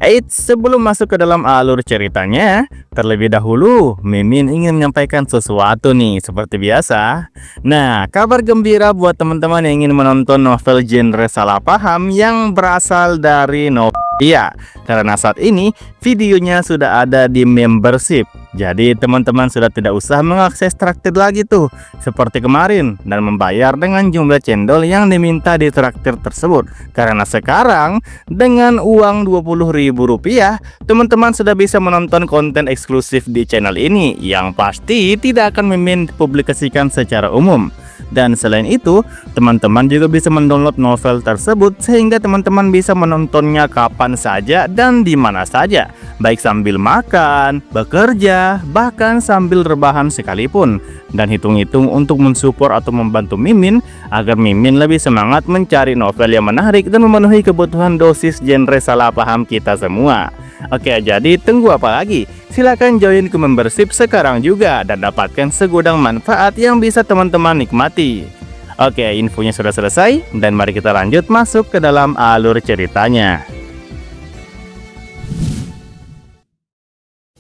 Eits, sebelum masuk ke dalam alur ceritanya, terlebih dahulu, Mimin ingin menyampaikan sesuatu nih, seperti biasa. Nah, kabar gembira buat teman-teman yang ingin menonton novel genre salah paham yang berasal dari novel. Iya, karena saat ini videonya sudah ada di membership. Jadi teman-teman sudah tidak usah mengakses traktir lagi tuh seperti kemarin dan membayar dengan jumlah cendol yang diminta di traktir tersebut. Karena sekarang dengan uang Rp20.000, teman-teman sudah bisa menonton konten eksklusif di channel ini yang pasti tidak akan Mimin publikasikan secara umum. Dan selain itu, teman-teman juga bisa mendownload novel tersebut sehingga teman-teman bisa menontonnya kapan saja dan di mana saja, baik sambil makan, bekerja, bahkan sambil rebahan sekalipun. Dan hitung-hitung untuk mensupport atau membantu Mimin agar Mimin lebih semangat mencari novel yang menarik dan memenuhi kebutuhan dosis genre salah paham kita semua. Oke, jadi tunggu apa lagi? Silahkan join ke membership sekarang juga dan dapatkan segudang manfaat yang bisa teman-teman nikmati. Oke, infonya sudah selesai dan mari kita lanjut masuk ke dalam alur ceritanya.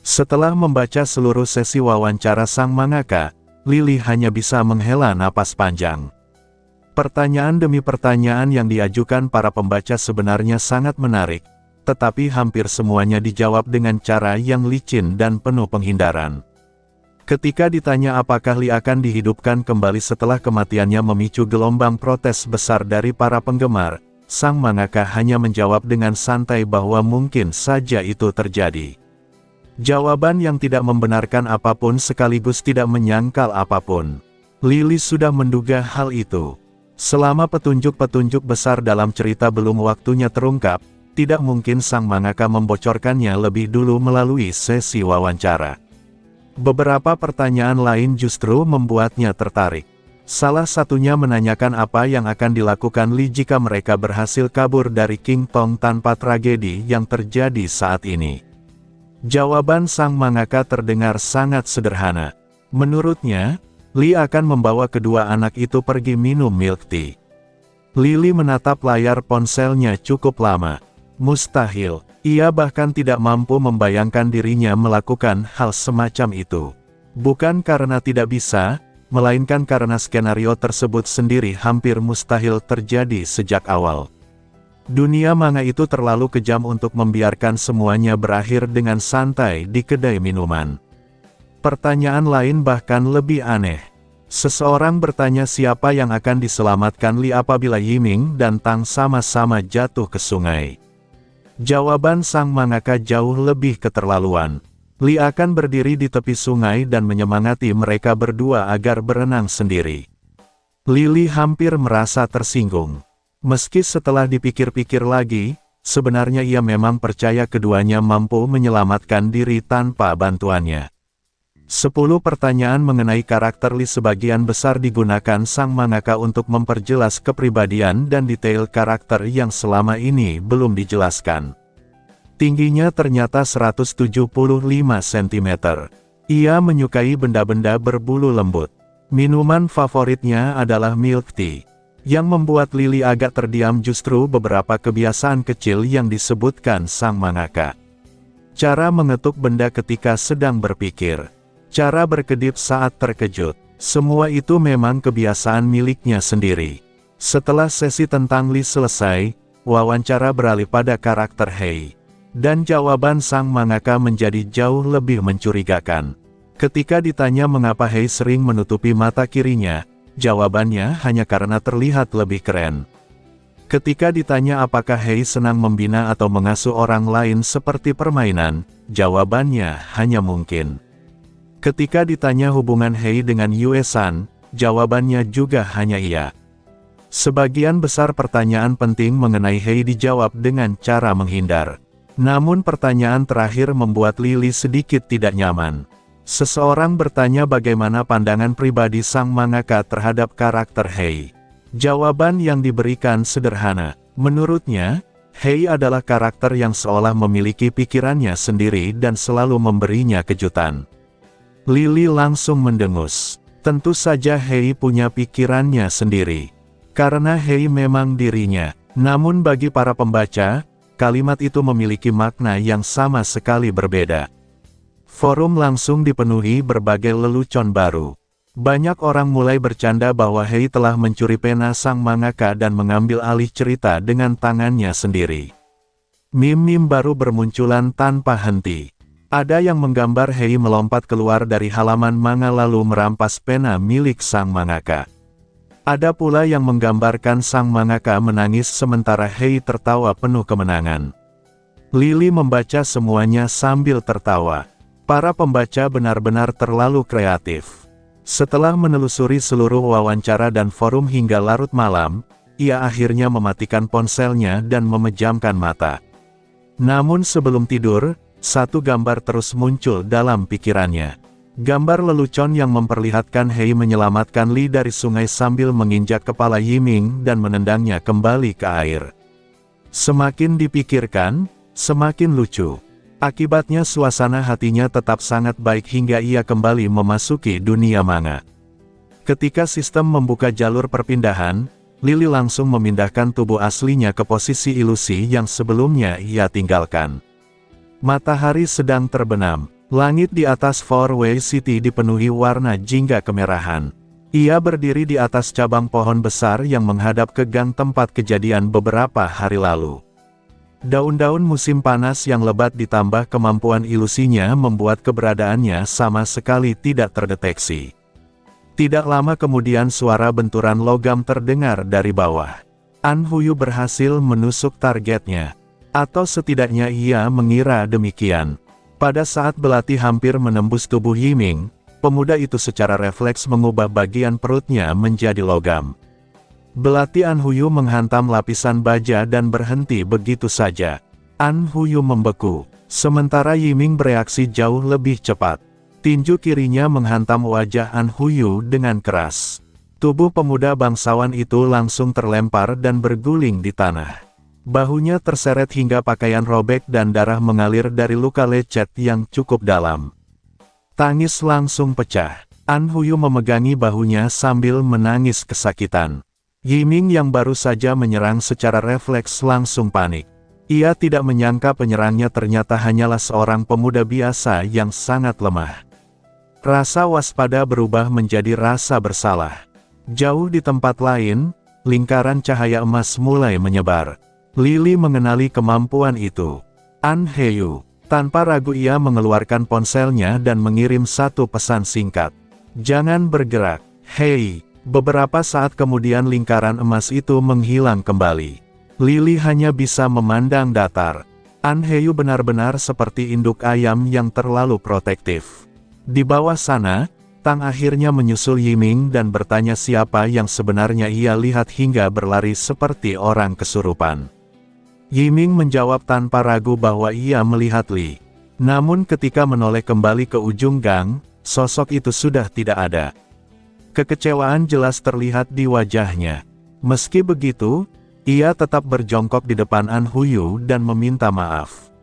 Setelah membaca seluruh sesi wawancara sang mangaka, Lily hanya bisa menghela napas panjang. Pertanyaan demi pertanyaan yang diajukan para pembaca sebenarnya sangat menarik, tetapi hampir semuanya dijawab dengan cara yang licin dan penuh penghindaran. Ketika ditanya apakah Lee akan dihidupkan kembali setelah kematiannya memicu gelombang protes besar dari para penggemar, sang mangaka hanya menjawab dengan santai bahwa mungkin saja itu terjadi. Jawaban yang tidak membenarkan apapun sekaligus tidak menyangkal apapun. Lily sudah menduga hal itu. Selama petunjuk-petunjuk besar dalam cerita belum waktunya terungkap, tidak mungkin sang mangaka membocorkannya lebih dulu melalui sesi wawancara. Beberapa pertanyaan lain justru membuatnya tertarik. Salah satunya menanyakan apa yang akan dilakukan Lee jika mereka berhasil kabur dari King Tong tanpa tragedi yang terjadi saat ini. Jawaban sang mangaka terdengar sangat sederhana. Menurutnya, Lee akan membawa kedua anak itu pergi minum milk tea. Lily menatap layar ponselnya cukup lama. Mustahil, ia bahkan tidak mampu membayangkan dirinya melakukan hal semacam itu. Bukan karena tidak bisa, melainkan karena skenario tersebut sendiri hampir mustahil terjadi sejak awal. Dunia manga itu terlalu kejam untuk membiarkan semuanya berakhir dengan santai di kedai minuman. Pertanyaan lain bahkan lebih aneh. Seseorang bertanya siapa yang akan diselamatkan Lee apabila Yiming dan Tang sama-sama jatuh ke sungai. Jawaban sang mangaka jauh lebih keterlaluan. Lee akan berdiri di tepi sungai dan menyemangati mereka berdua agar berenang sendiri. Lily hampir merasa tersinggung. Meski setelah dipikir-pikir lagi, sebenarnya ia memang percaya keduanya mampu menyelamatkan diri tanpa bantuannya. 10 pertanyaan mengenai karakter Lee sebagian besar digunakan sang mangaka untuk memperjelas kepribadian dan detail karakter yang selama ini belum dijelaskan. Tingginya ternyata 175 cm. Ia menyukai benda-benda berbulu lembut. Minuman favoritnya adalah milk tea. Yang membuat Lily agak terdiam justru beberapa kebiasaan kecil yang disebutkan sang mangaka. Cara mengetuk benda ketika sedang berpikir. Cara berkedip saat terkejut. Semua itu memang kebiasaan miliknya sendiri. Setelah sesi tentang Lee selesai, wawancara beralih pada karakter Hei. Dan jawaban sang mangaka menjadi jauh lebih mencurigakan. Ketika ditanya mengapa Hei sering menutupi mata kirinya, jawabannya hanya karena terlihat lebih keren. Ketika ditanya apakah Hei senang membina atau mengasuh orang lain seperti permainan, jawabannya hanya mungkin. Ketika ditanya hubungan Hei dengan Yue-san, jawabannya juga hanya iya. Sebagian besar pertanyaan penting mengenai Hei dijawab dengan cara menghindar. Namun pertanyaan terakhir membuat Lily sedikit tidak nyaman. Seseorang bertanya bagaimana pandangan pribadi sang mangaka terhadap karakter Hei. Jawaban yang diberikan sederhana. Menurutnya, Hei adalah karakter yang seolah memiliki pikirannya sendiri dan selalu memberinya kejutan. Lily langsung mendengus. Tentu saja Hei punya pikirannya sendiri. Karena Hei memang dirinya. Namun bagi para pembaca, kalimat itu memiliki makna yang sama sekali berbeda. Forum langsung dipenuhi berbagai lelucon baru. Banyak orang mulai bercanda bahwa Hei telah mencuri pena sang mangaka dan mengambil alih cerita dengan tangannya sendiri. Meme-meme baru bermunculan tanpa henti. Ada yang menggambar Hei melompat keluar dari halaman manga lalu merampas pena milik sang mangaka. Ada pula yang menggambarkan sang mangaka menangis sementara Hei tertawa penuh kemenangan. Lily membaca semuanya sambil tertawa. Para pembaca benar-benar terlalu kreatif. Setelah menelusuri seluruh wawancara dan forum hingga larut malam, ia akhirnya mematikan ponselnya dan memejamkan mata. Namun sebelum tidur, satu gambar terus muncul dalam pikirannya. Gambar lelucon yang memperlihatkan Hei menyelamatkan Lee dari sungai sambil menginjak kepala Yiming dan menendangnya kembali ke air. Semakin dipikirkan, semakin lucu. Akibatnya suasana hatinya tetap sangat baik hingga ia kembali memasuki dunia manga. Ketika sistem membuka jalur perpindahan, Lily langsung memindahkan tubuh aslinya ke posisi ilusi yang sebelumnya ia tinggalkan. Matahari sedang terbenam. Langit di atas Four-Way City dipenuhi warna jingga kemerahan. Ia berdiri di atas cabang pohon besar yang menghadap ke gang tempat kejadian beberapa hari lalu. Daun-daun musim panas yang lebat ditambah kemampuan ilusinya membuat keberadaannya sama sekali tidak terdeteksi. Tidak lama kemudian suara benturan logam terdengar dari bawah. An Huyu berhasil menusuk targetnya. Atau setidaknya ia mengira demikian. Pada saat belati hampir menembus tubuh Yiming, pemuda itu secara refleks mengubah bagian perutnya menjadi logam. Belati An Huyu menghantam lapisan baja dan berhenti begitu saja. An Huyu membeku, sementara Yiming bereaksi jauh lebih cepat. Tinju kirinya menghantam wajah An Huyu dengan keras. Tubuh pemuda bangsawan itu langsung terlempar dan berguling di tanah. Bahunya terseret hingga pakaian robek dan darah mengalir dari luka lecet yang cukup dalam. Tangis langsung pecah. An Huyu memegangi bahunya sambil menangis kesakitan. Yiming yang baru saja menyerang secara refleks langsung panik. Ia tidak menyangka penyerangnya ternyata hanyalah seorang pemuda biasa yang sangat lemah. Rasa waspada berubah menjadi rasa bersalah. Jauh di tempat lain, lingkaran cahaya emas mulai menyebar. Lily mengenali kemampuan itu. An Heyu. Tanpa ragu ia mengeluarkan ponselnya dan mengirim satu pesan singkat. Jangan bergerak, Hei. Beberapa saat kemudian lingkaran emas itu menghilang kembali. Lily hanya bisa memandang datar. An Heyu benar-benar seperti induk ayam yang terlalu protektif. Di bawah sana, Tang akhirnya menyusul Yiming dan bertanya siapa yang sebenarnya ia lihat hingga berlari seperti orang kesurupan. Yiming menjawab tanpa ragu bahwa ia melihat Li. Namun ketika menoleh kembali ke ujung gang, sosok itu sudah tidak ada. Kekecewaan jelas terlihat di wajahnya. Meski begitu, ia tetap berjongkok di depan An Huyu dan meminta maaf.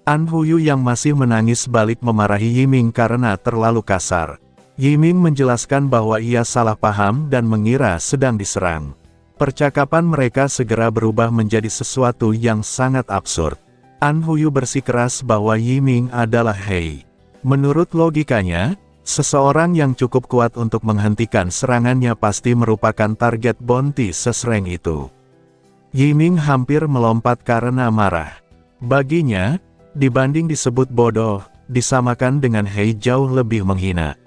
An Huyu yang masih menangis balik memarahi Yiming karena terlalu kasar. Yiming menjelaskan bahwa ia salah paham dan mengira sedang diserang. Percakapan mereka segera berubah menjadi sesuatu yang sangat absurd. An Huyu bersikeras bahwa Yiming adalah Hei. Menurut logikanya, seseorang yang cukup kuat untuk menghentikan serangannya pasti merupakan target bounty sesereng itu. Yiming hampir melompat karena marah. Baginya, dibanding disebut bodoh, disamakan dengan Hei jauh lebih menghina.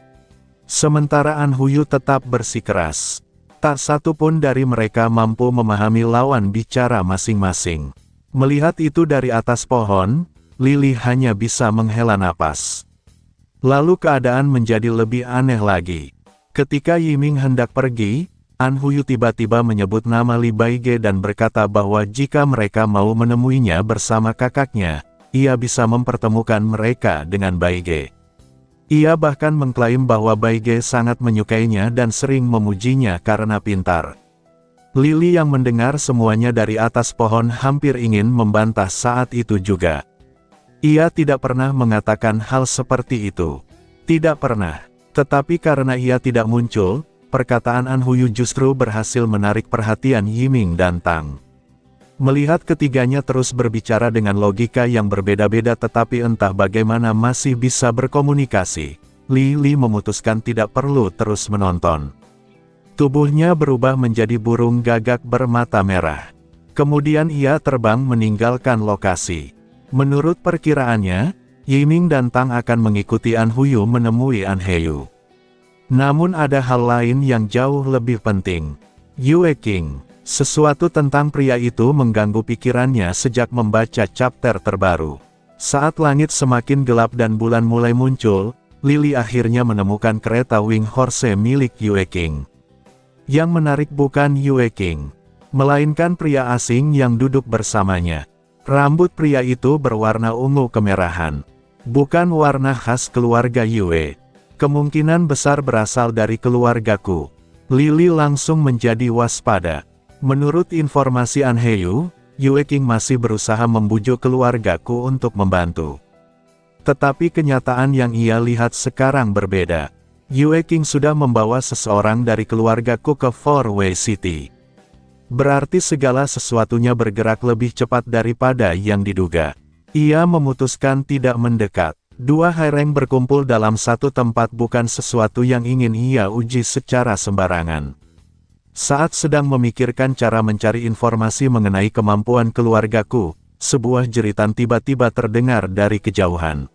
Sementara An Huyu tetap bersikeras. Tak satu pun dari mereka mampu memahami lawan bicara masing-masing. Melihat itu dari atas pohon, Lily hanya bisa menghela napas. Lalu keadaan menjadi lebih aneh lagi. Ketika Yiming hendak pergi, An Huyu tiba-tiba menyebut nama Li Baige dan berkata bahwa jika mereka mau menemuinya bersama kakaknya, ia bisa mempertemukan mereka dengan Baige. Ia bahkan mengklaim bahwa Baige sangat menyukainya dan sering memujinya karena pintar. Lily yang mendengar semuanya dari atas pohon hampir ingin membantah saat itu juga. Ia tidak pernah mengatakan hal seperti itu. Tidak pernah. Tetapi karena ia tidak muncul, perkataan An Huyu justru berhasil menarik perhatian Yiming dan Tang. Melihat ketiganya terus berbicara dengan logika yang berbeda-beda tetapi entah bagaimana masih bisa berkomunikasi, Lily memutuskan tidak perlu terus menonton. Tubuhnya berubah menjadi burung gagak bermata merah. Kemudian ia terbang meninggalkan lokasi. Menurut perkiraannya, Yiming dan Tang akan mengikuti An Huyu menemui An Heyu. Namun ada hal lain yang jauh lebih penting. Yue King. Sesuatu tentang pria itu mengganggu pikirannya sejak membaca chapter terbaru. Saat langit semakin gelap dan bulan mulai muncul, Lily akhirnya menemukan kereta Wing Horse milik Yue King. Yang menarik bukan Yue King, melainkan pria asing yang duduk bersamanya. Rambut pria itu berwarna ungu kemerahan. Bukan warna khas keluarga Yue. Kemungkinan besar berasal dari keluargaku. Lily langsung menjadi waspada. Menurut informasi An Heyu, Yue King masih berusaha membujuk keluargaku untuk membantu. Tetapi kenyataan yang ia lihat sekarang berbeda. Yue King sudah membawa seseorang dari keluargaku ke Four Way City. Berarti segala sesuatunya bergerak lebih cepat daripada yang diduga. Ia memutuskan tidak mendekat. Dua High Rank berkumpul dalam satu tempat bukan sesuatu yang ingin ia uji secara sembarangan. Saat sedang memikirkan cara mencari informasi mengenai kemampuan keluargaku, sebuah jeritan tiba-tiba terdengar dari kejauhan.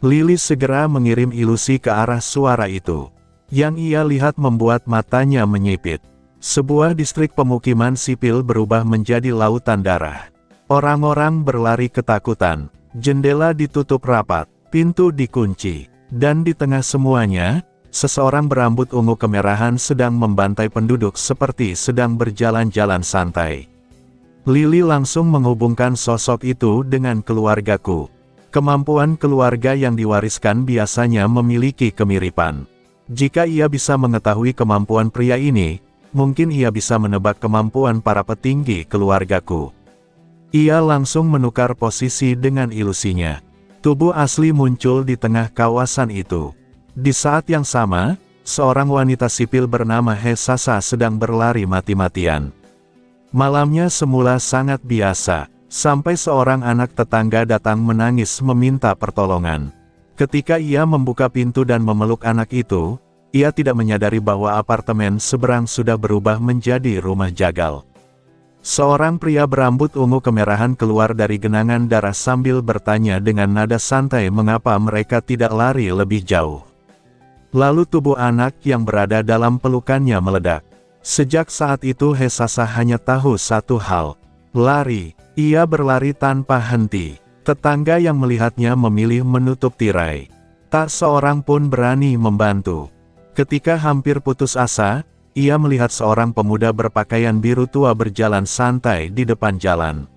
Lily segera mengirim ilusi ke arah suara itu. Yang ia lihat membuat matanya menyipit. Sebuah distrik pemukiman sipil berubah menjadi lautan darah. Orang-orang berlari ketakutan, jendela ditutup rapat, pintu dikunci, dan di tengah semuanya, seseorang berambut ungu kemerahan sedang membantai penduduk seperti sedang berjalan-jalan santai. Lily langsung menghubungkan sosok itu dengan keluargaku. Kemampuan keluarga yang diwariskan biasanya memiliki kemiripan. Jika ia bisa mengetahui kemampuan pria ini, mungkin ia bisa menebak kemampuan para petinggi keluargaku. Ia langsung menukar posisi dengan ilusinya. Tubuh asli muncul di tengah kawasan itu. Di saat yang sama, seorang wanita sipil bernama He Sasa sedang berlari mati-matian. Malamnya semula sangat biasa, sampai seorang anak tetangga datang menangis meminta pertolongan. Ketika ia membuka pintu dan memeluk anak itu, ia tidak menyadari bahwa apartemen seberang sudah berubah menjadi rumah jagal. Seorang pria berambut ungu kemerahan keluar dari genangan darah sambil bertanya dengan nada santai mengapa mereka tidak lari lebih jauh. Lalu tubuh anak yang berada dalam pelukannya meledak. Sejak saat itu He Sasa hanya tahu satu hal. Lari. Ia berlari tanpa henti. Tetangga yang melihatnya memilih menutup tirai. Tak seorang pun berani membantu. Ketika hampir putus asa, ia melihat seorang pemuda berpakaian biru tua berjalan santai di depan jalan.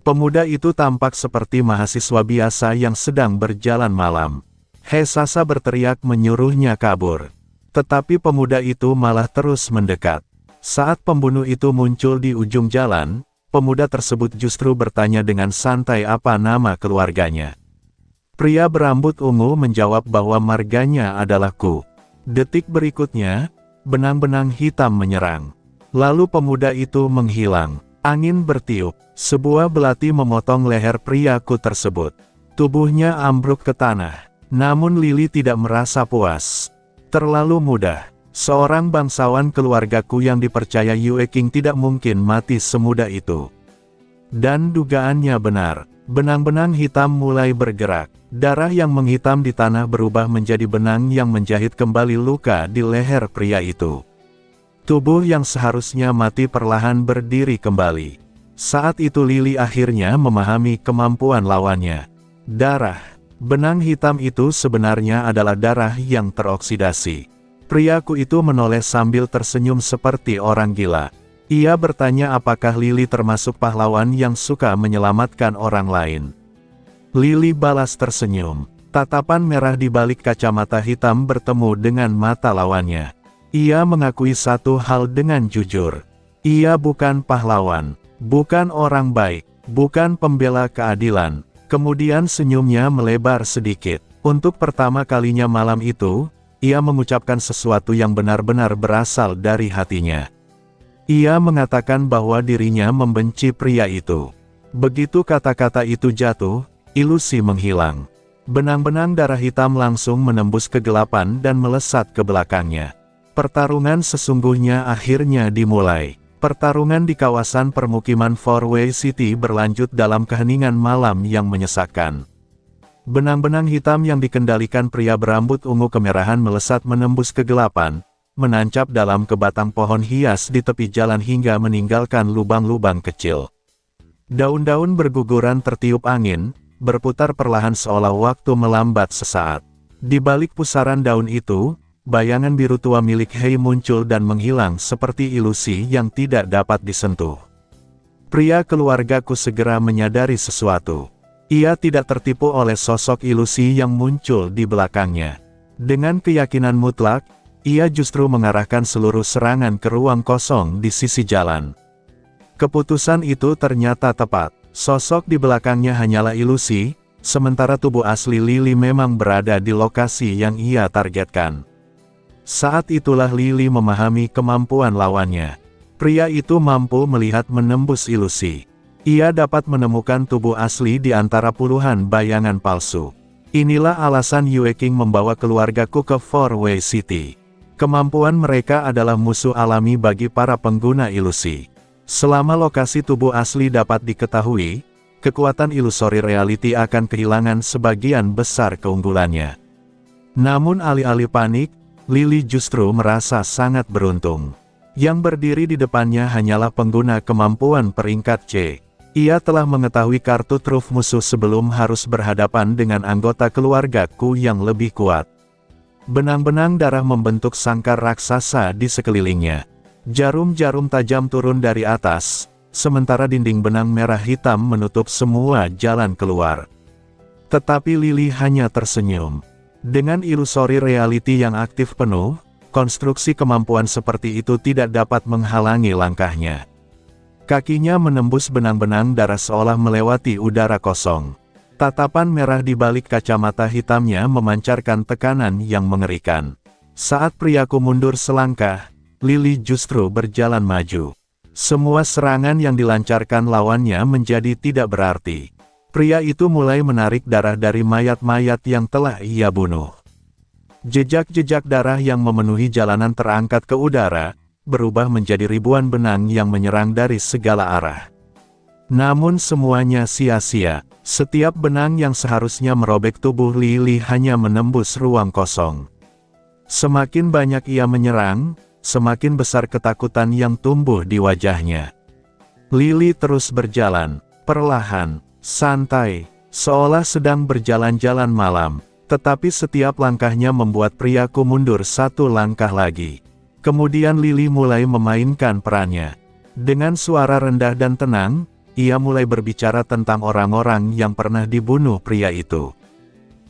Pemuda itu tampak seperti mahasiswa biasa yang sedang berjalan malam. He Sasa berteriak menyuruhnya kabur. Tetapi pemuda itu malah terus mendekat. Saat pembunuh itu muncul di ujung jalan, pemuda tersebut justru bertanya dengan santai apa nama keluarganya. Pria berambut ungu menjawab bahwa marganya adalah Ku. Detik berikutnya, benang-benang hitam menyerang. Lalu pemuda itu menghilang. Angin bertiup. Sebuah belati memotong leher pria Ku tersebut. Tubuhnya ambruk ke tanah. Namun Lily tidak merasa puas. Terlalu mudah. Seorang bangsawan keluargaku yang dipercaya Yue King tidak mungkin mati semudah itu. Dan dugaannya benar. Benang-benang hitam mulai bergerak. Darah yang menghitam di tanah berubah menjadi benang yang menjahit kembali luka di leher pria itu. Tubuh yang seharusnya mati perlahan berdiri kembali. Saat itu Lily akhirnya memahami kemampuan lawannya. Darah. Benang hitam itu sebenarnya adalah darah yang teroksidasi. Priaku itu menoleh sambil tersenyum seperti orang gila. Ia bertanya apakah Lily termasuk pahlawan yang suka menyelamatkan orang lain. Lily balas tersenyum. Tatapan merah di balik kacamata hitam bertemu dengan mata lawannya. Ia mengakui satu hal dengan jujur. Ia bukan pahlawan, bukan orang baik, bukan pembela keadilan. Kemudian senyumnya melebar sedikit. Untuk pertama kalinya malam itu, ia mengucapkan sesuatu yang benar-benar berasal dari hatinya. Ia mengatakan bahwa dirinya membenci pria itu. Begitu kata-kata itu jatuh, ilusi menghilang. Benang-benang darah hitam langsung menembus kegelapan dan melesat ke belakangnya. Pertarungan sesungguhnya akhirnya dimulai. Pertarungan di kawasan permukiman Fourway City berlanjut dalam keheningan malam yang menyesakkan. Benang-benang hitam yang dikendalikan pria berambut ungu kemerahan melesat menembus kegelapan, menancap dalam ke batang pohon hias di tepi jalan hingga meninggalkan lubang-lubang kecil. Daun-daun berguguran tertiup angin, berputar perlahan seolah waktu melambat sesaat. Di balik pusaran daun itu, bayangan biru tua milik Hei muncul dan menghilang seperti ilusi yang tidak dapat disentuh. Pria keluargaku segera menyadari sesuatu. Ia tidak tertipu oleh sosok ilusi yang muncul di belakangnya. Dengan keyakinan mutlak, ia justru mengarahkan seluruh serangan ke ruang kosong di sisi jalan. Keputusan itu ternyata tepat. Sosok di belakangnya hanyalah ilusi, sementara tubuh asli Lily memang berada di lokasi yang ia targetkan. Saat itulah Lily memahami kemampuan lawannya. Pria itu mampu melihat menembus ilusi. Ia dapat menemukan tubuh asli di antara puluhan bayangan palsu. Inilah alasan Yue King membawa keluargaku ke Fourway City. Kemampuan mereka adalah musuh alami bagi para pengguna ilusi. Selama lokasi tubuh asli dapat diketahui, kekuatan ilusori reality akan kehilangan sebagian besar keunggulannya. Namun alih-alih panik, Lily justru merasa sangat beruntung. Yang berdiri di depannya hanyalah pengguna kemampuan peringkat C. Ia telah mengetahui kartu truf musuh sebelum harus berhadapan dengan anggota keluargaku yang lebih kuat. Benang-benang darah membentuk sangkar raksasa di sekelilingnya. Jarum-jarum tajam turun dari atas, sementara dinding benang merah hitam menutup semua jalan keluar. Tetapi Lily hanya tersenyum. Dengan ilusori reality yang aktif penuh, konstruksi kemampuan seperti itu tidak dapat menghalangi langkahnya. Kakinya menembus benang-benang darah seolah melewati udara kosong. Tatapan merah di balik kacamata hitamnya memancarkan tekanan yang mengerikan. Saat priaku mundur selangkah, Lily justru berjalan maju. Semua serangan yang dilancarkan lawannya menjadi tidak berarti. Pria itu mulai menarik darah dari mayat-mayat yang telah ia bunuh. Jejak-jejak darah yang memenuhi jalanan terangkat ke udara, berubah menjadi ribuan benang yang menyerang dari segala arah. Namun semuanya sia-sia. Setiap benang yang seharusnya merobek tubuh Lily hanya menembus ruang kosong. Semakin banyak ia menyerang, semakin besar ketakutan yang tumbuh di wajahnya. Lily terus berjalan, perlahan, santai, seolah sedang berjalan-jalan malam, tetapi setiap langkahnya membuat priaku mundur satu langkah lagi. Kemudian Lily mulai memainkan perannya. Dengan suara rendah dan tenang, ia mulai berbicara tentang orang-orang yang pernah dibunuh pria itu.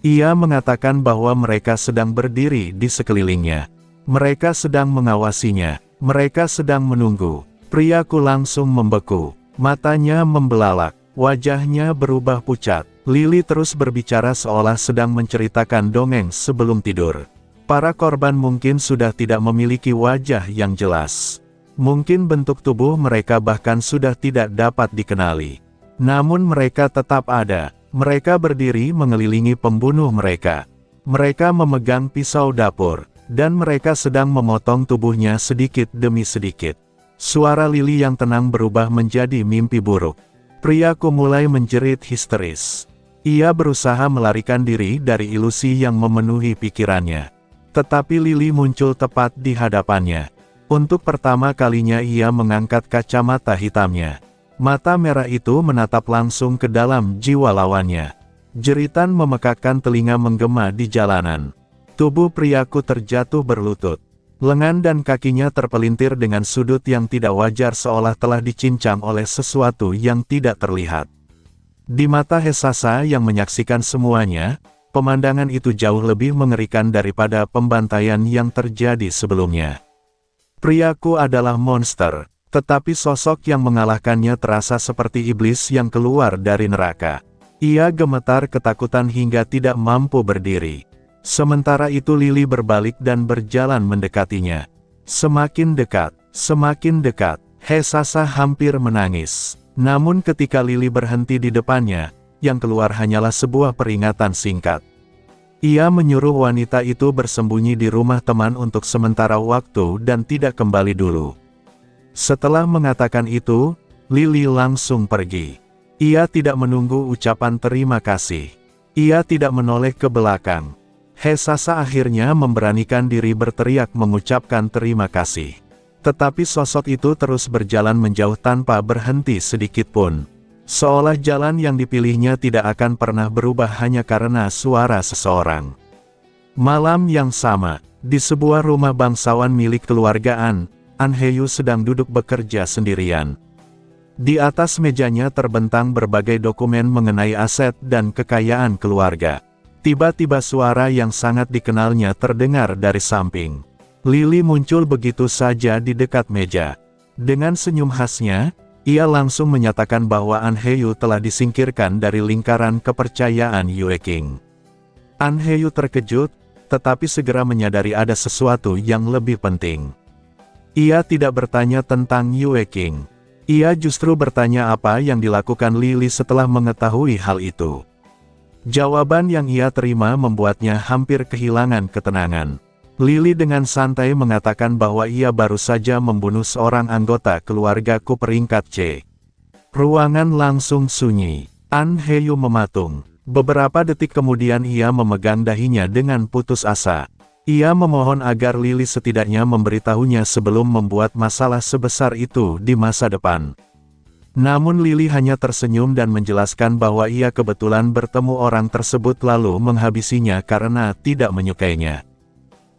Ia mengatakan bahwa mereka sedang berdiri di sekelilingnya. Mereka sedang mengawasinya. Mereka sedang menunggu. Priaku langsung membeku. Matanya membelalak. Wajahnya berubah pucat. Lily terus berbicara seolah sedang menceritakan dongeng sebelum tidur. Para korban mungkin sudah tidak memiliki wajah yang jelas. Mungkin bentuk tubuh mereka bahkan sudah tidak dapat dikenali. Namun mereka tetap ada. Mereka berdiri mengelilingi pembunuh mereka. Mereka memegang pisau dapur. Dan mereka sedang memotong tubuhnya sedikit demi sedikit. Suara Lily yang tenang berubah menjadi mimpi buruk. Priaku mulai menjerit histeris. Ia berusaha melarikan diri dari ilusi yang memenuhi pikirannya. Tetapi Lily muncul tepat di hadapannya. Untuk pertama kalinya ia mengangkat kacamata hitamnya. Mata merah itu menatap langsung ke dalam jiwa lawannya. Jeritan memekakkan telinga menggema di jalanan. Tubuh priaku terjatuh berlutut. Lengan dan kakinya terpelintir dengan sudut yang tidak wajar seolah telah dicincang oleh sesuatu yang tidak terlihat. Di mata Hesasa yang menyaksikan semuanya, pemandangan itu jauh lebih mengerikan daripada pembantaian yang terjadi sebelumnya. Priaku adalah monster, tetapi sosok yang mengalahkannya terasa seperti iblis yang keluar dari neraka. Ia gemetar ketakutan hingga tidak mampu berdiri. Sementara itu Lily berbalik dan berjalan mendekatinya. Semakin dekat, Semakin dekat, Hesasa hampir menangis. Namun ketika Lily berhenti di depannya, yang keluar hanyalah sebuah peringatan singkat. Ia menyuruh wanita itu bersembunyi di rumah teman untuk sementara waktu dan tidak kembali dulu. Setelah mengatakan itu, Lily langsung pergi. Ia tidak menunggu ucapan terima kasih. Ia tidak menoleh ke belakang. Hesasa akhirnya memberanikan diri berteriak mengucapkan terima kasih. Tetapi sosok itu terus berjalan menjauh tanpa berhenti sedikit pun. Seolah jalan yang dipilihnya tidak akan pernah berubah hanya karena suara seseorang. Malam yang sama, di sebuah rumah bangsawan milik keluargaan, An Hye-yu sedang duduk bekerja sendirian. Di atas mejanya terbentang berbagai dokumen mengenai aset dan kekayaan keluarga. Tiba-tiba suara yang sangat dikenalnya terdengar dari samping. Lily muncul begitu saja di dekat meja. Dengan senyum khasnya, ia langsung menyatakan bahwa An Hye-yu telah disingkirkan dari lingkaran kepercayaan Yue King. An Hye-yu terkejut, tetapi segera menyadari ada sesuatu yang lebih penting. Ia tidak bertanya tentang Yue King. Ia justru bertanya apa yang dilakukan Lily setelah mengetahui hal itu. Jawaban yang ia terima membuatnya hampir kehilangan ketenangan. Lily dengan santai mengatakan bahwa ia baru saja membunuh seorang anggota keluargaku peringkat C. Ruangan langsung sunyi. An Hye-yu mematung. Beberapa detik kemudian ia memegang dahinya dengan putus asa. Ia memohon agar Lily setidaknya memberitahunya sebelum membuat masalah sebesar itu di masa depan. Namun Lily hanya tersenyum dan menjelaskan bahwa ia kebetulan bertemu orang tersebut lalu menghabisinya karena tidak menyukainya.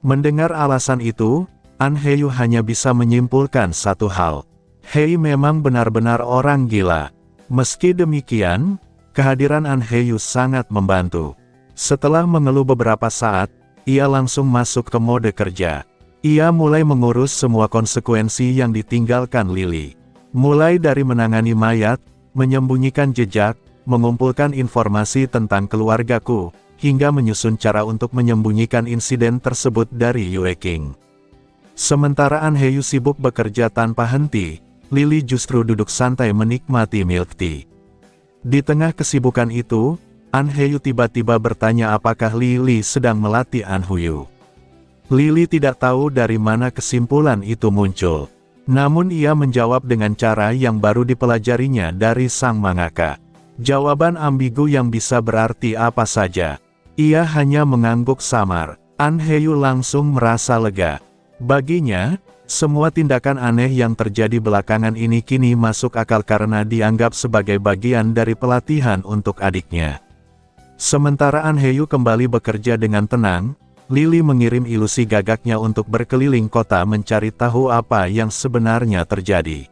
Mendengar alasan itu, An Hye-yu hanya bisa menyimpulkan satu hal. Hei memang benar-benar orang gila. Meski demikian, kehadiran An Hye-yu sangat membantu. Setelah mengeluh beberapa saat, ia langsung masuk ke mode kerja. Ia mulai mengurus semua konsekuensi yang ditinggalkan Lily. Mulai dari menangani mayat, menyembunyikan jejak, mengumpulkan informasi tentang keluargaku, hingga menyusun cara untuk menyembunyikan insiden tersebut dari Yue King. Sementara An Hye-yu sibuk bekerja tanpa henti, Lily justru duduk santai menikmati milk tea. Di tengah kesibukan itu, An Hye-yu tiba-tiba bertanya apakah Lily sedang melatih An Hye-yu. Lily tidak tahu dari mana kesimpulan itu muncul. Namun ia menjawab dengan cara yang baru dipelajarinya dari sang mangaka. Jawaban ambigu yang bisa berarti apa saja. Ia hanya mengangguk samar. An Hye-yu langsung merasa lega. Baginya, semua tindakan aneh yang terjadi belakangan ini kini masuk akal karena dianggap sebagai bagian dari pelatihan untuk adiknya. Sementara An Hye-yu kembali bekerja dengan tenang, Lily mengirim ilusi gagaknya untuk berkeliling kota mencari tahu apa yang sebenarnya terjadi.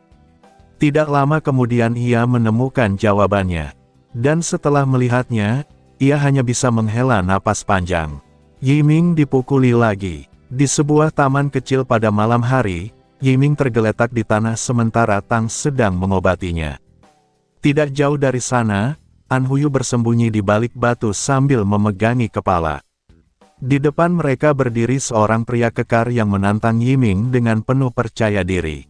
Tidak lama kemudian ia menemukan jawabannya. Dan setelah melihatnya, ia hanya bisa menghela napas panjang. Yiming dipukuli lagi. Di sebuah taman kecil pada malam hari, Yiming tergeletak di tanah sementara Tang sedang mengobatinya. Tidak jauh dari sana, An Hye-yu bersembunyi di balik batu sambil memegangi kepala. Di depan mereka berdiri seorang pria kekar yang menantang Yiming dengan penuh percaya diri.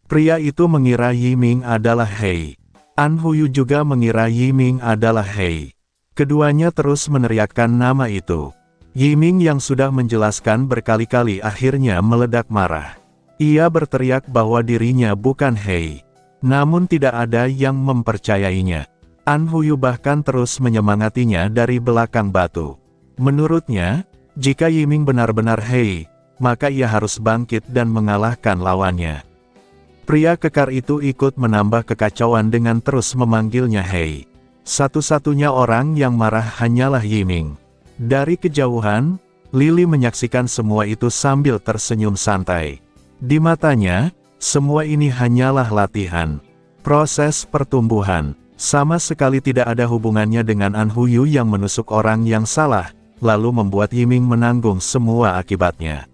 Pria itu mengira Yiming adalah Hei. An Hye-yu juga mengira Yiming adalah Hei. Keduanya terus meneriakkan nama itu. Yiming yang sudah menjelaskan berkali-kali akhirnya meledak marah. Ia berteriak bahwa dirinya bukan Hei. Namun tidak ada yang mempercayainya. An Hye-yu bahkan terus menyemangatinya dari belakang batu. Menurutnya, jika Yiming benar-benar Hei, maka ia harus bangkit dan mengalahkan lawannya. Pria kekar itu ikut menambah kekacauan dengan terus memanggilnya Hei. Satu-satunya orang yang marah hanyalah Yiming. Dari kejauhan, Lily menyaksikan semua itu sambil tersenyum santai. Di matanya, semua ini hanyalah latihan. Proses pertumbuhan. Sama sekali tidak ada hubungannya dengan An Hye-yu yang menusuk orang yang salah, lalu membuat Yiming menanggung semua akibatnya.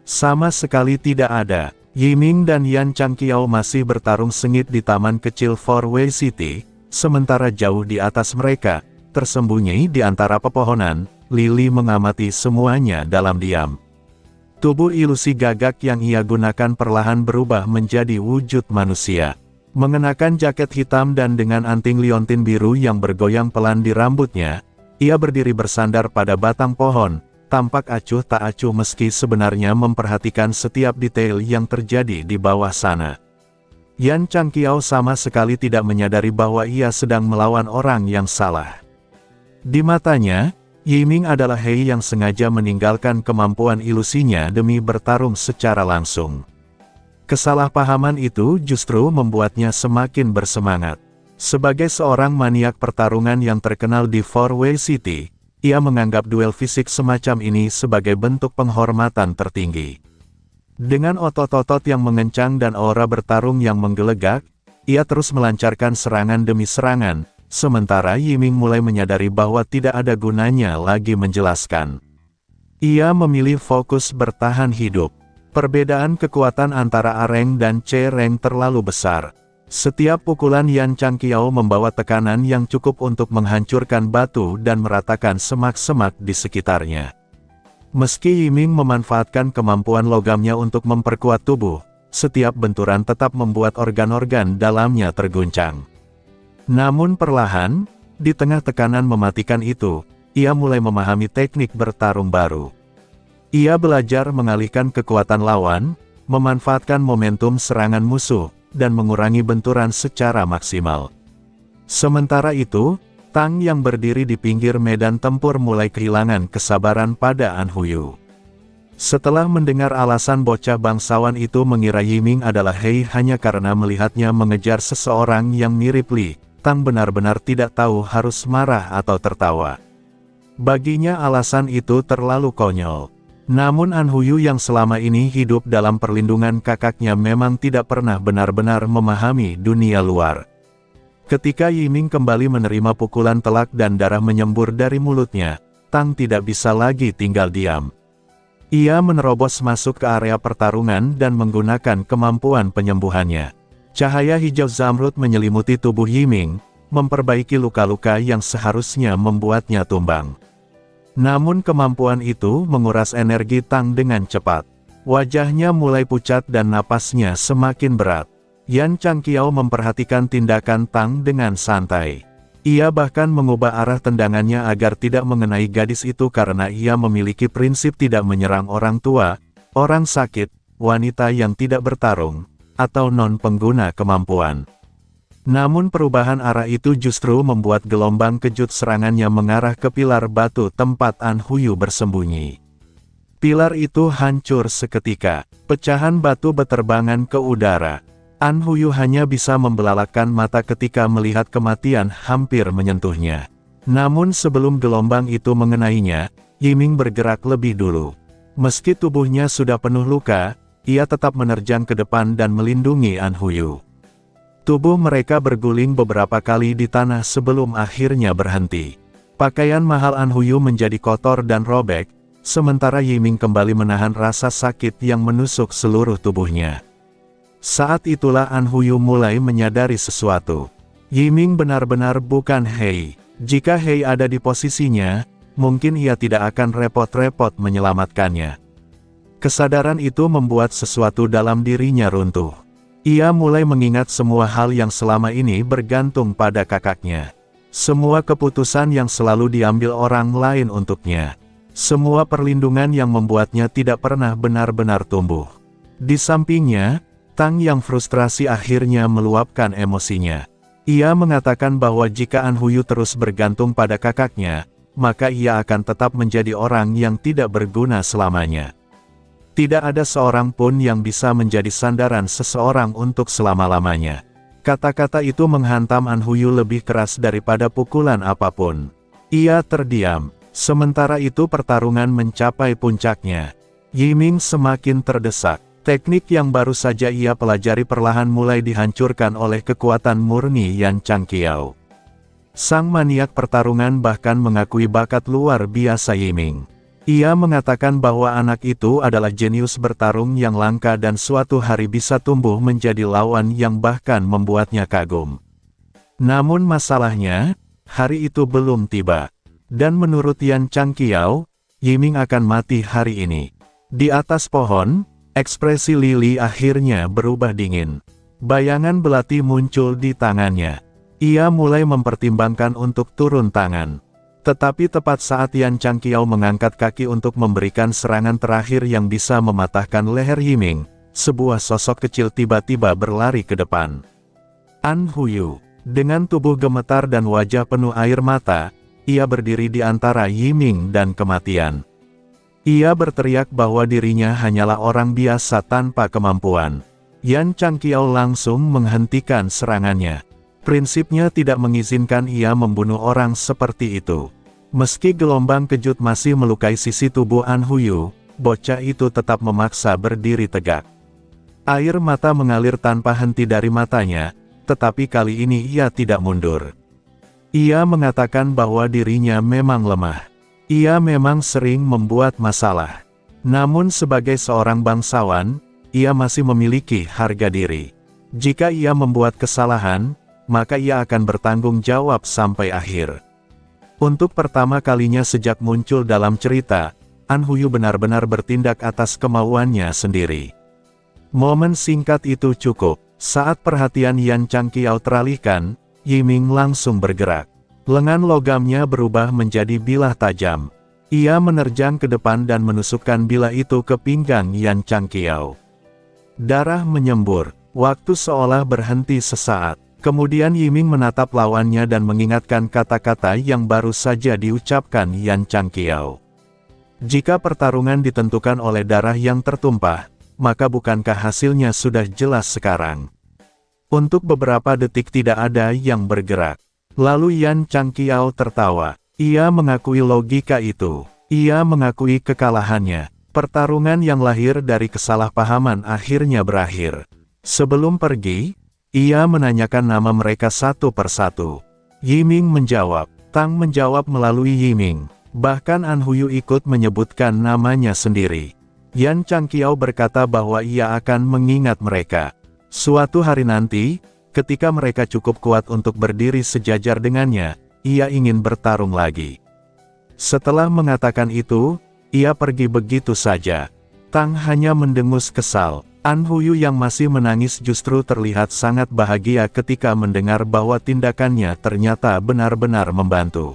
Sama sekali tidak ada. Yiming dan Yan Changqiao masih bertarung sengit di taman kecil Fourway City, sementara jauh di atas mereka, tersembunyi di antara pepohonan, Lily mengamati semuanya dalam diam. Tubuh ilusi gagak yang ia gunakan perlahan berubah menjadi wujud manusia. Mengenakan jaket hitam dan dengan anting liontin biru yang bergoyang pelan di rambutnya, ia berdiri bersandar pada batang pohon, tampak acuh tak acuh meski sebenarnya memperhatikan setiap detail yang terjadi di bawah sana. Yan Changqiao sama sekali tidak menyadari bahwa ia sedang melawan orang yang salah. Di matanya, Yiming adalah Hei yang sengaja meninggalkan kemampuan ilusinya demi bertarung secara langsung. Kesalahpahaman itu justru membuatnya semakin bersemangat. Sebagai seorang maniak pertarungan yang terkenal di Four Way City, ia menganggap duel fisik semacam ini sebagai bentuk penghormatan tertinggi. Dengan otot-otot yang mengencang dan aura bertarung yang menggelegak, ia terus melancarkan serangan demi serangan, sementara Yiming mulai menyadari bahwa tidak ada gunanya lagi menjelaskan. Ia memilih fokus bertahan hidup. Perbedaan kekuatan antara Areng dan Cereng terlalu besar. Setiap pukulan Yan Changqiao membawa tekanan yang cukup untuk menghancurkan batu dan meratakan semak-semak di sekitarnya. Meski Yiming memanfaatkan kemampuan logamnya untuk memperkuat tubuh, setiap benturan tetap membuat organ-organ dalamnya terguncang. Namun perlahan, di tengah tekanan mematikan itu, ia mulai memahami teknik bertarung baru. Ia belajar mengalihkan kekuatan lawan, memanfaatkan momentum serangan musuh, dan mengurangi benturan secara maksimal. Sementara itu, Tang yang berdiri di pinggir medan tempur mulai kehilangan kesabaran pada An Huyu. Setelah mendengar alasan bocah bangsawan itu mengira Yiming adalah Hei hanya karena melihatnya mengejar seseorang yang mirip Li, Tang benar-benar tidak tahu harus marah atau tertawa. Baginya alasan itu terlalu konyol. Namun An Huyu yang selama ini hidup dalam perlindungan kakaknya memang tidak pernah benar-benar memahami dunia luar. Ketika Yiming kembali menerima pukulan telak dan darah menyembur dari mulutnya, Tang tidak bisa lagi tinggal diam. Ia menerobos masuk ke area pertarungan dan menggunakan kemampuan penyembuhannya. Cahaya hijau zamrud menyelimuti tubuh Yiming, memperbaiki luka-luka yang seharusnya membuatnya tumbang. Namun kemampuan itu menguras energi Tang dengan cepat. Wajahnya mulai pucat dan napasnya semakin berat. Yan Changqiao memperhatikan tindakan Tang dengan santai. Ia bahkan mengubah arah tendangannya agar tidak mengenai gadis itu karena ia memiliki prinsip tidak menyerang orang tua, orang sakit, wanita yang tidak bertarung, atau non-pengguna kemampuan. Namun perubahan arah itu justru membuat gelombang kejut serangannya mengarah ke pilar batu tempat An Huyu bersembunyi. Pilar itu hancur seketika, pecahan batu beterbangan ke udara. An Huyu hanya bisa membelalakkan mata ketika melihat kematian hampir menyentuhnya. Namun sebelum gelombang itu mengenainya, Yiming bergerak lebih dulu. Meski tubuhnya sudah penuh luka, ia tetap menerjang ke depan dan melindungi An Huyu. Tubuh mereka berguling beberapa kali di tanah sebelum akhirnya berhenti. Pakaian mahal An Huyu menjadi kotor dan robek, sementara Yiming kembali menahan rasa sakit yang menusuk seluruh tubuhnya. Saat itulah An Huyu mulai menyadari sesuatu. Yiming benar-benar bukan Hei. Jika Hei ada di posisinya, mungkin ia tidak akan repot-repot menyelamatkannya. Kesadaran itu membuat sesuatu dalam dirinya runtuh. Ia mulai mengingat semua hal yang selama ini bergantung pada kakaknya. Semua keputusan yang selalu diambil orang lain untuknya. Semua perlindungan yang membuatnya tidak pernah benar-benar tumbuh. Di sampingnya, Tang yang frustrasi akhirnya meluapkan emosinya. Ia mengatakan bahwa jika An Huyu terus bergantung pada kakaknya, maka ia akan tetap menjadi orang yang tidak berguna selamanya. Tidak ada seorang pun yang bisa menjadi sandaran seseorang untuk selama-lamanya. Kata-kata itu menghantam An Huyu lebih keras daripada pukulan apapun. Ia terdiam. Sementara itu pertarungan mencapai puncaknya. Yiming semakin terdesak. Teknik yang baru saja ia pelajari perlahan mulai dihancurkan oleh kekuatan murni Yan Changqiao. Sang maniak pertarungan bahkan mengakui bakat luar biasa Yiming. Ia mengatakan bahwa anak itu adalah jenius bertarung yang langka dan suatu hari bisa tumbuh menjadi lawan yang bahkan membuatnya kagum. Namun masalahnya, hari itu belum tiba. Dan menurut Yan Changqiao, Yiming akan mati hari ini. Di atas pohon, ekspresi Lily akhirnya berubah dingin. Bayangan belati muncul di tangannya. Ia mulai mempertimbangkan untuk turun tangan. Tetapi tepat saat Yan Changqiao mengangkat kaki untuk memberikan serangan terakhir yang bisa mematahkan leher Yiming, sebuah sosok kecil tiba-tiba berlari ke depan. An Huyu, dengan tubuh gemetar dan wajah penuh air mata, ia berdiri di antara Yiming dan kematian. Ia berteriak bahwa dirinya hanyalah orang biasa tanpa kemampuan. Yan Changqiao langsung menghentikan serangannya. Prinsipnya tidak mengizinkan ia membunuh orang seperti itu. Meski gelombang kejut masih melukai sisi tubuh An Huyu, bocah itu tetap memaksa berdiri tegak. Air mata mengalir tanpa henti dari matanya, tetapi kali ini ia tidak mundur. Ia mengatakan bahwa dirinya memang lemah. Ia memang sering membuat masalah. Namun sebagai seorang bangsawan, ia masih memiliki harga diri. Jika ia membuat kesalahan, maka ia akan bertanggung jawab sampai akhir. Untuk pertama kalinya sejak muncul dalam cerita, An Huyu benar-benar bertindak atas kemauannya sendiri. Momen singkat itu cukup. Saat perhatian Yan Changqiao teralihkan, Yiming langsung bergerak. Lengan logamnya berubah menjadi bilah tajam. Ia menerjang ke depan dan menusukkan bilah itu ke pinggang Yan Changqiao. Darah menyembur, waktu seolah berhenti sesaat. Kemudian Yiming menatap lawannya dan mengingatkan kata-kata yang baru saja diucapkan Yan Changqiao. Jika pertarungan ditentukan oleh darah yang tertumpah, maka bukankah hasilnya sudah jelas sekarang? Untuk beberapa detik tidak ada yang bergerak. Lalu Yan Changqiao tertawa. Ia mengakui logika itu. Ia mengakui kekalahannya. Pertarungan yang lahir dari kesalahpahaman akhirnya berakhir. Sebelum pergi, ia menanyakan nama mereka satu persatu. Yiming menjawab. Tang menjawab melalui Yiming. Bahkan An Huyu ikut menyebutkan namanya sendiri. Yan Changqiao berkata bahwa ia akan mengingat mereka. Suatu hari nanti, ketika mereka cukup kuat untuk berdiri sejajar dengannya, ia ingin bertarung lagi. Setelah mengatakan itu, ia pergi begitu saja. Tang hanya mendengus kesal. An Huyu yang masih menangis justru terlihat sangat bahagia ketika mendengar bahwa tindakannya ternyata benar-benar membantu.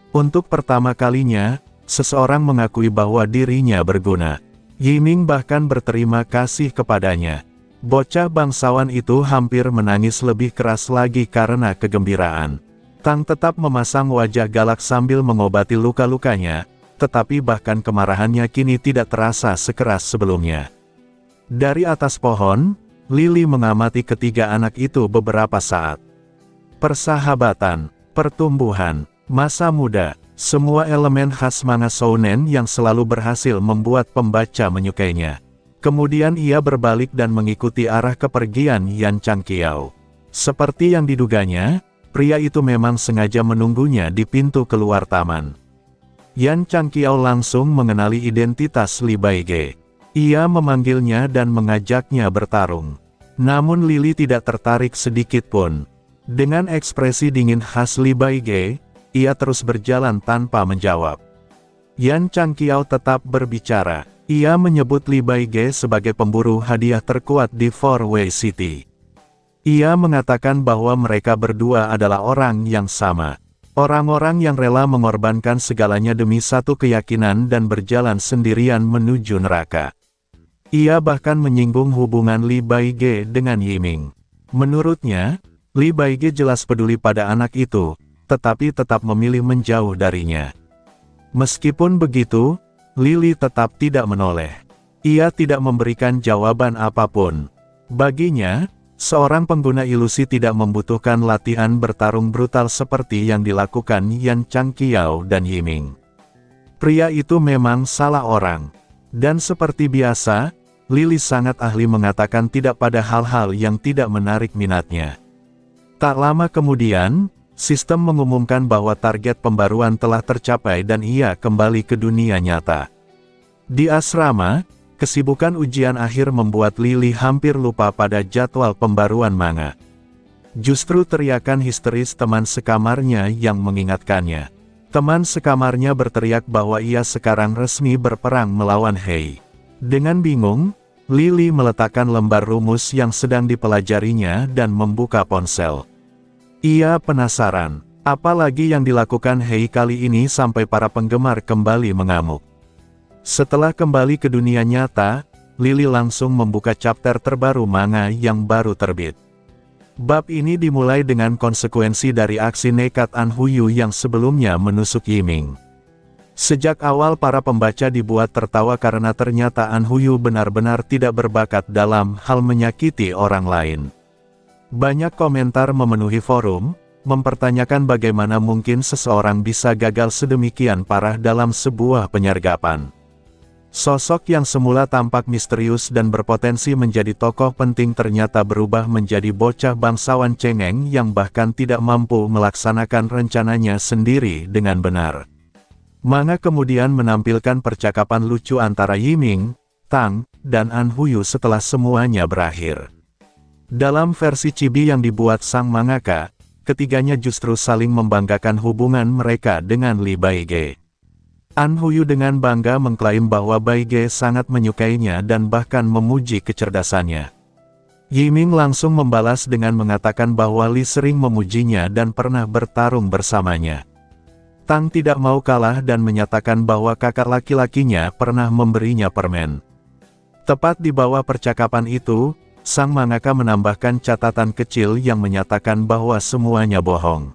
Untuk pertama kalinya, seseorang mengakui bahwa dirinya berguna. Yiming bahkan berterima kasih kepadanya. Bocah bangsawan itu hampir menangis lebih keras lagi karena kegembiraan. Tang tetap memasang wajah galak sambil mengobati luka-lukanya, tetapi bahkan kemarahannya kini tidak terasa sekeras sebelumnya. Dari atas pohon, Lily mengamati ketiga anak itu beberapa saat. Persahabatan, pertumbuhan, masa muda, semua elemen khas manga shounen yang selalu berhasil membuat pembaca menyukainya. Kemudian ia berbalik dan mengikuti arah kepergian Yan Changqiao. Seperti yang diduganya, pria itu memang sengaja menunggunya di pintu keluar taman. Yan Changqiao langsung mengenali identitas Li Baige. Ia memanggilnya dan mengajaknya bertarung. Namun Lily tidak tertarik sedikit pun. Dengan ekspresi dingin khas Li Baige, ia terus berjalan tanpa menjawab. Yan Changqiao tetap berbicara. Ia menyebut Li Baige sebagai pemburu hadiah terkuat di Four Way City. Ia mengatakan bahwa mereka berdua adalah orang yang sama. Orang-orang yang rela mengorbankan segalanya demi satu keyakinan dan berjalan sendirian menuju neraka. Ia bahkan menyinggung hubungan Li Baige dengan Yiming. Menurutnya, Li Baige jelas peduli pada anak itu, tetapi tetap memilih menjauh darinya. Meskipun begitu, Lily tetap tidak menoleh. Ia tidak memberikan jawaban apapun. Baginya, seorang pengguna ilusi tidak membutuhkan latihan bertarung brutal seperti yang dilakukan Yan Changqiao dan Yiming. Pria itu memang salah orang. Dan seperti biasa, Lily sangat ahli mengatakan tidak pada hal-hal yang tidak menarik minatnya. Tak lama kemudian, sistem mengumumkan bahwa target pembaruan telah tercapai dan ia kembali ke dunia nyata. Di asrama, kesibukan ujian akhir membuat Lily hampir lupa pada jadwal pembaruan manga. Justru teriakan histeris teman sekamarnya yang mengingatkannya. Teman sekamarnya berteriak bahwa ia sekarang resmi berperang melawan Hei. Dengan bingung, Lily meletakkan lembar rumus yang sedang dipelajarinya dan membuka ponsel. Ia penasaran, apalagi yang dilakukan Hei kali ini sampai para penggemar kembali mengamuk. Setelah kembali ke dunia nyata, Lily langsung membuka chapter terbaru manga yang baru terbit. Bab ini dimulai dengan konsekuensi dari aksi nekat An Huyu yang sebelumnya menusuk Yiming. Sejak awal para pembaca dibuat tertawa karena ternyata An Huyu benar-benar tidak berbakat dalam hal menyakiti orang lain. Banyak komentar memenuhi forum, mempertanyakan bagaimana mungkin seseorang bisa gagal sedemikian parah dalam sebuah penyergapan. Sosok yang semula tampak misterius dan berpotensi menjadi tokoh penting ternyata berubah menjadi bocah bangsawan cengeng yang bahkan tidak mampu melaksanakan rencananya sendiri dengan benar. Manga kemudian menampilkan percakapan lucu antara Yiming, Tang, dan An Huyu setelah semuanya berakhir. Dalam versi chibi yang dibuat sang mangaka, ketiganya justru saling membanggakan hubungan mereka dengan Lee Baige. An Huyu dengan bangga mengklaim bahwa Baige sangat menyukainya dan bahkan memuji kecerdasannya. Yiming langsung membalas dengan mengatakan bahwa Lee sering memujinya dan pernah bertarung bersamanya. Tang tidak mau kalah dan menyatakan bahwa kakak laki-lakinya pernah memberinya permen. Tepat di bawah percakapan itu, sang mangaka menambahkan catatan kecil yang menyatakan bahwa semuanya bohong.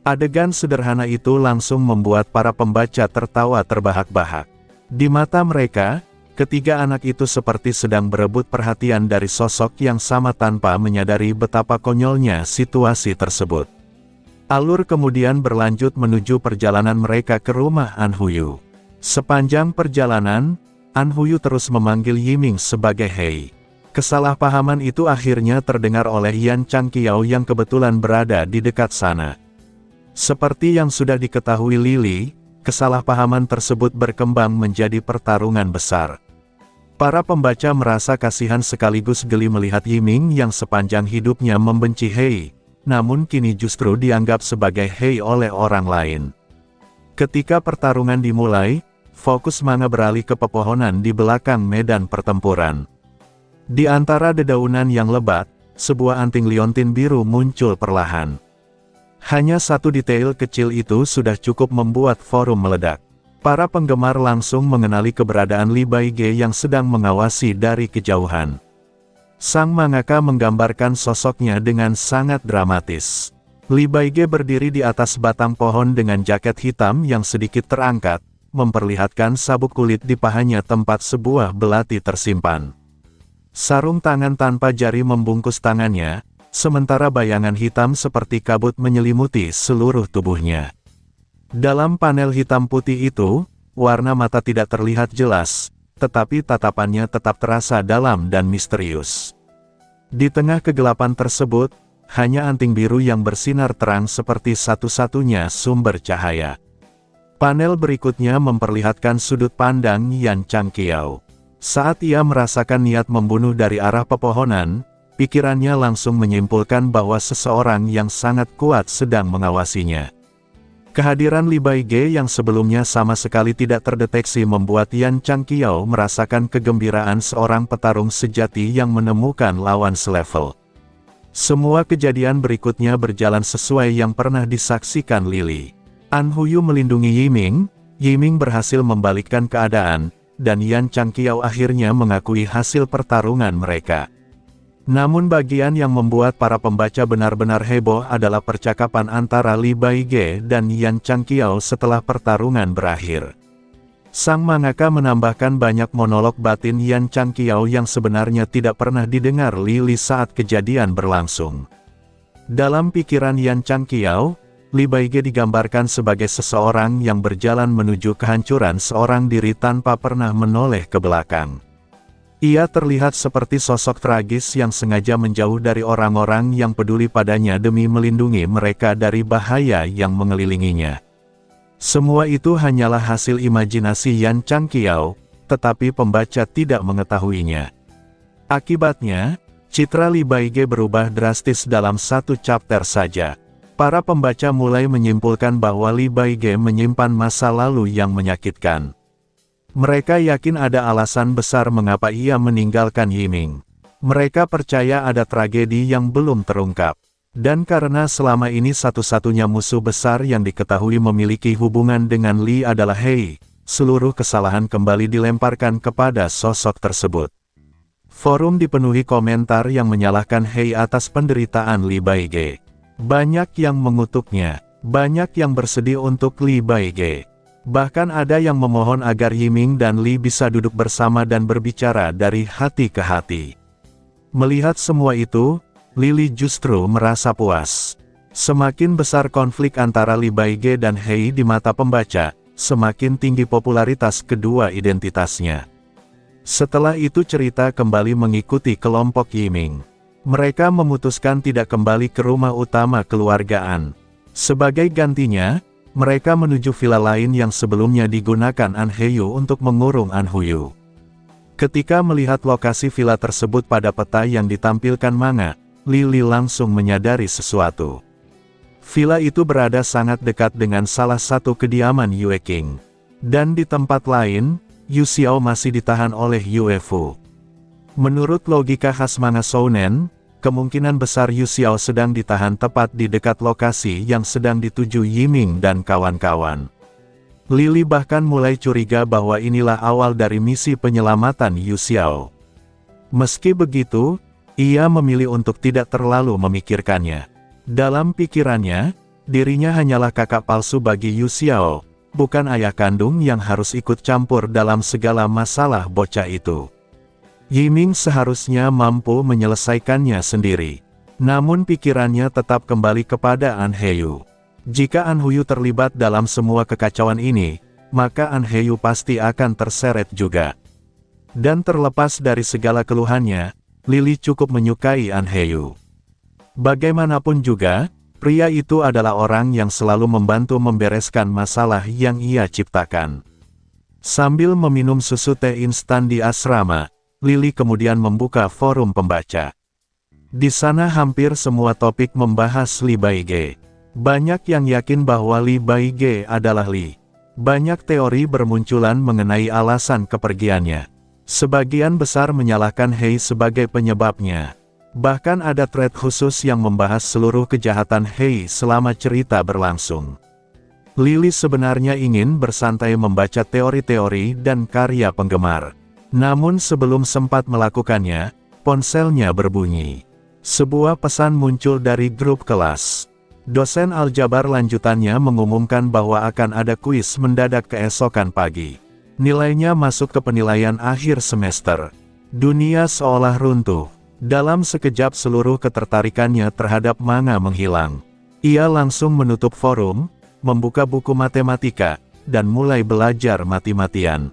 Adegan sederhana itu langsung membuat para pembaca tertawa terbahak-bahak. Di mata mereka, ketiga anak itu seperti sedang berebut perhatian dari sosok yang sama tanpa menyadari betapa konyolnya situasi tersebut. Alur kemudian berlanjut menuju perjalanan mereka ke rumah An Huyu. Sepanjang perjalanan, An Huyu terus memanggil Yiming sebagai Hei. Kesalahpahaman itu akhirnya terdengar oleh Yan Changqiao yang kebetulan berada di dekat sana. Seperti yang sudah diketahui Lily, kesalahpahaman tersebut berkembang menjadi pertarungan besar. Para pembaca merasa kasihan sekaligus geli melihat Yiming yang sepanjang hidupnya membenci Hei, namun kini justru dianggap sebagai Hei oleh orang lain. Ketika pertarungan dimulai, fokus manga beralih ke pepohonan di belakang medan pertempuran. Di antara dedaunan yang lebat, sebuah anting liontin biru muncul perlahan. Hanya satu detail kecil itu sudah cukup membuat forum meledak. Para penggemar langsung mengenali keberadaan Lee Baige yang sedang mengawasi dari kejauhan. Sang mangaka menggambarkan sosoknya dengan sangat dramatis. Lee Baige berdiri di atas batang pohon dengan jaket hitam yang sedikit terangkat, memperlihatkan sabuk kulit di pahanya tempat sebuah belati tersimpan. Sarung tangan tanpa jari membungkus tangannya, sementara bayangan hitam seperti kabut menyelimuti seluruh tubuhnya. Dalam panel hitam putih itu, warna mata tidak terlihat jelas, tetapi tatapannya tetap terasa dalam dan misterius. Di tengah kegelapan tersebut, hanya anting biru yang bersinar terang seperti satu-satunya sumber cahaya. Panel berikutnya memperlihatkan sudut pandang Yan Changqiao. Saat ia merasakan niat membunuh dari arah pepohonan, pikirannya langsung menyimpulkan bahwa seseorang yang sangat kuat sedang mengawasinya. Kehadiran Lee Baige yang sebelumnya sama sekali tidak terdeteksi membuat Yan Changqiao merasakan kegembiraan seorang petarung sejati yang menemukan lawan selevel. Semua kejadian berikutnya berjalan sesuai yang pernah disaksikan Lily. An Huyu melindungi Yiming, Yiming berhasil membalikkan keadaan, dan Yan Changqiao akhirnya mengakui hasil pertarungan mereka. Namun bagian yang membuat para pembaca benar-benar heboh adalah percakapan antara Lee Baige dan Yan Changqiao setelah pertarungan berakhir. Sang mangaka menambahkan banyak monolog batin Yan Changqiao yang sebenarnya tidak pernah didengar Lily saat kejadian berlangsung. Dalam pikiran Yan Changqiao, Lee Baige digambarkan sebagai seseorang yang berjalan menuju kehancuran seorang diri tanpa pernah menoleh ke belakang. Ia terlihat seperti sosok tragis yang sengaja menjauh dari orang-orang yang peduli padanya demi melindungi mereka dari bahaya yang mengelilinginya. Semua itu hanyalah hasil imajinasi Yan Changqiao, tetapi pembaca tidak mengetahuinya. Akibatnya, citra Lee Baige berubah drastis dalam satu chapter saja. Para pembaca mulai menyimpulkan bahwa Lee Baige menyimpan masa lalu yang menyakitkan. Mereka yakin ada alasan besar mengapa ia meninggalkan Yiming. Mereka percaya ada tragedi yang belum terungkap. Dan karena selama ini satu-satunya musuh besar yang diketahui memiliki hubungan dengan Lee adalah Hei, seluruh kesalahan kembali dilemparkan kepada sosok tersebut. Forum dipenuhi komentar yang menyalahkan Hei atas penderitaan Lee Baige. Banyak yang mengutuknya, banyak yang bersedih untuk Lee Baige. Bahkan ada yang memohon agar Yiming dan Lee bisa duduk bersama dan berbicara dari hati ke hati. Melihat semua itu, Lily justru merasa puas. Semakin besar konflik antara Lee Baige dan Hei di mata pembaca, semakin tinggi popularitas kedua identitasnya. Setelah itu cerita kembali mengikuti kelompok Yiming. Mereka memutuskan tidak kembali ke rumah utama keluargaan. Sebagai gantinya, mereka menuju villa lain yang sebelumnya digunakan An Hyeyu untuk mengurung An Huyu. Ketika melihat lokasi villa tersebut pada peta yang ditampilkan manga, Lily langsung menyadari sesuatu. Villa itu berada sangat dekat dengan salah satu kediaman Yue King. Dan di tempat lain, Yu Xiao masih ditahan oleh Yue Fu. Menurut logika khas manga shounen, kemungkinan besar Yu Xiao sedang ditahan tepat di dekat lokasi yang sedang dituju Yiming dan kawan-kawan. Lily bahkan mulai curiga bahwa inilah awal dari misi penyelamatan Yu Xiao. Meski begitu, ia memilih untuk tidak terlalu memikirkannya. Dalam pikirannya, dirinya hanyalah kakak palsu bagi Yu Xiao, bukan ayah kandung yang harus ikut campur dalam segala masalah bocah itu. Yiming seharusnya mampu menyelesaikannya sendiri. Namun pikirannya tetap kembali kepada An Hyeyu. Jika An Huyu terlibat dalam semua kekacauan ini, maka An Hyeyu pasti akan terseret juga. Dan terlepas dari segala keluhannya, Lily cukup menyukai An Hyeyu. Bagaimanapun juga, pria itu adalah orang yang selalu membantu membereskan masalah yang ia ciptakan. Sambil meminum susu teh instan di asrama, Lily kemudian membuka forum pembaca. Di sana hampir semua topik membahas Lee Baige. Banyak yang yakin bahwa Lee Baige adalah Lee. Banyak teori bermunculan mengenai alasan kepergiannya. Sebagian besar menyalahkan Hei sebagai penyebabnya. Bahkan ada thread khusus yang membahas seluruh kejahatan Hei selama cerita berlangsung. Lily sebenarnya ingin bersantai membaca teori-teori dan karya penggemar. Namun sebelum sempat melakukannya, ponselnya berbunyi. Sebuah pesan muncul dari grup kelas. Dosen aljabar lanjutannya mengumumkan bahwa akan ada kuis mendadak keesokan pagi. Nilainya masuk ke penilaian akhir semester. Dunia seolah runtuh. Dalam sekejap seluruh ketertarikannya terhadap manga menghilang. Ia langsung menutup forum, membuka buku matematika, dan mulai belajar mati-matian.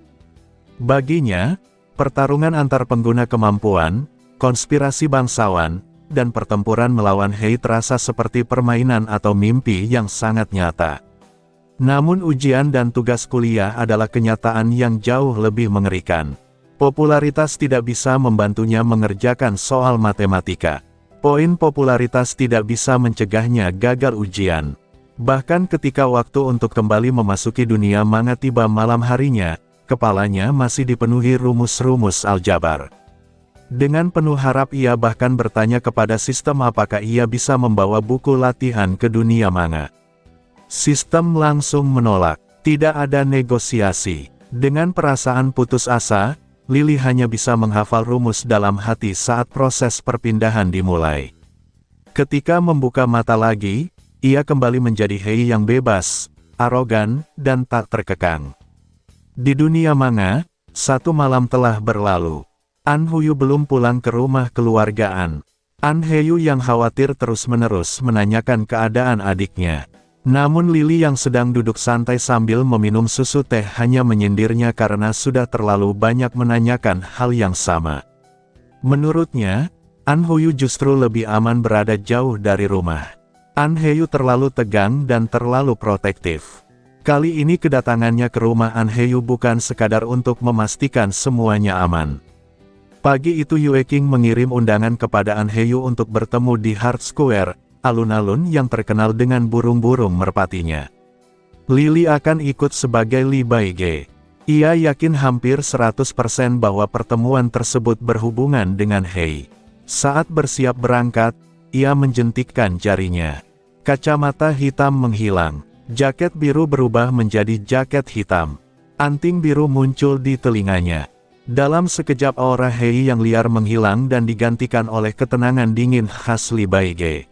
Baginya, pertarungan antar pengguna kemampuan, konspirasi bangsawan, dan pertempuran melawan Hei terasa seperti permainan atau mimpi yang sangat nyata. Namun ujian dan tugas kuliah adalah kenyataan yang jauh lebih mengerikan. Popularitas tidak bisa membantunya mengerjakan soal matematika. Poin popularitas tidak bisa mencegahnya gagal ujian. Bahkan ketika waktu untuk kembali memasuki dunia manga tiba malam harinya, kepalanya masih dipenuhi rumus-rumus aljabar. Dengan penuh harap ia bahkan bertanya kepada sistem apakah ia bisa membawa buku latihan ke dunia manga. Sistem langsung menolak, tidak ada negosiasi. Dengan perasaan putus asa, Lily hanya bisa menghafal rumus dalam hati saat proses perpindahan dimulai. Ketika membuka mata lagi, ia kembali menjadi Hei yang bebas, arogan, dan tak terkekang. Di dunia manga, satu malam telah berlalu. An Huyu belum pulang ke rumah keluargaan. An Hyeyu yang khawatir terus-menerus menanyakan keadaan adiknya. Namun Lily yang sedang duduk santai sambil meminum susu teh hanya menyindirnya karena sudah terlalu banyak menanyakan hal yang sama. Menurutnya, An Huyu justru lebih aman berada jauh dari rumah. An Hyeyu terlalu tegang dan terlalu protektif. Kali ini kedatangannya ke rumah An Hyeyu bukan sekadar untuk memastikan semuanya aman. Pagi itu Yue King mengirim undangan kepada An Hyeyu untuk bertemu di Heart Square, alun-alun yang terkenal dengan burung-burung merpatinya. Lily akan ikut sebagai Lee Baige. Ia yakin hampir 100% bahwa pertemuan tersebut berhubungan dengan Hei. Saat bersiap berangkat, ia menjentikkan jarinya. Kacamata hitam menghilang. Jaket biru berubah menjadi jaket hitam. Anting biru muncul di telinganya. Dalam sekejap aura Hei yang liar menghilang dan digantikan oleh ketenangan dingin khas Li Baige.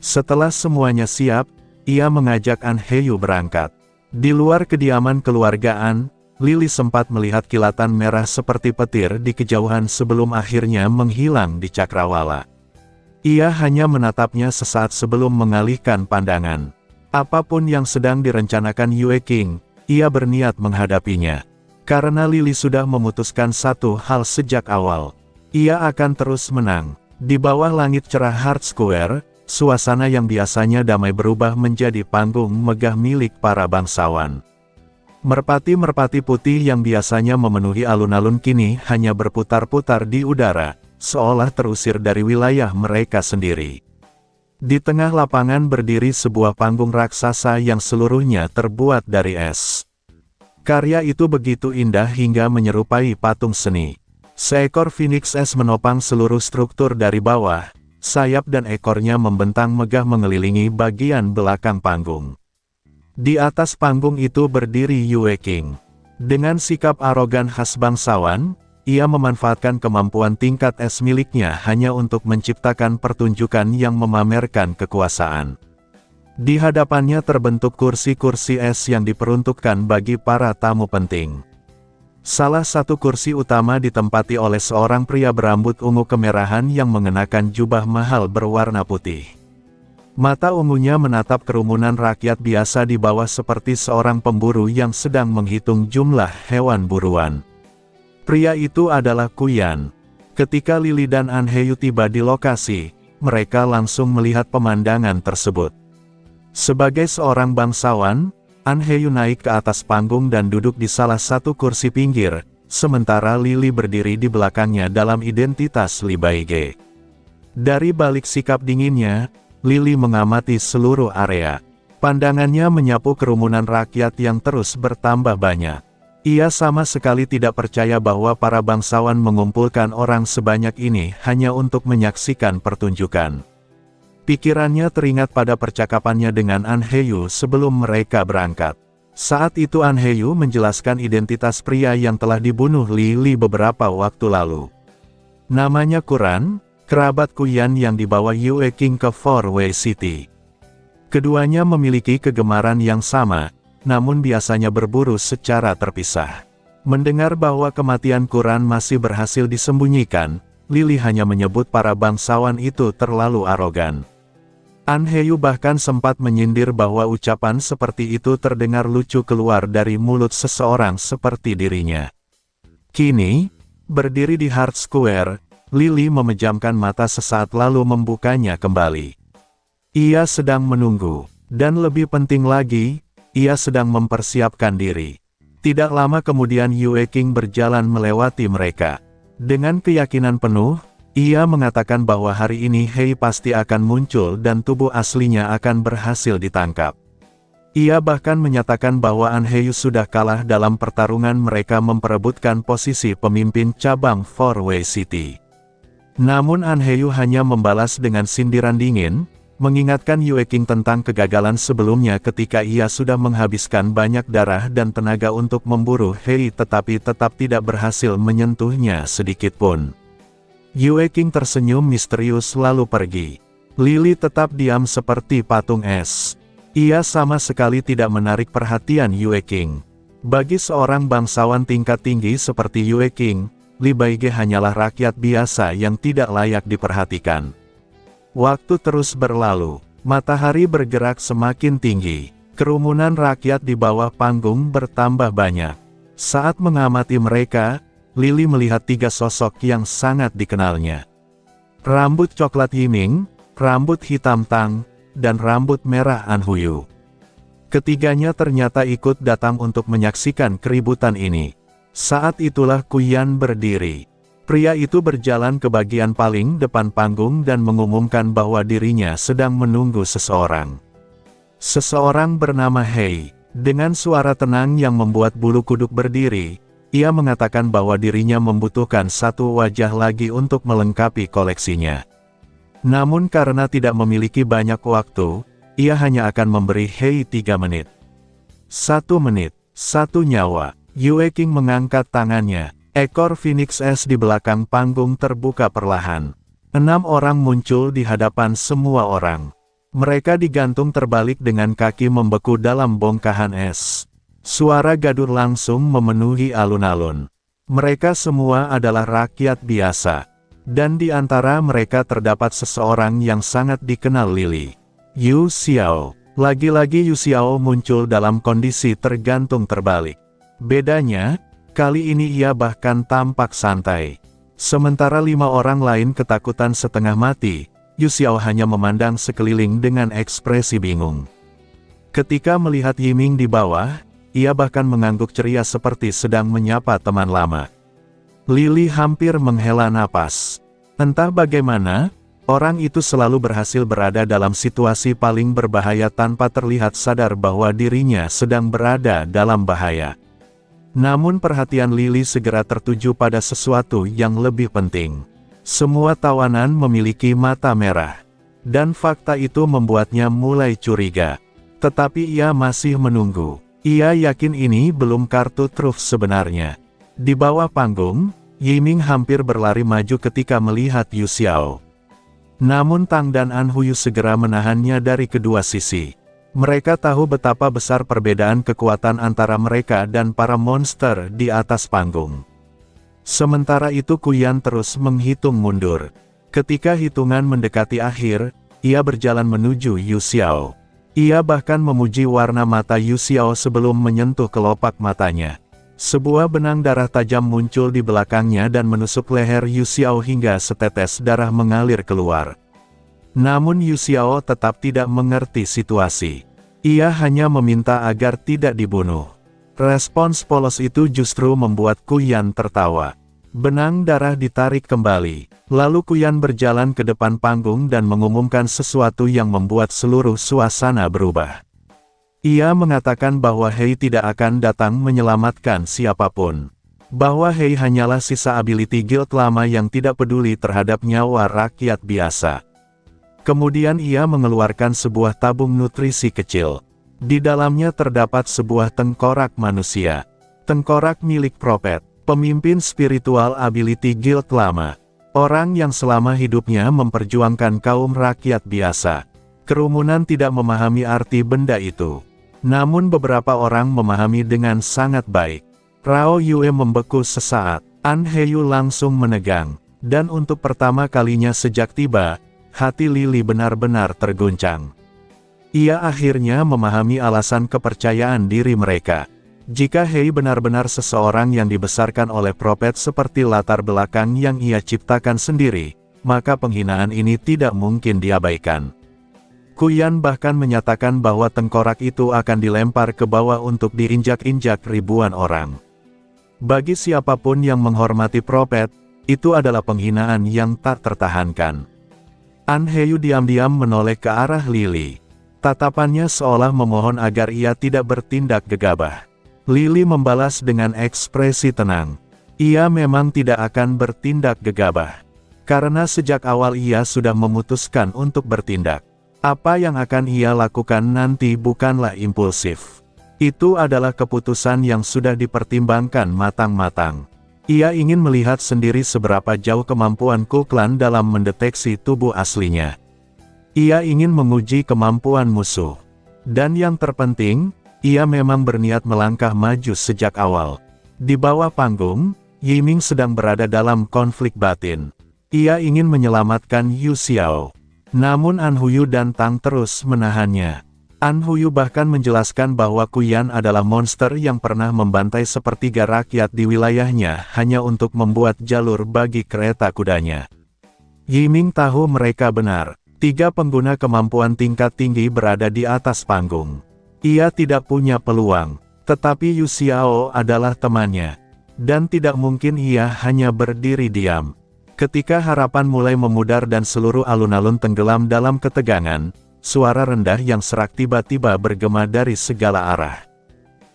Setelah semuanya siap, ia mengajak An Heyu berangkat. Di luar kediaman keluargaan, Lily sempat melihat kilatan merah seperti petir di kejauhan sebelum akhirnya menghilang di cakrawala. Ia hanya menatapnya sesaat sebelum mengalihkan pandangan. Apapun yang sedang direncanakan Yue King, ia berniat menghadapinya. Karena Lily sudah memutuskan satu hal sejak awal. Ia akan terus menang. Di bawah langit cerah Heart Square, suasana yang biasanya damai berubah menjadi panggung megah milik para bangsawan. Merpati-merpati putih yang biasanya memenuhi alun-alun kini hanya berputar-putar di udara, seolah terusir dari wilayah mereka sendiri. Di tengah lapangan berdiri sebuah panggung raksasa yang seluruhnya terbuat dari es. Karya itu begitu indah hingga menyerupai patung seni. Seekor Phoenix es menopang seluruh struktur dari bawah, sayap dan ekornya membentang megah mengelilingi bagian belakang panggung. Di atas panggung itu berdiri Yue King. Dengan sikap arogan khas bangsawan, ia memanfaatkan kemampuan tingkat es miliknya hanya untuk menciptakan pertunjukan yang memamerkan kekuasaan. Di hadapannya terbentuk kursi-kursi es yang diperuntukkan bagi para tamu penting. Salah satu kursi utama ditempati oleh seorang pria berambut ungu kemerahan yang mengenakan jubah mahal berwarna putih. Mata ungunya menatap kerumunan rakyat biasa di bawah seperti seorang pemburu yang sedang menghitung jumlah hewan buruan. Pria itu adalah Kuyan. Ketika Lily dan An Heyu tiba di lokasi, mereka langsung melihat pemandangan tersebut. Sebagai seorang bangsawan, An Heyu naik ke atas panggung dan duduk di salah satu kursi pinggir, sementara Lily berdiri di belakangnya dalam identitas Li Baige. Dari balik sikap dinginnya, Lily mengamati seluruh area. Pandangannya menyapu kerumunan rakyat yang terus bertambah banyak. Ia sama sekali tidak percaya bahwa para bangsawan mengumpulkan orang sebanyak ini hanya untuk menyaksikan pertunjukan. Pikirannya teringat pada percakapannya dengan An Heyu sebelum mereka berangkat. Saat itu An Heyu menjelaskan identitas pria yang telah dibunuh Lily beberapa waktu lalu. Namanya Kuran, kerabat Kuyan yang dibawa Yue King ke Fourway City. Keduanya memiliki kegemaran yang sama, namun biasanya berburu secara terpisah. Mendengar bahwa kematian Kuran masih berhasil disembunyikan, Lily hanya menyebut para bangsawan itu terlalu arogan. An Heyu bahkan sempat menyindir bahwa ucapan seperti itu terdengar lucu keluar dari mulut seseorang seperti dirinya. Kini, berdiri di Heart Square, Lily memejamkan mata sesaat lalu membukanya kembali. Ia sedang menunggu, dan lebih penting lagi, ia sedang mempersiapkan diri. Tidak lama kemudian Yue King berjalan melewati mereka. Dengan keyakinan penuh, ia mengatakan bahwa hari ini Hei pasti akan muncul dan tubuh aslinya akan berhasil ditangkap. Ia bahkan menyatakan bahwa An Heyu sudah kalah dalam pertarungan mereka memperebutkan posisi pemimpin cabang Fourway City. Namun An Heyu hanya membalas dengan sindiran dingin, mengingatkan Yue King tentang kegagalan sebelumnya ketika ia sudah menghabiskan banyak darah dan tenaga untuk memburu Hei tetapi tetap tidak berhasil menyentuhnya sedikitpun. Yue King tersenyum misterius lalu pergi. Lily tetap diam seperti patung es. Ia sama sekali tidak menarik perhatian Yue King. Bagi seorang bangsawan tingkat tinggi seperti Yue King, Li Baige hanyalah rakyat biasa yang tidak layak diperhatikan. Waktu terus berlalu, matahari bergerak semakin tinggi, kerumunan rakyat di bawah panggung bertambah banyak. Saat mengamati mereka, Lily melihat tiga sosok yang sangat dikenalnya. Rambut coklat Yiming, rambut hitam Tang, dan rambut merah An Huyu. Ketiganya ternyata ikut datang untuk menyaksikan keributan ini. Saat itulah Kuyan berdiri. Pria itu berjalan ke bagian paling depan panggung dan mengumumkan bahwa dirinya sedang menunggu seseorang. Seseorang bernama Hei. Dengan suara tenang yang membuat bulu kuduk berdiri, ia mengatakan bahwa dirinya membutuhkan satu wajah lagi untuk melengkapi koleksinya. Namun karena tidak memiliki banyak waktu, ia hanya akan memberi Hei 3 menit. 1 menit, 1 nyawa. Yue King mengangkat tangannya. Ekor Phoenix Es di belakang panggung terbuka perlahan. 6 orang muncul di hadapan semua orang. Mereka digantung terbalik dengan kaki membeku dalam bongkahan es. Suara gaduh langsung memenuhi alun-alun. Mereka semua adalah rakyat biasa. Dan di antara mereka terdapat seseorang yang sangat dikenal Lily. Yu Xiao. Lagi-lagi Yu Xiao muncul dalam kondisi tergantung terbalik. Bedanya, kali ini ia bahkan tampak santai. Sementara 5 orang lain ketakutan setengah mati, Yu Xiao hanya memandang sekeliling dengan ekspresi bingung. Ketika melihat Yiming di bawah, ia bahkan mengangguk ceria seperti sedang menyapa teman lama. Lily hampir menghela napas. Entah bagaimana, orang itu selalu berhasil berada dalam situasi paling berbahaya tanpa terlihat sadar bahwa dirinya sedang berada dalam bahaya. Namun perhatian Lily segera tertuju pada sesuatu yang lebih penting. Semua tawanan memiliki mata merah. Dan fakta itu membuatnya mulai curiga. Tetapi ia masih menunggu. Ia yakin ini belum kartu truf sebenarnya. Di bawah panggung, Yiming hampir berlari maju ketika melihat Yu Xiao. Namun Tang dan An Huyu segera menahannya dari kedua sisi. Mereka tahu betapa besar perbedaan kekuatan antara mereka dan para monster di atas panggung. Sementara itu Kuyan terus menghitung mundur. Ketika hitungan mendekati akhir, ia berjalan menuju Yu Xiao. Ia bahkan memuji warna mata Yu Xiao sebelum menyentuh kelopak matanya. Sebuah benang darah tajam muncul di belakangnya dan menusuk leher Yu Xiao hingga setetes darah mengalir keluar. Namun Yu Xiao tetap tidak mengerti situasi. Ia hanya meminta agar tidak dibunuh. Respons polos itu justru membuat Kuyan tertawa. Benang darah ditarik kembali. Lalu Kuyan berjalan ke depan panggung dan mengumumkan sesuatu yang membuat seluruh suasana berubah. Ia mengatakan bahwa Hei tidak akan datang menyelamatkan siapapun. Bahwa Hei hanyalah sisa ability guild lama yang tidak peduli terhadap nyawa rakyat biasa. Kemudian ia mengeluarkan sebuah tabung nutrisi kecil. Di dalamnya terdapat sebuah tengkorak manusia. Tengkorak milik Prophet, pemimpin spiritual ability guild lama. Orang yang selama hidupnya memperjuangkan kaum rakyat biasa. Kerumunan tidak memahami arti benda itu. Namun beberapa orang memahami dengan sangat baik. Rao Yue membeku sesaat. An Heyu langsung menegang. Dan untuk pertama kalinya sejak tiba, hati Lily benar-benar terguncang. Ia akhirnya memahami alasan kepercayaan diri mereka. Jika Hei benar-benar seseorang yang dibesarkan oleh Prophet seperti latar belakang yang ia ciptakan sendiri, maka penghinaan ini tidak mungkin diabaikan. Kuyan bahkan menyatakan bahwa tengkorak itu akan dilempar ke bawah untuk diinjak-injak ribuan orang. Bagi siapapun yang menghormati Prophet, itu adalah penghinaan yang tak tertahankan. An Heyu diam-diam menoleh ke arah Lily. Tatapannya seolah memohon agar ia tidak bertindak gegabah. Lily membalas dengan ekspresi tenang. Ia memang tidak akan bertindak gegabah. Karena sejak awal ia sudah memutuskan untuk bertindak. Apa yang akan ia lakukan nanti bukanlah impulsif. Itu adalah keputusan yang sudah dipertimbangkan matang-matang. Ia ingin melihat sendiri seberapa jauh kemampuan Ku Clan dalam mendeteksi tubuh aslinya. Ia ingin menguji kemampuan musuh. Dan yang terpenting, ia memang berniat melangkah maju sejak awal. Di bawah panggung, Yiming sedang berada dalam konflik batin. Ia ingin menyelamatkan Yu Xiao. Namun An Huyu dan Tang terus menahannya. An Huyu bahkan menjelaskan bahwa Kuyan adalah monster yang pernah membantai sepertiga rakyat di wilayahnya hanya untuk membuat jalur bagi kereta kudanya. Yiming tahu mereka benar. 3 pengguna kemampuan tingkat tinggi berada di atas panggung. Ia tidak punya peluang, tetapi Yu Xiao adalah temannya. Dan tidak mungkin ia hanya berdiri diam. Ketika harapan mulai memudar dan seluruh alun-alun tenggelam dalam ketegangan, suara rendah yang serak tiba-tiba bergema dari segala arah.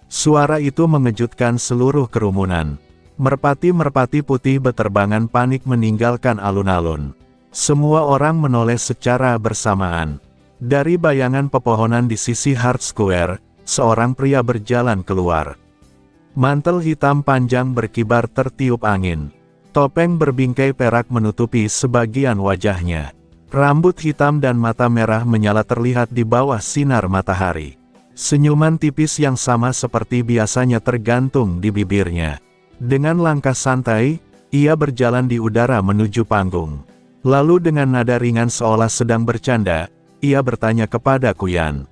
Suara itu mengejutkan seluruh kerumunan. Merpati-merpati putih beterbangan panik meninggalkan alun-alun. Semua orang menoleh secara bersamaan. Dari bayangan pepohonan di sisi Hart Square, seorang pria berjalan keluar. Mantel hitam panjang berkibar tertiup angin. Topeng berbingkai perak menutupi sebagian wajahnya. Rambut hitam dan mata merah menyala terlihat di bawah sinar matahari. Senyuman tipis yang sama seperti biasanya tergantung di bibirnya. Dengan langkah santai, ia berjalan di udara menuju panggung. Lalu dengan nada ringan seolah sedang bercanda, ia bertanya kepada Kuyan.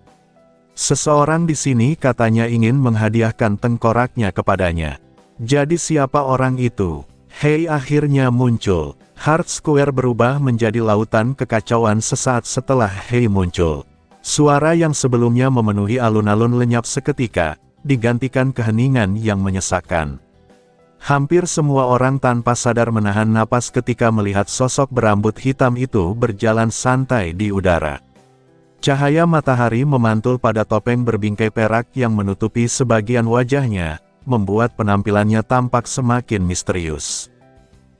Seseorang di sini katanya ingin menghadiahkan tengkoraknya kepadanya. Jadi siapa orang itu? Hei akhirnya muncul. Hart Square berubah menjadi lautan kekacauan sesaat setelah Hei muncul. Suara yang sebelumnya memenuhi alun-alun lenyap seketika, digantikan keheningan yang menyesakkan. Hampir semua orang tanpa sadar menahan napas ketika melihat sosok berambut hitam itu berjalan santai di udara. Cahaya matahari memantul pada topeng berbingkai perak yang menutupi sebagian wajahnya, membuat penampilannya tampak semakin misterius.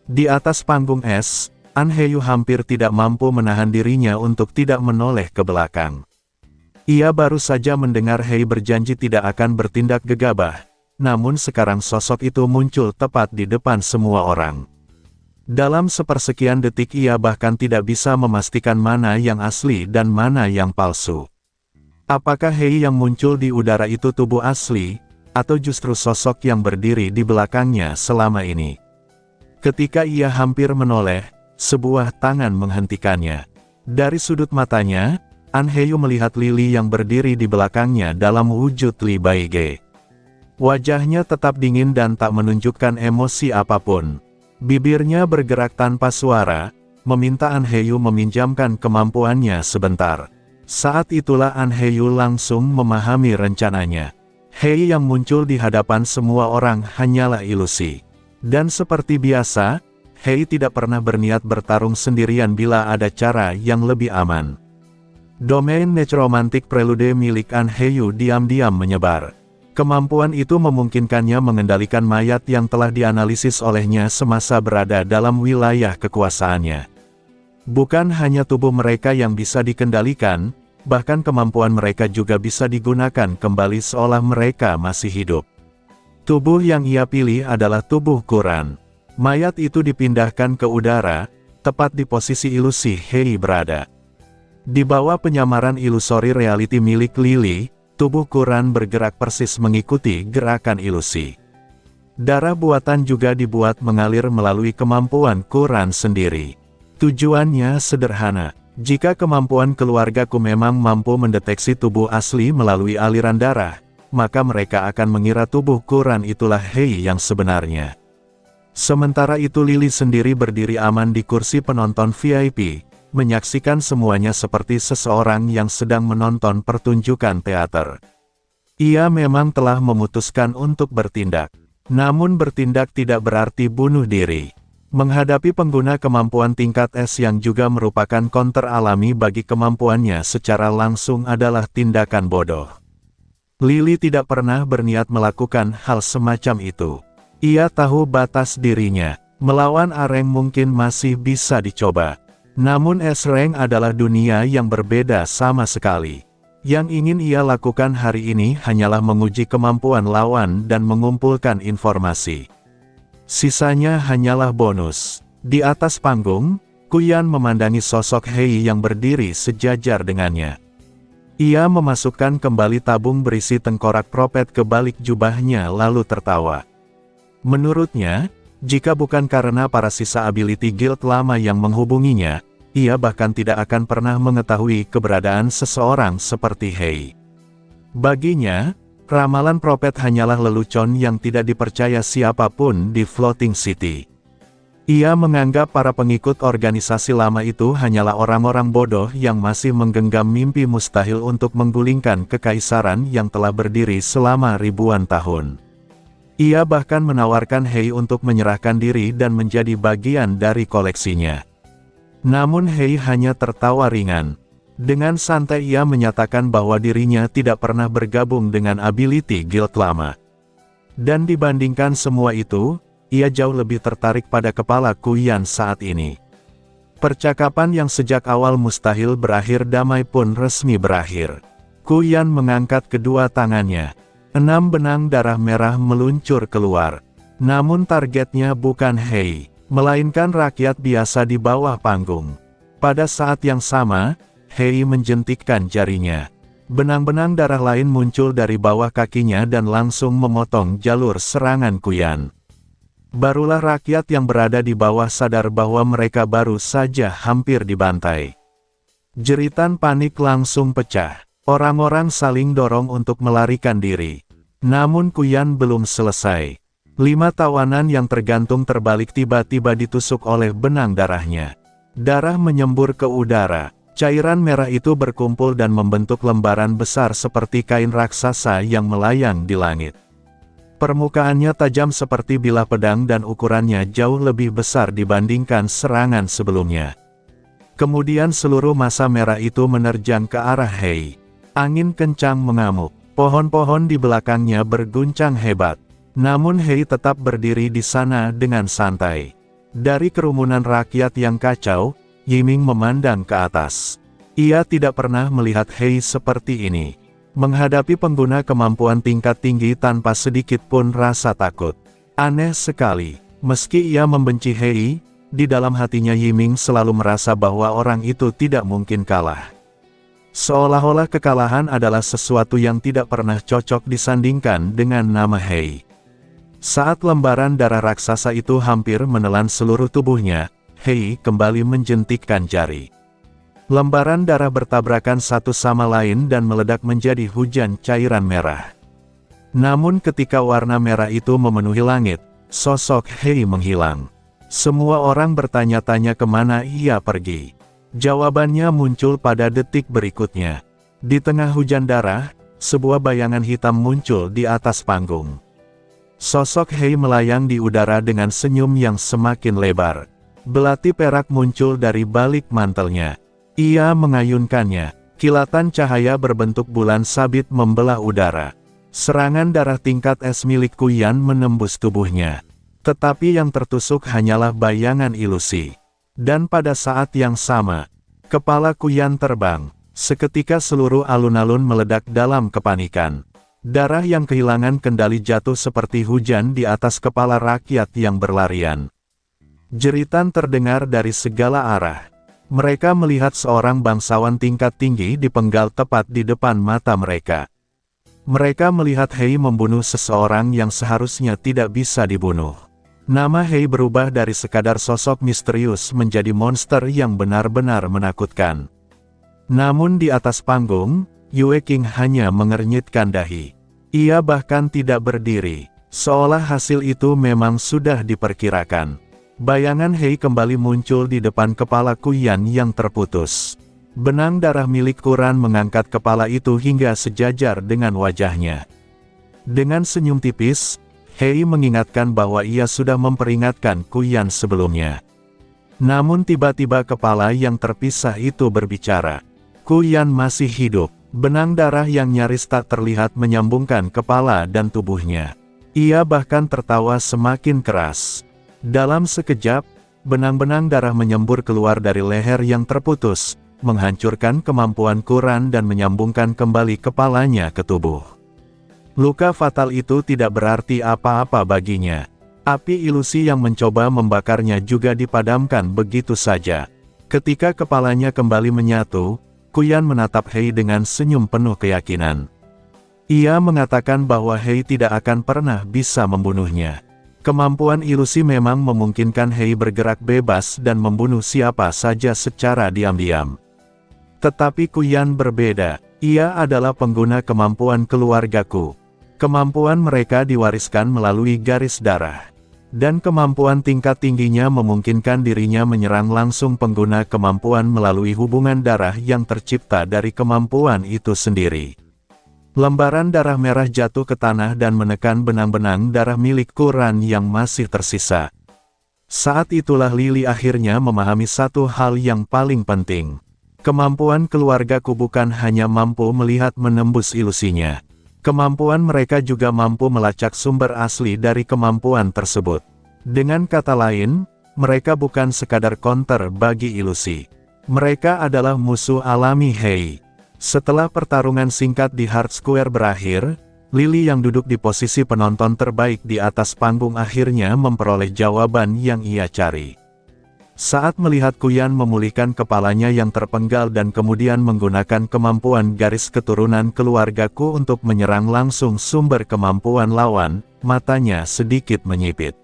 Di atas panggung es, An Heyyu hampir tidak mampu menahan dirinya untuk tidak menoleh ke belakang. Ia baru saja mendengar Hei berjanji tidak akan bertindak gegabah, namun sekarang sosok itu muncul tepat di depan semua orang. Dalam sepersekian detik ia bahkan tidak bisa memastikan mana yang asli dan mana yang palsu. Apakah Hei yang muncul di udara itu tubuh asli, atau justru sosok yang berdiri di belakangnya selama ini? Ketika ia hampir menoleh, sebuah tangan menghentikannya. Dari sudut matanya, An Heyyu melihat Lily yang berdiri di belakangnya dalam wujud Li Baige. Wajahnya tetap dingin dan tak menunjukkan emosi apapun. Bibirnya bergerak tanpa suara, meminta An Heyyu meminjamkan kemampuannya sebentar. Saat itulah An Heyyu langsung memahami rencananya. Hei yang muncul di hadapan semua orang hanyalah ilusi. Dan seperti biasa, Hei tidak pernah berniat bertarung sendirian bila ada cara yang lebih aman. Domain necromantic prelude milik An Heyyu diam-diam menyebar. Kemampuan itu memungkinkannya mengendalikan mayat yang telah dianalisis olehnya semasa berada dalam wilayah kekuasaannya. Bukan hanya tubuh mereka yang bisa dikendalikan, bahkan kemampuan mereka juga bisa digunakan kembali seolah mereka masih hidup. Tubuh yang ia pilih adalah tubuh Quran. Mayat itu dipindahkan ke udara, tepat di posisi ilusi Hei berada. Di bawah penyamaran ilusori reality milik Lily, tubuh Quran bergerak persis mengikuti gerakan ilusi. Darah buatan juga dibuat mengalir melalui kemampuan Quran sendiri. Tujuannya sederhana. Jika kemampuan keluargaku memang mampu mendeteksi tubuh asli melalui aliran darah, maka mereka akan mengira tubuh Quran itulah Hei yang sebenarnya. Sementara itu Lily sendiri berdiri aman di kursi penonton VIP, menyaksikan semuanya seperti seseorang yang sedang menonton pertunjukan teater. Ia memang telah memutuskan untuk bertindak. Namun bertindak tidak berarti bunuh diri. Menghadapi pengguna kemampuan tingkat S yang juga merupakan counter alami bagi kemampuannya secara langsung adalah tindakan bodoh. Lily tidak pernah berniat melakukan hal semacam itu. Ia tahu batas dirinya. Melawan Areng mungkin masih bisa dicoba. Namun S-Rank adalah dunia yang berbeda sama sekali. Yang ingin ia lakukan hari ini hanyalah menguji kemampuan lawan dan mengumpulkan informasi. Sisanya hanyalah bonus. Di atas panggung, Kuyan memandangi sosok Hei yang berdiri sejajar dengannya. Ia memasukkan kembali tabung berisi tengkorak propet ke balik jubahnya lalu tertawa. Menurutnya, jika bukan karena para sisa ability guild lama yang menghubunginya, ia bahkan tidak akan pernah mengetahui keberadaan seseorang seperti Hei. Baginya, ramalan propet hanyalah lelucon yang tidak dipercaya siapapun di Floating City. Ia menganggap para pengikut organisasi lama itu hanyalah orang-orang bodoh yang masih menggenggam mimpi mustahil untuk menggulingkan kekaisaran yang telah berdiri selama ribuan tahun. Ia bahkan menawarkan Hei untuk menyerahkan diri dan menjadi bagian dari koleksinya. Namun Hei hanya tertawa ringan. Dengan santai ia menyatakan bahwa dirinya tidak pernah bergabung dengan Ability Guild lama. Dan dibandingkan semua itu, ia jauh lebih tertarik pada kepala Kuyan saat ini. Percakapan yang sejak awal mustahil berakhir damai pun resmi berakhir. Kuyan mengangkat kedua tangannya. 6 benang darah merah meluncur keluar. Namun targetnya bukan Hei, melainkan rakyat biasa di bawah panggung. Pada saat yang sama, Hei menjentikkan jarinya. Benang-benang darah lain muncul dari bawah kakinya dan langsung memotong jalur serangan Kuyan. Barulah rakyat yang berada di bawah sadar bahwa mereka baru saja hampir dibantai. Jeritan panik langsung pecah. Orang-orang saling dorong untuk melarikan diri. Namun Kuyan belum selesai. 5 tawanan yang tergantung terbalik tiba-tiba ditusuk oleh benang darahnya. Darah menyembur ke udara. Cairan merah itu berkumpul dan membentuk lembaran besar seperti kain raksasa yang melayang di langit. Permukaannya tajam seperti bilah pedang dan ukurannya jauh lebih besar dibandingkan serangan sebelumnya. Kemudian seluruh massa merah itu menerjang ke arah Hei. Angin kencang mengamuk. Pohon-pohon di belakangnya berguncang hebat. Namun Hei tetap berdiri di sana dengan santai. Dari kerumunan rakyat yang kacau, Yiming memandang ke atas. Ia tidak pernah melihat Hei seperti ini. Menghadapi pengguna kemampuan tingkat tinggi tanpa sedikit pun rasa takut. Aneh sekali, meski ia membenci Hei, di dalam hatinya Yiming selalu merasa bahwa orang itu tidak mungkin kalah. Seolah-olah kekalahan adalah sesuatu yang tidak pernah cocok disandingkan dengan nama Hei. Saat lembaran darah raksasa itu hampir menelan seluruh tubuhnya, Hei kembali menjentikkan jari. Lembaran darah bertabrakan satu sama lain dan meledak menjadi hujan cairan merah. Namun ketika warna merah itu memenuhi langit, sosok Hei menghilang. Semua orang bertanya-tanya kemana ia pergi. Jawabannya muncul pada detik berikutnya. Di tengah hujan darah, sebuah bayangan hitam muncul di atas panggung. Sosok Hei melayang di udara dengan senyum yang semakin lebar. Belati perak muncul dari balik mantelnya. Ia mengayunkannya. Kilatan cahaya berbentuk bulan sabit membelah udara. Serangan darah tingkat es milik Kuyan menembus tubuhnya. Tetapi yang tertusuk hanyalah bayangan ilusi. Dan pada saat yang sama, kepala Kuyan terbang. Seketika seluruh alun-alun meledak dalam kepanikan. Darah yang kehilangan kendali jatuh seperti hujan di atas kepala rakyat yang berlarian. Jeritan terdengar dari segala arah. Mereka melihat seorang bangsawan tingkat tinggi dipenggal tepat di depan mata mereka. Mereka melihat Hei membunuh seseorang yang seharusnya tidak bisa dibunuh. Nama Hei berubah dari sekadar sosok misterius menjadi monster yang benar-benar menakutkan. Namun di atas panggung, Yue King hanya mengernyitkan dahi. Ia bahkan tidak berdiri, seolah hasil itu memang sudah diperkirakan. Bayangan Hei kembali muncul di depan kepala Kuyan yang terputus. Benang darah milik Kuran mengangkat kepala itu hingga sejajar dengan wajahnya. Dengan senyum tipis, Hei mengingatkan bahwa ia sudah memperingatkan Kuyan sebelumnya. Namun tiba-tiba kepala yang terpisah itu berbicara. Kuyan masih hidup. Benang darah yang nyaris tak terlihat menyambungkan kepala dan tubuhnya. Ia bahkan tertawa semakin keras. Dalam sekejap, benang-benang darah menyembur keluar dari leher yang terputus, menghancurkan kemampuan Kuran dan menyambungkan kembali kepalanya ke tubuh. Luka fatal itu tidak berarti apa-apa baginya. Api ilusi yang mencoba membakarnya juga dipadamkan begitu saja. Ketika kepalanya kembali menyatu, Kuyan menatap Hei dengan senyum penuh keyakinan. Ia mengatakan bahwa Hei tidak akan pernah bisa membunuhnya. Kemampuan ilusi memang memungkinkan Hei bergerak bebas dan membunuh siapa saja secara diam-diam. Tetapi Kuyan berbeda, ia adalah pengguna kemampuan keluargaku. Kemampuan mereka diwariskan melalui garis darah. Dan kemampuan tingkat tingginya memungkinkan dirinya menyerang langsung pengguna kemampuan melalui hubungan darah yang tercipta dari kemampuan itu sendiri. Lembaran darah merah jatuh ke tanah dan menekan benang-benang darah milik Kuran yang masih tersisa. Saat itulah Lily akhirnya memahami satu hal yang paling penting. Kemampuan keluargaku bukan hanya mampu melihat menembus ilusinya. Kemampuan mereka juga mampu melacak sumber asli dari kemampuan tersebut. Dengan kata lain, mereka bukan sekadar counter bagi ilusi. Mereka adalah musuh alami Hei. Setelah pertarungan singkat di Hard Square berakhir, Lily yang duduk di posisi penonton terbaik di atas panggung akhirnya memperoleh jawaban yang ia cari. Saat melihat Kuyan memulihkan kepalanya yang terpenggal dan kemudian menggunakan kemampuan garis keturunan keluargaku untuk menyerang langsung sumber kemampuan lawan, matanya sedikit menyipit.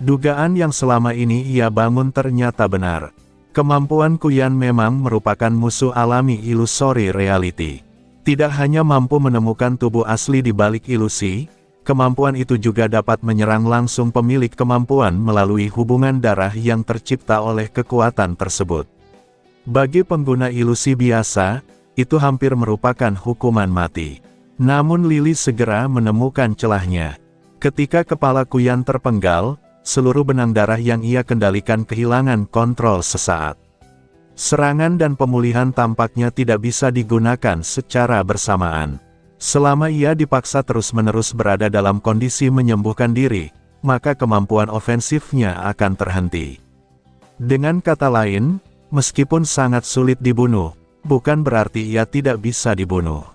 Dugaan yang selama ini ia bangun ternyata benar. Kemampuan Kuyan memang merupakan musuh alami ilusori reality. Tidak hanya mampu menemukan tubuh asli di balik ilusi, kemampuan itu juga dapat menyerang langsung pemilik kemampuan melalui hubungan darah yang tercipta oleh kekuatan tersebut. Bagi pengguna ilusi biasa, itu hampir merupakan hukuman mati. Namun Lily segera menemukan celahnya. Ketika kepala Kuyan terpenggal, seluruh benang darah yang ia kendalikan kehilangan kontrol sesaat. Serangan dan pemulihan tampaknya tidak bisa digunakan secara bersamaan. Selama ia dipaksa terus-menerus berada dalam kondisi menyembuhkan diri, maka kemampuan ofensifnya akan terhenti. Dengan kata lain, meskipun sangat sulit dibunuh, bukan berarti ia tidak bisa dibunuh.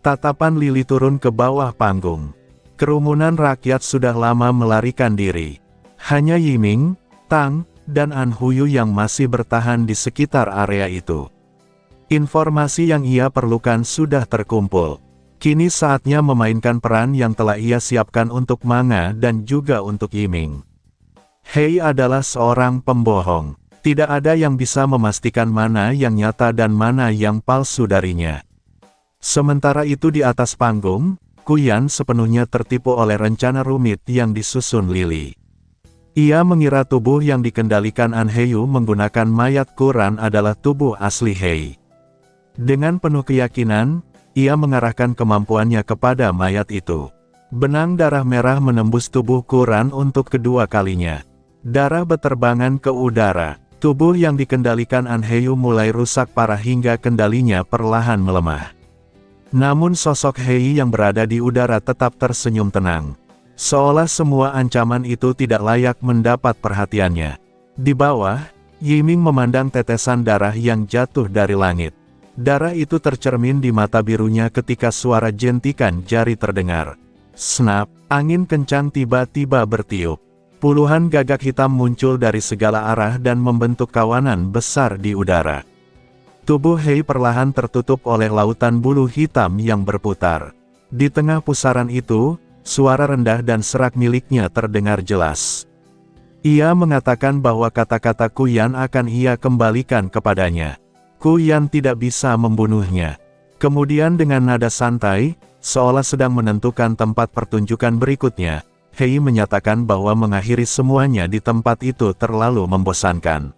Tatapan Lily turun ke bawah panggung. Kerumunan rakyat sudah lama melarikan diri. Hanya Yiming, Tang, dan An Huyu yang masih bertahan di sekitar area itu. Informasi yang ia perlukan sudah terkumpul. Kini saatnya memainkan peran yang telah ia siapkan untuk Manga dan juga untuk Yiming. Hei adalah seorang pembohong. Tidak ada yang bisa memastikan mana yang nyata dan mana yang palsu darinya. Sementara itu di atas panggung, Kuyan sepenuhnya tertipu oleh rencana rumit yang disusun Lily. Ia mengira tubuh yang dikendalikan An Heyu menggunakan mayat Quran adalah tubuh asli Hei. Dengan penuh keyakinan, ia mengarahkan kemampuannya kepada mayat itu. Benang darah merah menembus tubuh Quran untuk kedua kalinya. Darah beterbangan ke udara. Tubuh yang dikendalikan An Heyu mulai rusak parah hingga kendalinya perlahan melemah. Namun sosok Hei yang berada di udara tetap tersenyum tenang. Seolah semua ancaman itu tidak layak mendapat perhatiannya. Di bawah, Yiming memandang tetesan darah yang jatuh dari langit. Darah itu tercermin di mata birunya ketika suara jentikan jari terdengar. Snap, angin kencang tiba-tiba bertiup. Puluhan gagak hitam muncul dari segala arah dan membentuk kawanan besar di udara. Tubuh Hei perlahan tertutup oleh lautan bulu hitam yang berputar. Di tengah pusaran itu, suara rendah dan serak miliknya terdengar jelas. Ia mengatakan bahwa kata-kata Kuyan akan ia kembalikan kepadanya. Kuyan tidak bisa membunuhnya. Kemudian dengan nada santai, seolah sedang menentukan tempat pertunjukan berikutnya, Hei menyatakan bahwa mengakhiri semuanya di tempat itu terlalu membosankan.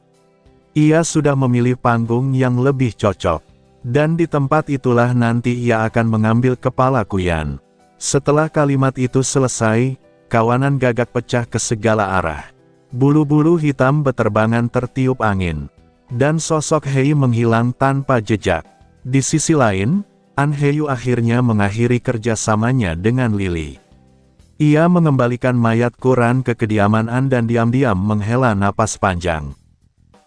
Ia sudah memilih panggung yang lebih cocok. Dan di tempat itulah nanti ia akan mengambil kepala Kuyan. Setelah kalimat itu selesai, kawanan gagak pecah ke segala arah. Bulu-bulu hitam beterbangan tertiup angin. Dan sosok Hei menghilang tanpa jejak. Di sisi lain, An Heyu akhirnya mengakhiri kerjasamanya dengan Lily. Ia mengembalikan mayat Quran ke kediaman An dan diam-diam menghela napas panjang.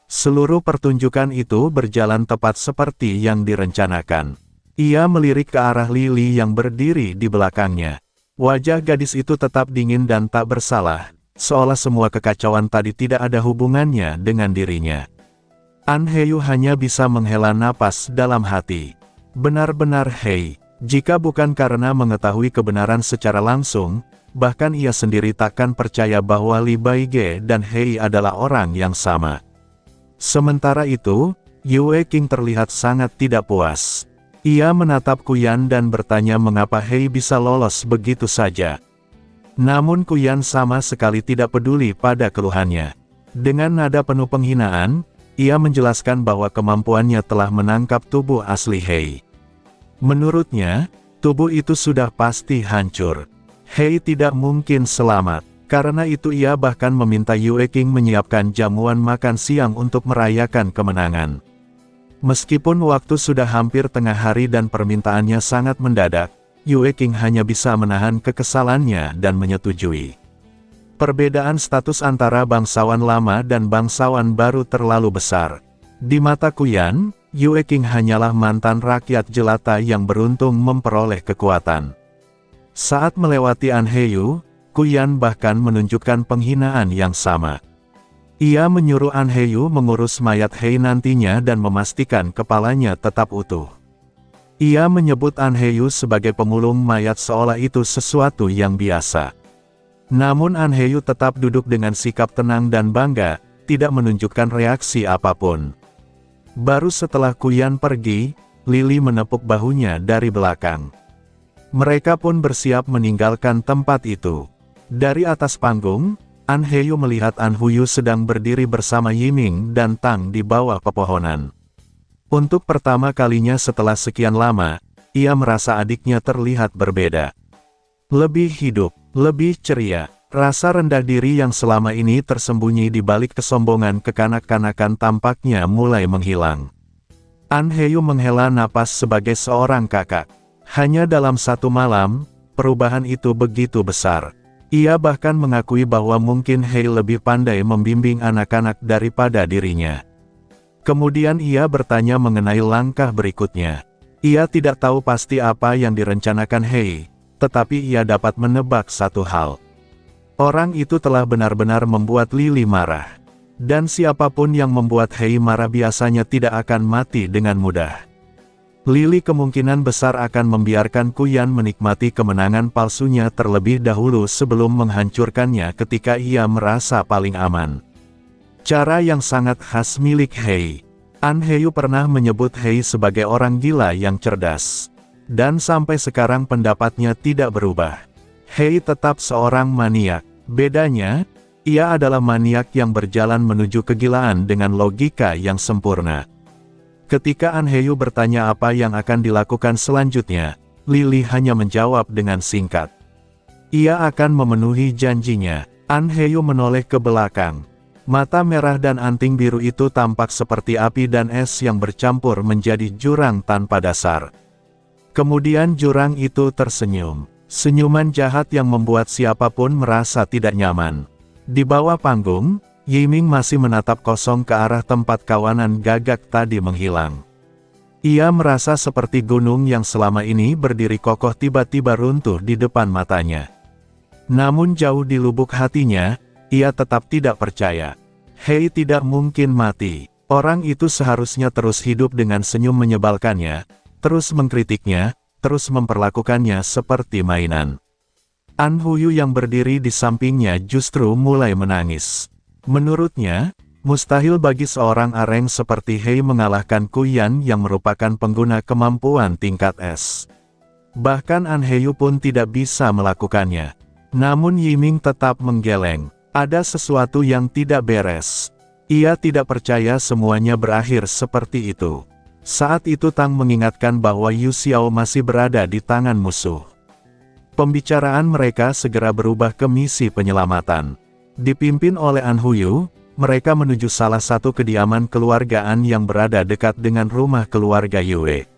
Seluruh pertunjukan itu berjalan tepat seperti yang direncanakan. Ia melirik ke arah Lily yang berdiri di belakangnya. Wajah gadis itu tetap dingin dan tak bersalah, seolah semua kekacauan tadi tidak ada hubungannya dengan dirinya. An Heyu hanya bisa menghela napas dalam hati. Benar-benar Hei, jika bukan karena mengetahui kebenaran secara langsung, bahkan ia sendiri takkan percaya bahwa Li Baige dan Hei adalah orang yang sama. Sementara itu, Yue King terlihat sangat tidak puas. Ia menatap Kuyan dan bertanya mengapa Hei bisa lolos begitu saja. Namun Kuyan sama sekali tidak peduli pada keluhannya. Dengan nada penuh penghinaan, ia menjelaskan bahwa kemampuannya telah menangkap tubuh asli Hei. Menurutnya, tubuh itu sudah pasti hancur. Hei tidak mungkin selamat. Karena itu ia bahkan meminta Yue King menyiapkan jamuan makan siang untuk merayakan kemenangan. Meskipun waktu sudah hampir tengah hari dan permintaannya sangat mendadak, Yue Qing hanya bisa menahan kekesalannya dan menyetujui. Perbedaan status antara bangsawan lama dan bangsawan baru terlalu besar. Di mata Kuyan, Yue Qing hanyalah mantan rakyat jelata yang beruntung memperoleh kekuatan. Saat melewati Anheyu, Kuyan bahkan menunjukkan penghinaan yang sama. Ia menyuruh Anheyu mengurus mayat Hei nantinya dan memastikan kepalanya tetap utuh. Ia menyebut Anheyu sebagai pemulung mayat seolah itu sesuatu yang biasa. Namun Anheyu tetap duduk dengan sikap tenang dan bangga, tidak menunjukkan reaksi apapun. Baru setelah Kuyan pergi, Lily menepuk bahunya dari belakang. Mereka pun bersiap meninggalkan tempat itu. Dari atas panggung, Anheyu melihat Anhuyu sedang berdiri bersama Yiming dan Tang di bawah pepohonan. Untuk pertama kalinya setelah sekian lama, ia merasa adiknya terlihat berbeda. Lebih hidup, lebih ceria. Rasa rendah diri yang selama ini tersembunyi di balik kesombongan kekanak-kanakan tampaknya mulai menghilang. Anheyu menghela napas sebagai seorang kakak. Hanya dalam satu malam, perubahan itu begitu besar. Ia bahkan mengakui bahwa mungkin Hei lebih pandai membimbing anak-anak daripada dirinya. Kemudian ia bertanya mengenai langkah berikutnya. Ia tidak tahu pasti apa yang direncanakan Hei, tetapi ia dapat menebak satu hal. Orang itu telah benar-benar membuat Lily marah. Dan siapapun yang membuat Hei marah biasanya tidak akan mati dengan mudah. Lily kemungkinan besar akan membiarkan Kuyan menikmati kemenangan palsunya terlebih dahulu sebelum menghancurkannya ketika ia merasa paling aman. Cara yang sangat khas milik Hei. Anheyu pernah menyebut Hei sebagai orang gila yang cerdas. Dan sampai sekarang pendapatnya tidak berubah. Hei tetap seorang maniak. Bedanya, ia adalah maniak yang berjalan menuju kegilaan dengan logika yang sempurna. Ketika Anheyu bertanya apa yang akan dilakukan selanjutnya, Lily hanya menjawab dengan singkat. Ia akan memenuhi janjinya. Anheyu menoleh ke belakang. Mata merah dan anting biru itu tampak seperti api dan es yang bercampur menjadi jurang tanpa dasar. Kemudian jurang itu tersenyum. Senyuman jahat yang membuat siapapun merasa tidak nyaman. Di bawah panggung, Yiming masih menatap kosong ke arah tempat kawanan gagak tadi menghilang. Ia merasa seperti gunung yang selama ini berdiri kokoh tiba-tiba runtuh di depan matanya. Namun jauh di lubuk hatinya, ia tetap tidak percaya. Hei tidak mungkin mati. Orang itu seharusnya terus hidup dengan senyum menyebalkannya, terus mengkritiknya, terus memperlakukannya seperti mainan. Anhuyu yang berdiri di sampingnya justru mulai menangis. Menurutnya, mustahil bagi seorang areng seperti Hei mengalahkan Kuyan yang merupakan pengguna kemampuan tingkat S. Bahkan Anheyu pun tidak bisa melakukannya. Namun Yiming tetap menggeleng. Ada sesuatu yang tidak beres. Ia tidak percaya semuanya berakhir seperti itu. Saat itu Tang mengingatkan bahwa Yu Xiao masih berada di tangan musuh. Pembicaraan mereka segera berubah ke misi penyelamatan. Dipimpin oleh Anhuyu, mereka menuju salah satu kediaman keluargaan yang berada dekat dengan rumah keluarga Yue.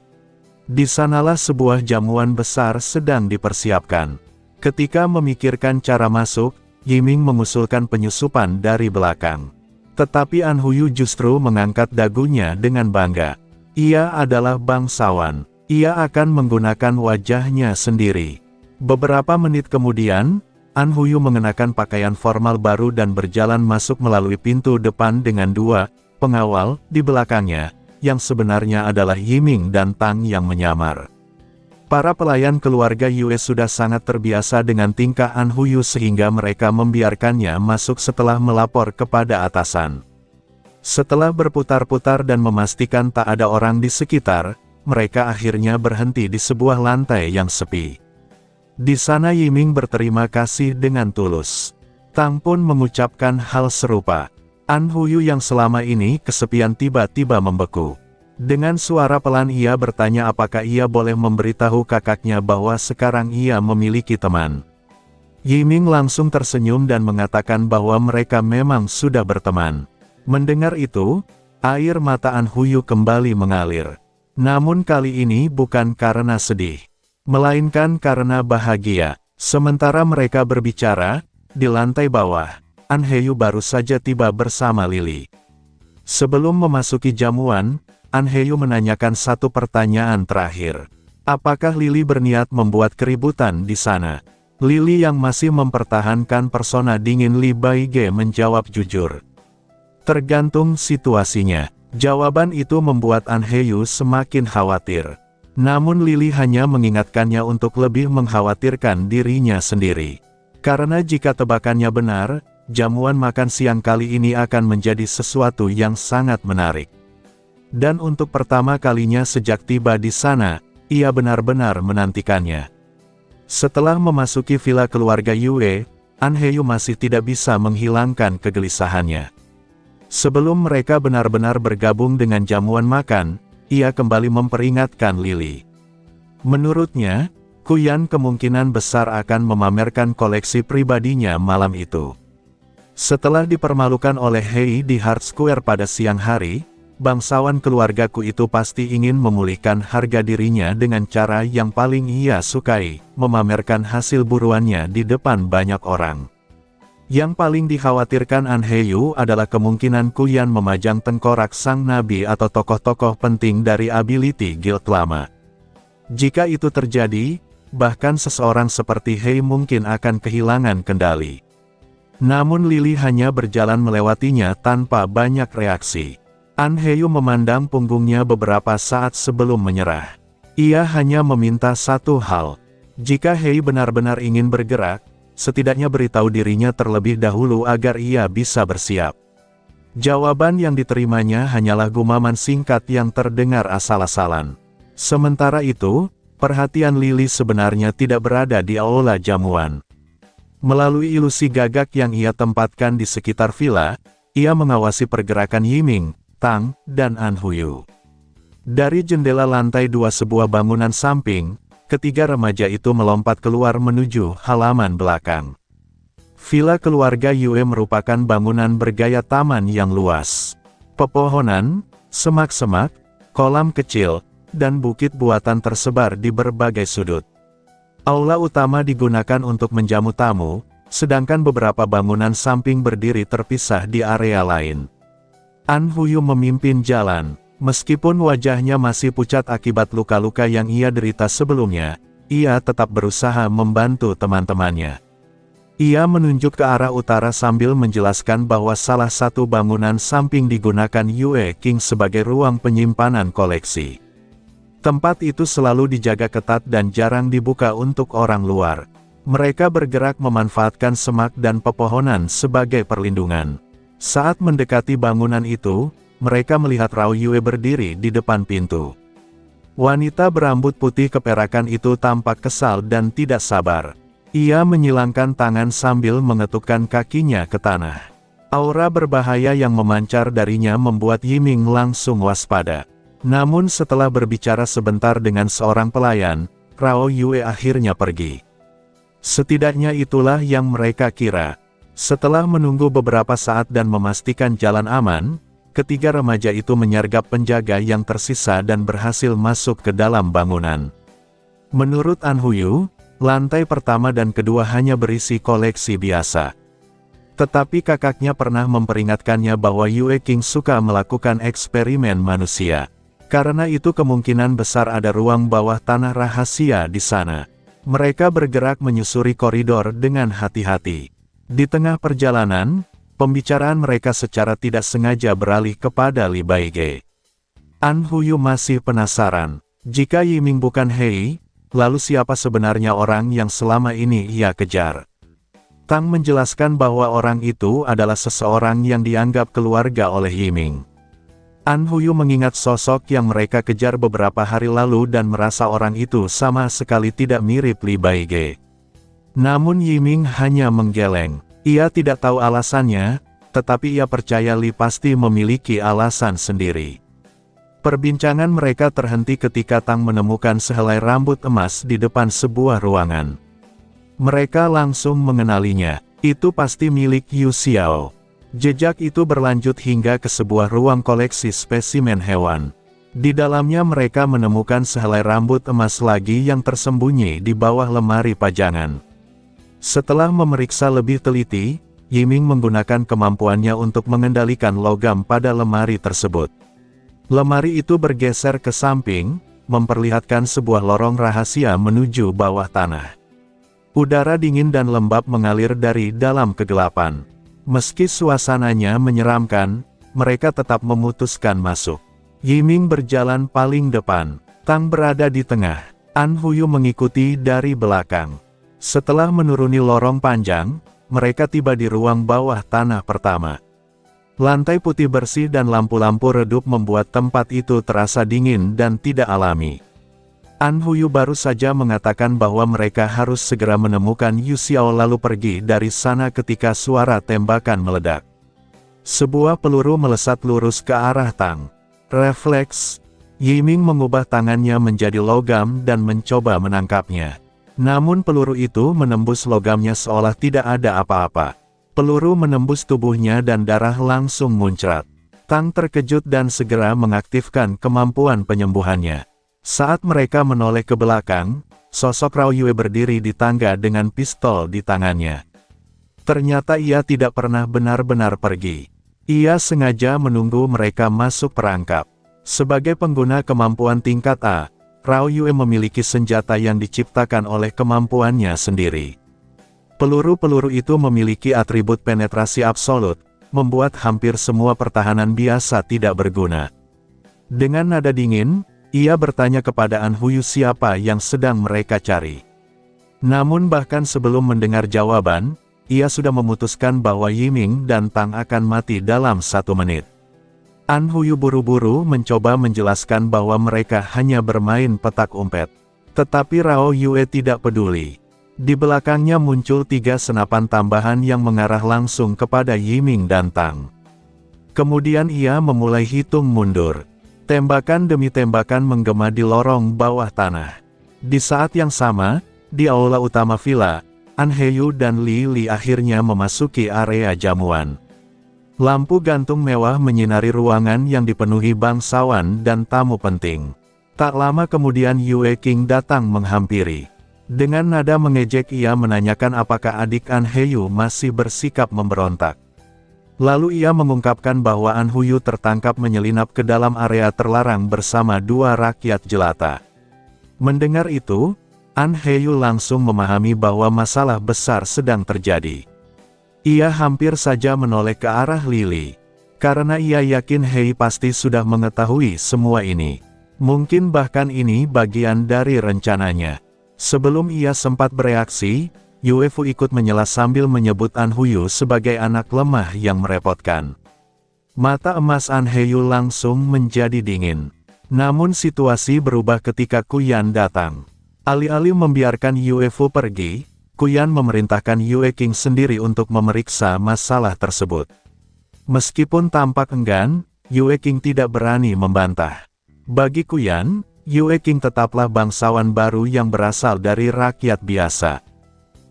Di sanalah sebuah jamuan besar sedang dipersiapkan. Ketika memikirkan cara masuk, Yiming mengusulkan penyusupan dari belakang. Tetapi Anhuyu justru mengangkat dagunya dengan bangga. Ia adalah bangsawan. Ia akan menggunakan wajahnya sendiri. Beberapa menit kemudian, Anhuyu mengenakan pakaian formal baru dan berjalan masuk melalui pintu depan dengan dua pengawal di belakangnya, yang sebenarnya adalah Yiming dan Tang yang menyamar. Para pelayan keluarga Yue sudah sangat terbiasa dengan tingkah Anhuyu sehingga mereka membiarkannya masuk setelah melapor kepada atasan. Setelah berputar-putar dan memastikan tak ada orang di sekitar, mereka akhirnya berhenti di sebuah lantai yang sepi. Di sana Yiming berterima kasih dengan tulus. Tang pun mengucapkan hal serupa. Anhuyu yang selama ini kesepian tiba-tiba membeku. Dengan suara pelan ia bertanya apakah ia boleh memberitahu kakaknya bahwa sekarang ia memiliki teman. Yiming langsung tersenyum dan mengatakan bahwa mereka memang sudah berteman. Mendengar itu, Air mata An Huyu kembali mengalir. Namun kali ini bukan karena sedih, melainkan karena bahagia. Sementara mereka berbicara, di lantai bawah, An Heyu baru saja tiba bersama Lily. Sebelum memasuki jamuan, An Heyu menanyakan satu pertanyaan terakhir. Apakah Lily berniat membuat keributan di sana? Lily yang masih mempertahankan persona dingin Lee Baige menjawab jujur. Tergantung situasinya. Jawaban itu membuat An Heyu semakin khawatir. Namun Lily hanya mengingatkannya untuk lebih mengkhawatirkan dirinya sendiri. Karena jika tebakannya benar, jamuan makan siang kali ini akan menjadi sesuatu yang sangat menarik. Dan untuk pertama kalinya sejak tiba di sana, ia benar-benar menantikannya. Setelah memasuki villa keluarga Yue, An Heyu masih tidak bisa menghilangkan kegelisahannya. Sebelum mereka benar-benar bergabung dengan jamuan makan, ia kembali memperingatkan Lily. Menurutnya, Kuyan kemungkinan besar akan memamerkan koleksi pribadinya malam itu. Setelah dipermalukan oleh Hei di Heart Square pada siang hari, bangsawan keluargaku itu pasti ingin memulihkan harga dirinya dengan cara yang paling ia sukai, memamerkan hasil buruannya di depan banyak orang. Yang paling dikhawatirkan An Heyu adalah kemungkinan Kuyan memajang tengkorak sang nabi atau tokoh-tokoh penting dari Ability Guild lama. Jika itu terjadi, bahkan seseorang seperti Hei mungkin akan kehilangan kendali. Namun Lily hanya berjalan melewatinya tanpa banyak reaksi. An Heyu memandang punggungnya beberapa saat sebelum menyerah. Ia hanya meminta satu hal. Jika Hei benar-benar ingin bergerak, setidaknya beritahu dirinya terlebih dahulu agar ia bisa bersiap. Jawaban yang diterimanya hanyalah gumaman singkat yang terdengar asal-asalan. Sementara itu, perhatian Lily sebenarnya tidak berada di aula jamuan. Melalui ilusi gagak yang ia tempatkan di sekitar villa, ia mengawasi pergerakan Yiming, Tang, dan An Huyu. Dari jendela lantai 2 sebuah bangunan samping, ketiga remaja itu melompat keluar menuju halaman belakang. Villa keluarga Yue merupakan bangunan bergaya taman yang luas. Pepohonan, semak-semak, kolam kecil, dan bukit buatan tersebar di berbagai sudut. Aula utama digunakan untuk menjamu tamu, sedangkan beberapa bangunan samping berdiri terpisah di area lain. An Huyu memimpin jalan. Meskipun wajahnya masih pucat akibat luka-luka yang ia derita sebelumnya, ia tetap berusaha membantu teman-temannya. Ia menunjuk ke arah utara sambil menjelaskan bahwa salah satu bangunan samping digunakan Yue King sebagai ruang penyimpanan koleksi. Tempat itu selalu dijaga ketat dan jarang dibuka untuk orang luar. Mereka bergerak memanfaatkan semak dan pepohonan sebagai perlindungan. Saat mendekati bangunan itu, mereka melihat Rao Yue berdiri di depan pintu. Wanita berambut putih keperakan itu tampak kesal dan tidak sabar. Ia menyilangkan tangan sambil mengetukkan kakinya ke tanah. Aura berbahaya yang memancar darinya membuat Yiming langsung waspada. Namun setelah berbicara sebentar dengan seorang pelayan, Rao Yue akhirnya pergi. Setidaknya itulah yang mereka kira. Setelah menunggu beberapa saat dan memastikan jalan aman, ketiga remaja itu menyergap penjaga yang tersisa dan berhasil masuk ke dalam bangunan. Menurut An Huyu, lantai pertama dan kedua hanya berisi koleksi biasa. Tetapi kakaknya pernah memperingatkannya bahwa Yue King suka melakukan eksperimen manusia. Karena itu kemungkinan besar ada ruang bawah tanah rahasia di sana. Mereka bergerak menyusuri koridor dengan hati-hati. Di tengah perjalanan, pembicaraan mereka secara tidak sengaja beralih kepada Li Baige. An Huyu masih penasaran, jika Yiming bukan Hei, lalu siapa sebenarnya orang yang selama ini ia kejar? Tang menjelaskan bahwa orang itu adalah seseorang yang dianggap keluarga oleh Yiming. An Huyu mengingat sosok yang mereka kejar beberapa hari lalu dan merasa orang itu sama sekali tidak mirip Li Baige. Namun Yiming hanya menggeleng. Ia tidak tahu alasannya, tetapi ia percaya Li pasti memiliki alasan sendiri. Perbincangan mereka terhenti ketika Tang menemukan sehelai rambut emas di depan sebuah ruangan. Mereka langsung mengenalinya. Itu pasti milik Yu Xiao. Jejak itu berlanjut hingga ke sebuah ruang koleksi spesimen hewan. Di dalamnya mereka menemukan sehelai rambut emas lagi yang tersembunyi di bawah lemari pajangan. Setelah memeriksa lebih teliti, Yiming menggunakan kemampuannya untuk mengendalikan logam pada lemari tersebut. Lemari itu bergeser ke samping, memperlihatkan sebuah lorong rahasia menuju bawah tanah. Udara dingin dan lembab mengalir dari dalam kegelapan. Meski suasananya menyeramkan, mereka tetap memutuskan masuk. Yiming berjalan paling depan, Tang berada di tengah, An Huyu mengikuti dari belakang. Setelah menuruni lorong panjang, mereka tiba di ruang bawah tanah pertama. Lantai putih bersih dan lampu-lampu redup membuat tempat itu terasa dingin dan tidak alami. An Huyu baru saja mengatakan bahwa mereka harus segera menemukan Yu Xiao lalu pergi dari sana ketika suara tembakan meledak. Sebuah peluru melesat lurus ke arah Tang. Refleks, Yiming mengubah tangannya menjadi logam dan mencoba menangkapnya. Namun peluru itu menembus logamnya seolah tidak ada apa-apa. Peluru menembus tubuhnya dan darah langsung muncrat. Tang terkejut dan segera mengaktifkan kemampuan penyembuhannya. Saat mereka menoleh ke belakang, sosok Rao Yue berdiri di tangga dengan pistol di tangannya. Ternyata ia tidak pernah benar-benar pergi. Ia sengaja menunggu mereka masuk perangkap. Sebagai pengguna kemampuan tingkat A, Rao Yue memiliki senjata yang diciptakan oleh kemampuannya sendiri. Peluru-peluru itu memiliki atribut penetrasi absolut, membuat hampir semua pertahanan biasa tidak berguna. Dengan nada dingin, ia bertanya kepada An Huyu siapa yang sedang mereka cari. Namun bahkan sebelum mendengar jawaban, ia sudah memutuskan bahwa Yiming dan Tang akan mati dalam 1 menit. An Huyu buru-buru mencoba menjelaskan bahwa mereka hanya bermain petak umpet. Tetapi Rao Yue tidak peduli. Di belakangnya muncul 3 senapan tambahan yang mengarah langsung kepada Yiming dan Tang. Kemudian ia memulai hitung mundur. Tembakan demi tembakan menggema di lorong bawah tanah. Di saat yang sama, di aula utama villa, An Heyu dan Li Li akhirnya memasuki area jamuan. Lampu gantung mewah menyinari ruangan yang dipenuhi bangsawan dan tamu penting. Tak lama kemudian Yue King datang menghampiri. Dengan nada mengejek ia menanyakan apakah adik An Heyu masih bersikap memberontak. Lalu ia mengungkapkan bahwa An Huyu tertangkap menyelinap ke dalam area terlarang bersama 2 rakyat jelata. Mendengar itu, An Heyu langsung memahami bahwa masalah besar sedang terjadi. Ia hampir saja menoleh ke arah Lili. Karena ia yakin Hei pasti sudah mengetahui semua ini. Mungkin bahkan ini bagian dari rencananya. Sebelum ia sempat bereaksi, Yue Fu ikut menyela sambil menyebut An Huyu sebagai anak lemah yang merepotkan. Mata emas An Heyu langsung menjadi dingin. Namun situasi berubah ketika Kuyan datang. Alih-alih membiarkan Yue Fu pergi, Kuyan memerintahkan Yue King sendiri untuk memeriksa masalah tersebut. Meskipun tampak enggan, Yue King tidak berani membantah. Bagi Kuyan, Yue King tetaplah bangsawan baru yang berasal dari rakyat biasa.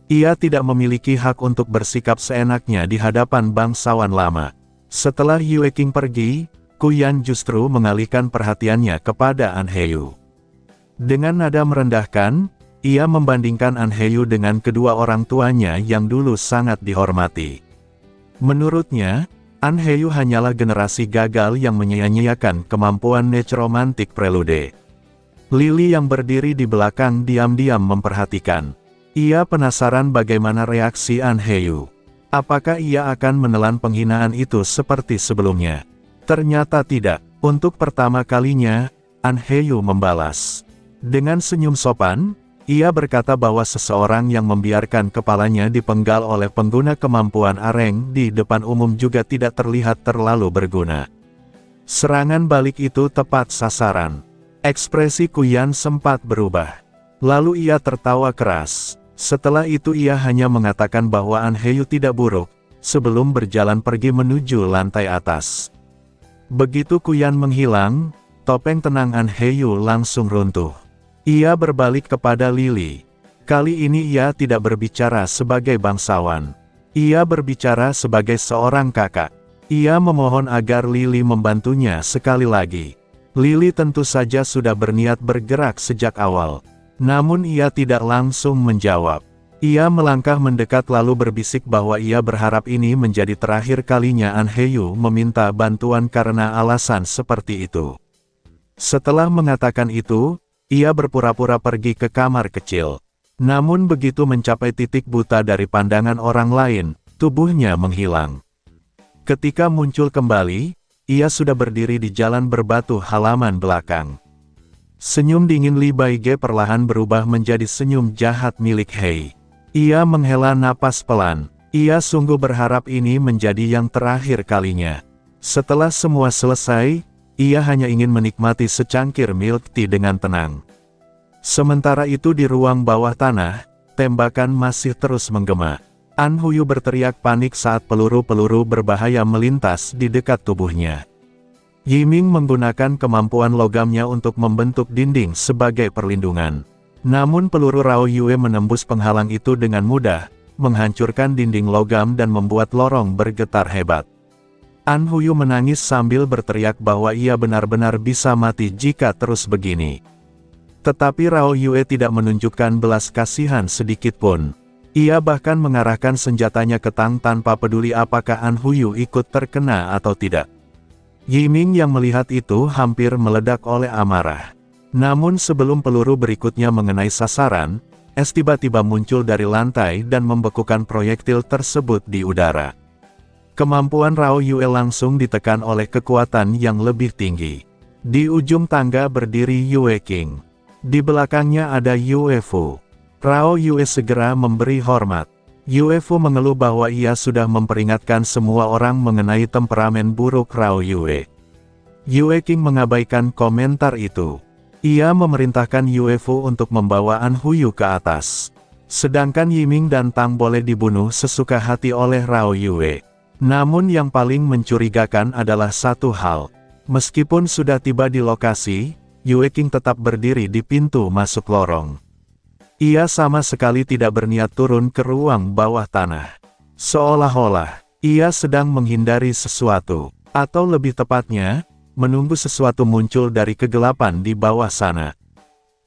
Ia tidak memiliki hak untuk bersikap seenaknya di hadapan bangsawan lama. Setelah Yue King pergi, Kuyan justru mengalihkan perhatiannya kepada An Heyu. Dengan nada merendahkan, ia membandingkan An Heyu dengan kedua orang tuanya yang dulu sangat dihormati. Menurutnya, An Heyu hanyalah generasi gagal yang menyia-nyiakan kemampuan necromantic prelude. Lili yang berdiri di belakang diam-diam memperhatikan. Ia penasaran bagaimana reaksi An Heyu. Apakah ia akan menelan penghinaan itu seperti sebelumnya? Ternyata tidak. Untuk pertama kalinya, An Heyu membalas. Dengan senyum sopan, ia berkata bahwa seseorang yang membiarkan kepalanya dipenggal oleh pengguna kemampuan areng di depan umum juga tidak terlihat terlalu berguna. Serangan balik itu tepat sasaran. Ekspresi Kuyan sempat berubah. Lalu ia tertawa keras. Setelah itu ia hanya mengatakan bahwa An Heyu tidak buruk, sebelum berjalan pergi menuju lantai atas. Begitu Kuyan menghilang, topeng tenang An Heyu langsung runtuh. Ia berbalik kepada Lili. Kali ini ia tidak berbicara sebagai bangsawan. Ia berbicara sebagai seorang kakak. Ia memohon agar Lily membantunya sekali lagi. Lily tentu saja sudah berniat bergerak sejak awal. Namun ia tidak langsung menjawab. Ia melangkah mendekat lalu berbisik bahwa ia berharap ini menjadi terakhir kalinya An Hye-yu meminta bantuan karena alasan seperti itu. Setelah mengatakan itu, ia berpura-pura pergi ke kamar kecil. Namun begitu mencapai titik buta dari pandangan orang lain, tubuhnya menghilang. Ketika muncul kembali, ia sudah berdiri di jalan berbatu halaman belakang. Senyum dingin Lee Baige perlahan berubah menjadi senyum jahat milik Hei. Ia menghela napas pelan. Ia sungguh berharap ini menjadi yang terakhir kalinya. Setelah semua selesai, ia hanya ingin menikmati secangkir milk tea dengan tenang. Sementara itu di ruang bawah tanah, tembakan masih terus menggema. An Hye-yu berteriak panik saat peluru-peluru berbahaya melintas di dekat tubuhnya. Yiming menggunakan kemampuan logamnya untuk membentuk dinding sebagai perlindungan. Namun peluru Rao Yue menembus penghalang itu dengan mudah, menghancurkan dinding logam dan membuat lorong bergetar hebat. An Hye-yu menangis sambil berteriak bahwa ia benar-benar bisa mati jika terus begini. Tetapi Rao Yue tidak menunjukkan belas kasihan sedikitpun. Ia bahkan mengarahkan senjatanya ke Tang tanpa peduli apakah An Hye-yu ikut terkena atau tidak. Yiming yang melihat itu hampir meledak oleh amarah. Namun sebelum peluru berikutnya mengenai sasaran, es tiba-tiba muncul dari lantai dan membekukan proyektil tersebut di udara. Kemampuan Rao Yue langsung ditekan oleh kekuatan yang lebih tinggi. Di ujung tangga berdiri Yue King. Di belakangnya ada Yue Fu. Rao Yue segera memberi hormat. Yue Fu mengeluh bahwa ia sudah memperingatkan semua orang mengenai temperamen buruk Rao Yue. Yue King mengabaikan komentar itu. Ia memerintahkan Yue Fu untuk membawa An Hye-yu ke atas. Sedangkan Yiming dan Tang boleh dibunuh sesuka hati oleh Rao Yue. Namun yang paling mencurigakan adalah satu hal. Meskipun sudah tiba di lokasi, Yue King tetap berdiri di pintu masuk lorong. Ia sama sekali tidak berniat turun ke ruang bawah tanah. Seolah-olah, ia sedang menghindari sesuatu. Atau lebih tepatnya, menunggu sesuatu muncul dari kegelapan di bawah sana.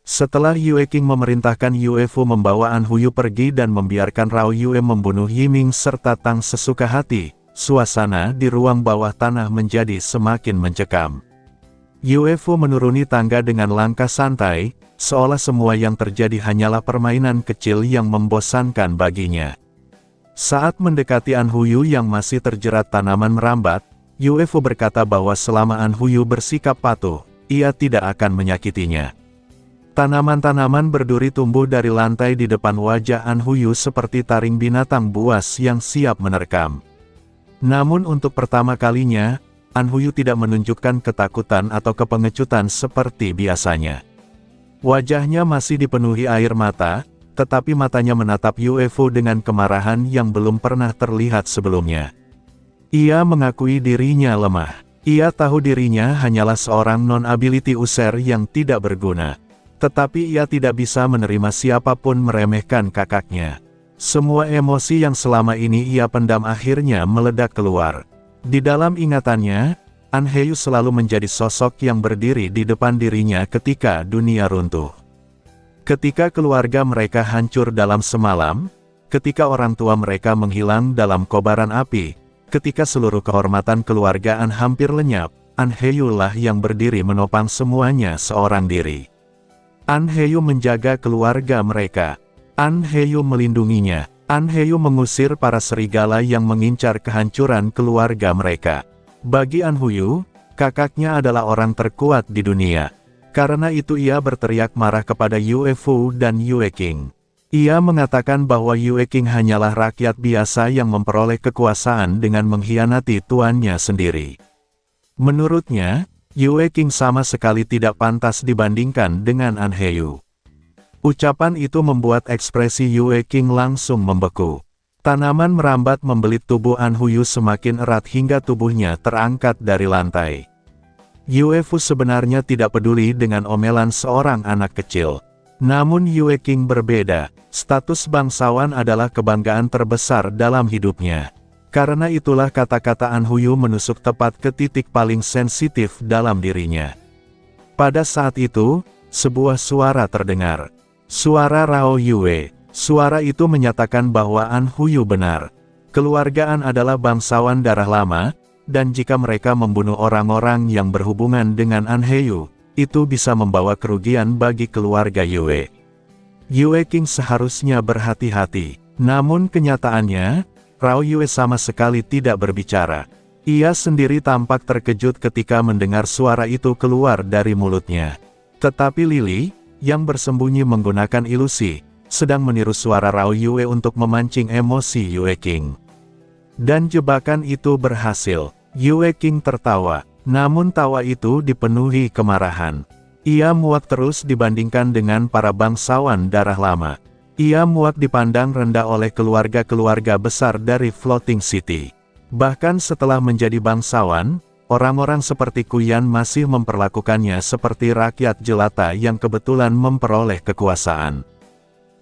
Setelah Yue King memerintahkan Yue Fu membawa An Hye-yu pergi dan membiarkan Rao Yue membunuh Yiming serta Tang sesuka hati, suasana di ruang bawah tanah menjadi semakin mencekam. Yue Fu menuruni tangga dengan langkah santai, seolah semua yang terjadi hanyalah permainan kecil yang membosankan baginya. Saat mendekati An Hye-yu yang masih terjerat tanaman merambat, Yue Fu berkata bahwa selama An Hye-yu bersikap patuh, ia tidak akan menyakitinya. Tanaman-tanaman berduri tumbuh dari lantai di depan wajah An Hye-yu seperti taring binatang buas yang siap menerkam. Namun untuk pertama kalinya, An Hye-yu tidak menunjukkan ketakutan atau kepengecutan seperti biasanya. Wajahnya masih dipenuhi air mata, tetapi matanya menatap Yue Fu dengan kemarahan yang belum pernah terlihat sebelumnya. Ia mengakui dirinya lemah. Ia tahu dirinya hanyalah seorang non-ability user yang tidak berguna. Tetapi ia tidak bisa menerima siapapun meremehkan kakaknya. Semua emosi yang selama ini ia pendam akhirnya meledak keluar. Di dalam ingatannya, An Hye-yu selalu menjadi sosok yang berdiri di depan dirinya ketika dunia runtuh. Ketika keluarga mereka hancur dalam semalam, ketika orang tua mereka menghilang dalam kobaran api, ketika seluruh kehormatan keluargaan hampir lenyap, An Hye-yu lah yang berdiri menopang semuanya seorang diri. An Hye-yu menjaga keluarga mereka. An Hye-yu melindunginya. An Hye-yu mengusir para serigala yang mengincar kehancuran keluarga mereka. Bagi An Hye-yu, kakaknya adalah orang terkuat di dunia. Karena itu ia berteriak marah kepada Yue Fu dan Yue King. Ia mengatakan bahwa Yue King hanyalah rakyat biasa yang memperoleh kekuasaan dengan mengkhianati tuannya sendiri. Menurutnya, Yue King sama sekali tidak pantas dibandingkan dengan An Hye-yu. Ucapan itu membuat ekspresi Yue King langsung membeku. Tanaman merambat membelit tubuh An Hye-yu semakin erat hingga tubuhnya terangkat dari lantai. Yue Fu sebenarnya tidak peduli dengan omelan seorang anak kecil. Namun Yue King berbeda, status bangsawan adalah kebanggaan terbesar dalam hidupnya. Karena itulah kata-kata An Huyu menusuk tepat ke titik paling sensitif dalam dirinya. Pada saat itu, sebuah suara terdengar. Suara Rao Yue. Suara itu menyatakan bahwa An Huyu benar. Keluarga An adalah bangsawan darah lama, dan jika mereka membunuh orang-orang yang berhubungan dengan An Huyu, itu bisa membawa kerugian bagi keluarga Yue. Yue King seharusnya berhati-hati. Namun kenyataannya, Rao Yue sama sekali tidak berbicara. Ia sendiri tampak terkejut ketika mendengar suara itu keluar dari mulutnya. Tetapi Lily, yang bersembunyi menggunakan ilusi, sedang meniru suara Rao Yue untuk memancing emosi Yue King. Dan jebakan itu berhasil. Yue King tertawa, namun tawa itu dipenuhi kemarahan. Ia muak terus dibandingkan dengan para bangsawan darah lama. Ia muak dipandang rendah oleh keluarga-keluarga besar dari Floating City. Bahkan setelah menjadi bangsawan, orang-orang seperti Kuyan masih memperlakukannya seperti rakyat jelata yang kebetulan memperoleh kekuasaan.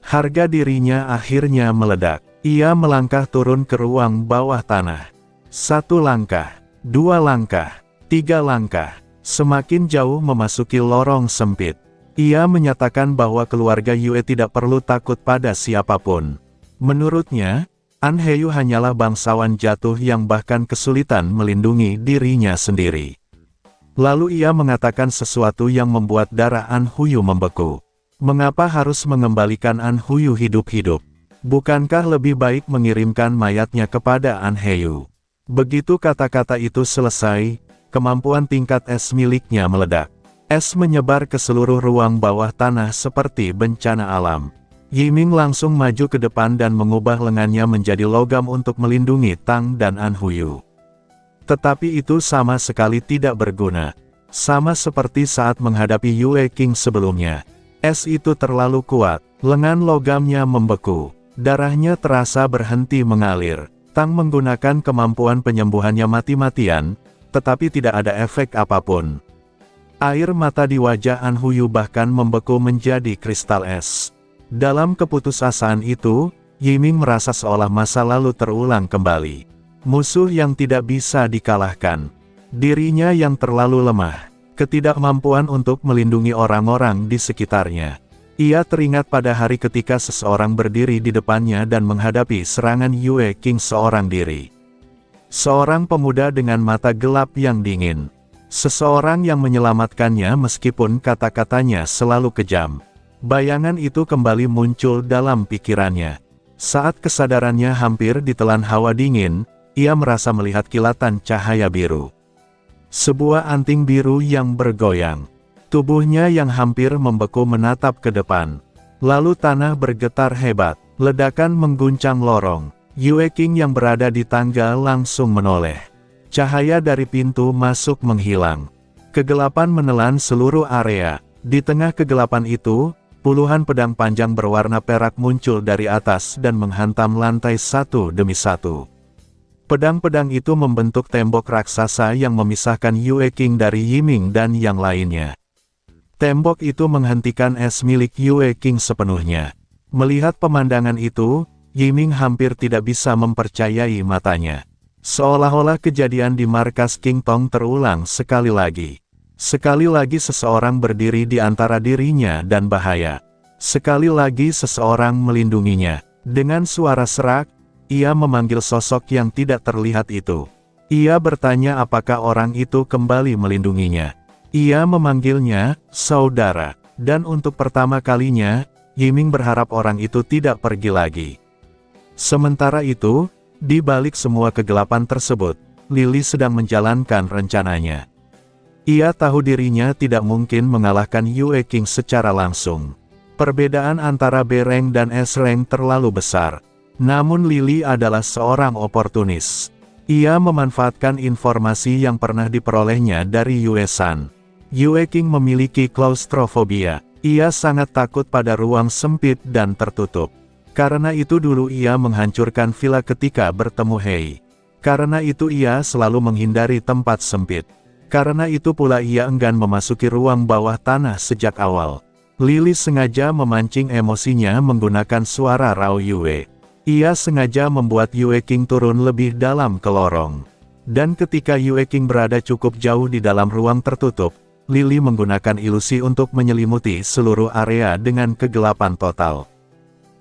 Harga dirinya akhirnya meledak. Ia melangkah turun ke ruang bawah tanah. 1 langkah, 2 langkah, 3 langkah, semakin jauh memasuki lorong sempit. Ia menyatakan bahwa keluarga Yue tidak perlu takut pada siapapun. Menurutnya, An Huyu hanyalah bangsawan jatuh yang bahkan kesulitan melindungi dirinya sendiri. Lalu ia mengatakan sesuatu yang membuat darah An Huyu membeku. Mengapa harus mengembalikan An Huyu hidup-hidup? Bukankah lebih baik mengirimkan mayatnya kepada An Huyu? Begitu kata-kata itu selesai, kemampuan tingkat es miliknya meledak. Es menyebar ke seluruh ruang bawah tanah seperti bencana alam. Yiming langsung maju ke depan dan mengubah lengannya menjadi logam untuk melindungi Tang dan An Huyu. Tetapi itu sama sekali tidak berguna. Sama seperti saat menghadapi Yue King sebelumnya. Es itu terlalu kuat, lengan logamnya membeku. Darahnya terasa berhenti mengalir. Tang menggunakan kemampuan penyembuhannya mati-matian, tetapi tidak ada efek apapun. Air mata di wajah An Huyu bahkan membeku menjadi kristal es. Dalam keputusasaan itu, Yiming merasa seolah masa lalu terulang kembali. Musuh yang tidak bisa dikalahkan. Dirinya yang terlalu lemah. Ketidakmampuan untuk melindungi orang-orang di sekitarnya. Ia teringat pada hari ketika seseorang berdiri di depannya dan menghadapi serangan Yue King seorang diri. Seorang pemuda dengan mata gelap yang dingin. Seseorang yang menyelamatkannya meskipun kata-katanya selalu kejam. Bayangan itu kembali muncul dalam pikirannya. Saat kesadarannya hampir ditelan hawa dingin, ia merasa melihat kilatan cahaya biru. Sebuah anting biru yang bergoyang. Tubuhnya yang hampir membeku menatap ke depan. Lalu tanah bergetar hebat. Ledakan mengguncang lorong. Yue King yang berada di tangga langsung menoleh. Cahaya dari pintu masuk menghilang. Kegelapan menelan seluruh area. Di tengah kegelapan itu, puluhan pedang panjang berwarna perak muncul dari atas dan menghantam lantai satu demi satu. Pedang-pedang itu membentuk tembok raksasa yang memisahkan Yue King dari Yiming dan yang lainnya. Tembok itu menghentikan es milik Yue King sepenuhnya. Melihat pemandangan itu, Yiming hampir tidak bisa mempercayai matanya. Seolah-olah kejadian di markas King Tong terulang sekali lagi. Sekali lagi seseorang berdiri di antara dirinya dan bahaya. Sekali lagi seseorang melindunginya. Dengan suara serak, ia memanggil sosok yang tidak terlihat itu. Ia bertanya apakah orang itu kembali melindunginya. Ia memanggilnya, saudara. Dan untuk pertama kalinya, Yiming berharap orang itu tidak pergi lagi. Sementara itu, di balik semua kegelapan tersebut, Lily sedang menjalankan rencananya. Ia tahu dirinya tidak mungkin mengalahkan Yue King secara langsung. Perbedaan antara B rank dan S rank terlalu besar. Namun Lily adalah seorang oportunis. Ia memanfaatkan informasi yang pernah diperolehnya dari Yue San. Yue King memiliki klaustrofobia. Ia sangat takut pada ruang sempit dan tertutup. Karena itu dulu ia menghancurkan villa ketika bertemu Hei. Karena itu ia selalu menghindari tempat sempit. Karena itu pula ia enggan memasuki ruang bawah tanah sejak awal. Lily sengaja memancing emosinya menggunakan suara raw Yue. Ia sengaja membuat Yue King turun lebih dalam ke lorong. Dan ketika Yue King berada cukup jauh di dalam ruang tertutup, Lily menggunakan ilusi untuk menyelimuti seluruh area dengan kegelapan total.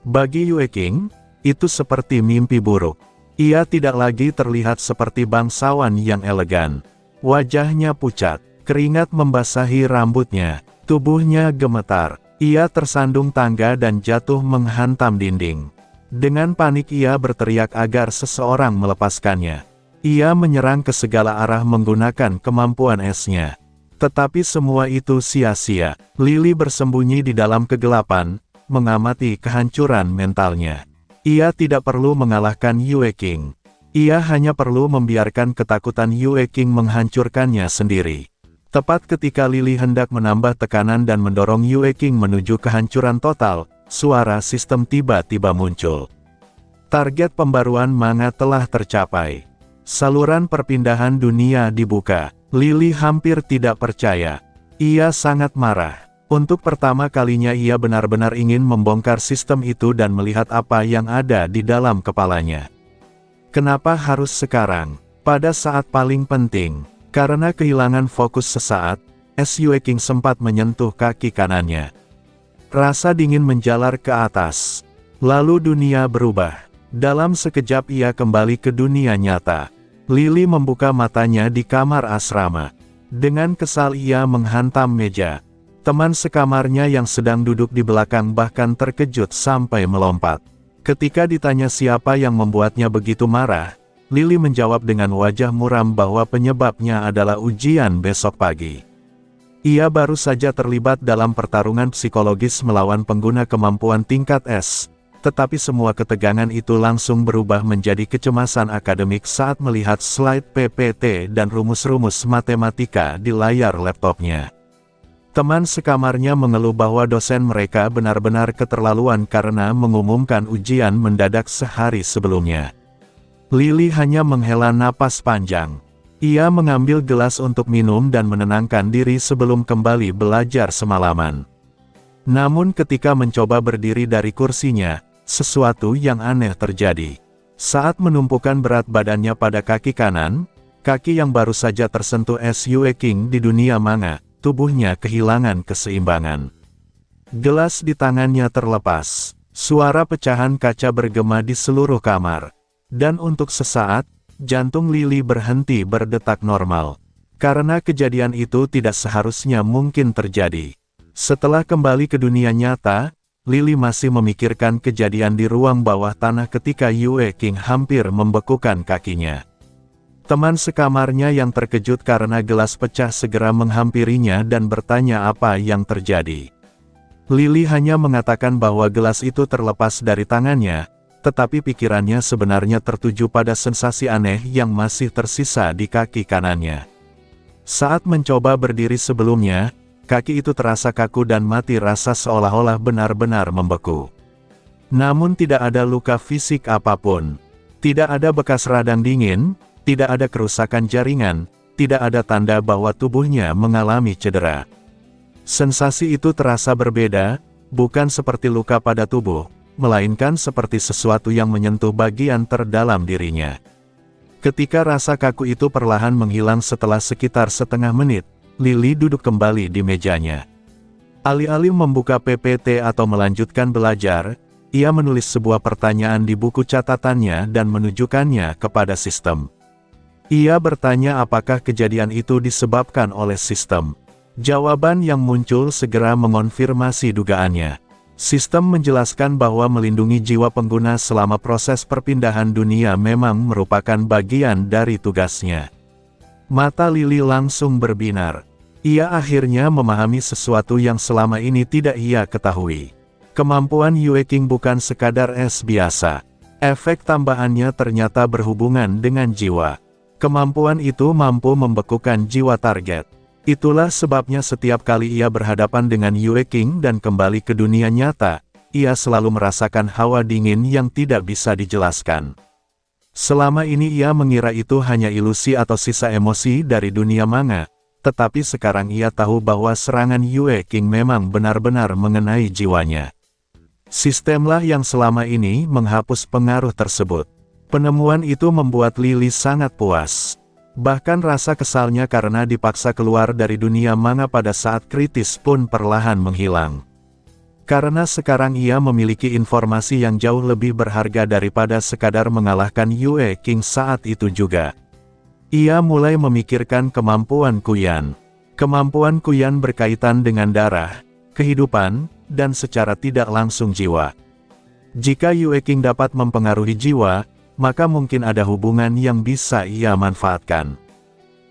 Bagi Yue King, itu seperti mimpi buruk. Ia tidak lagi terlihat seperti bangsawan yang elegan. Wajahnya pucat, keringat membasahi rambutnya, tubuhnya gemetar. Ia tersandung tangga dan jatuh menghantam dinding. Dengan panik ia berteriak agar seseorang melepaskannya. Ia menyerang ke segala arah menggunakan kemampuan esnya. Tetapi semua itu sia-sia. Lily bersembunyi di dalam kegelapan, mengamati kehancuran mentalnya. Ia tidak perlu mengalahkan Yue King. Ia hanya perlu membiarkan ketakutan Yue King menghancurkannya sendiri. Tepat ketika Lily hendak menambah tekanan dan mendorong Yue King menuju kehancuran total, suara sistem tiba-tiba muncul. Target pembaruan manga telah tercapai. Saluran perpindahan dunia dibuka. Lily hampir tidak percaya. Ia sangat marah. Untuk pertama kalinya ia benar-benar ingin membongkar sistem itu dan melihat apa yang ada di dalam kepalanya. Kenapa harus sekarang? Pada saat paling penting. Karena kehilangan fokus sesaat, Yue King sempat menyentuh kaki kanannya. Rasa dingin menjalar ke atas. Lalu dunia berubah. Dalam sekejap ia kembali ke dunia nyata. Lily membuka matanya di kamar asrama. Dengan kesal ia menghantam meja. Teman sekamarnya yang sedang duduk di belakang bahkan terkejut sampai melompat. Ketika ditanya siapa yang membuatnya begitu marah, Lily menjawab dengan wajah muram bahwa penyebabnya adalah ujian besok pagi. Ia baru saja terlibat dalam pertarungan psikologis melawan pengguna kemampuan tingkat S, tetapi semua ketegangan itu langsung berubah menjadi kecemasan akademik saat melihat slide PPT dan rumus-rumus matematika di layar laptopnya. Teman sekamarnya mengeluh bahwa dosen mereka benar-benar keterlaluan karena mengumumkan ujian mendadak sehari sebelumnya. Lily hanya menghela napas panjang. Ia mengambil gelas untuk minum dan menenangkan diri sebelum kembali belajar semalaman. Namun ketika mencoba berdiri dari kursinya, sesuatu yang aneh terjadi. Saat menumpukan berat badannya pada kaki kanan, kaki yang baru saja tersentuh Yue King di dunia manga, tubuhnya kehilangan keseimbangan. Gelas di tangannya terlepas. Suara pecahan kaca bergema di seluruh kamar. Dan untuk sesaat, jantung Lily berhenti berdetak normal. Karena kejadian itu tidak seharusnya mungkin terjadi. Setelah kembali ke dunia nyata, Lily masih memikirkan kejadian di ruang bawah tanah ketika Yue King hampir membekukan kakinya. Teman sekamarnya yang terkejut karena gelas pecah segera menghampirinya dan bertanya apa yang terjadi. Lily hanya mengatakan bahwa gelas itu terlepas dari tangannya, tetapi pikirannya sebenarnya tertuju pada sensasi aneh yang masih tersisa di kaki kanannya. Saat mencoba berdiri sebelumnya, kaki itu terasa kaku dan mati rasa seolah-olah benar-benar membeku. Namun tidak ada luka fisik apapun. Tidak ada bekas radang dingin. Tidak ada kerusakan jaringan, tidak ada tanda bahwa tubuhnya mengalami cedera. Sensasi itu terasa berbeda, bukan seperti luka pada tubuh, melainkan seperti sesuatu yang menyentuh bagian terdalam dirinya. Ketika rasa kaku itu perlahan menghilang setelah sekitar setengah menit, Lily duduk kembali di mejanya. Alih-alih membuka PPT atau melanjutkan belajar, ia menulis sebuah pertanyaan di buku catatannya dan menunjukkannya kepada sistem. Ia bertanya apakah kejadian itu disebabkan oleh sistem. Jawaban yang muncul segera mengonfirmasi dugaannya. Sistem menjelaskan bahwa melindungi jiwa pengguna selama proses perpindahan dunia memang merupakan bagian dari tugasnya. Mata Lily langsung berbinar. Ia akhirnya memahami sesuatu yang selama ini tidak ia ketahui. Kemampuan Yue King bukan sekadar es biasa. Efek tambahannya ternyata berhubungan dengan jiwa. Kemampuan itu mampu membekukan jiwa target. Itulah sebabnya setiap kali ia berhadapan dengan Yue King dan kembali ke dunia nyata, ia selalu merasakan hawa dingin yang tidak bisa dijelaskan. Selama ini ia mengira itu hanya ilusi atau sisa emosi dari dunia manga, Tetapi sekarang ia tahu bahwa serangan Yue King memang benar-benar mengenai jiwanya. Sistemlah yang selama ini menghapus pengaruh tersebut. Penemuan itu membuat Lily sangat puas. Bahkan rasa kesalnya karena dipaksa keluar dari dunia manga pada saat kritis pun perlahan menghilang. Karena sekarang ia memiliki informasi yang jauh lebih berharga daripada sekadar mengalahkan Yue King saat itu juga. Ia mulai memikirkan kemampuan Kuyan. Kemampuan Kuyan berkaitan dengan darah, kehidupan, dan secara tidak langsung jiwa. Jika Yue King dapat mempengaruhi jiwa, maka mungkin ada hubungan yang bisa ia manfaatkan.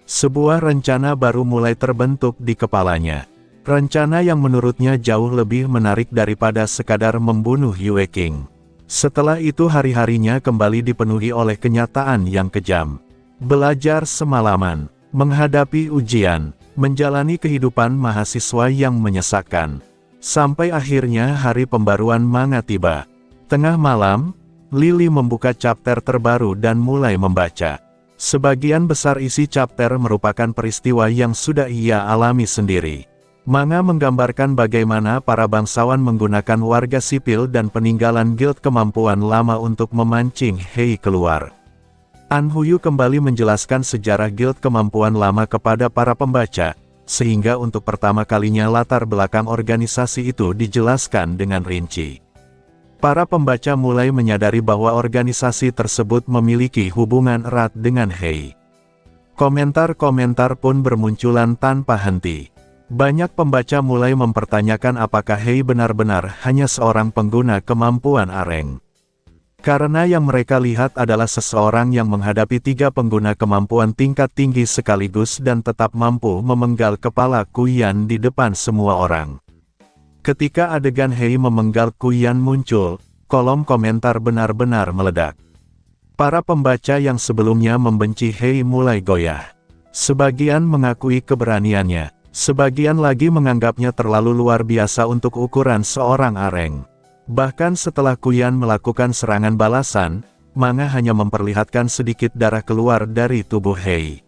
Sebuah rencana baru mulai terbentuk di kepalanya. Rencana yang menurutnya jauh lebih menarik daripada sekadar membunuh Yue King. Setelah itu hari-harinya kembali dipenuhi oleh kenyataan yang kejam. Belajar semalaman, menghadapi ujian, menjalani kehidupan mahasiswa yang menyesakkan. Sampai akhirnya hari pembaruan manga tiba. Tengah malam, Lily membuka chapter terbaru dan mulai membaca. Sebagian besar isi chapter merupakan peristiwa yang sudah ia alami sendiri. Manga menggambarkan bagaimana para bangsawan menggunakan warga sipil dan peninggalan guild kemampuan lama untuk memancing Hei keluar. An Huyu kembali menjelaskan sejarah guild kemampuan lama kepada para pembaca, sehingga untuk pertama kalinya latar belakang organisasi itu dijelaskan dengan rinci. Para pembaca mulai menyadari bahwa organisasi tersebut memiliki hubungan erat dengan Hei. Komentar-komentar pun bermunculan tanpa henti. Banyak pembaca mulai mempertanyakan apakah Hei benar-benar hanya seorang pengguna kemampuan areng. Karena yang mereka lihat adalah seseorang yang menghadapi 3 pengguna kemampuan tingkat tinggi sekaligus dan tetap mampu memenggal kepala Kuyan di depan semua orang. Ketika adegan Hei memenggal Kuyan muncul, kolom komentar benar-benar meledak. Para pembaca yang sebelumnya membenci Hei mulai goyah. Sebagian mengakui keberaniannya, sebagian lagi menganggapnya terlalu luar biasa untuk ukuran seorang areng. Bahkan setelah Kuyan melakukan serangan balasan, manga hanya memperlihatkan sedikit darah keluar dari tubuh Hei.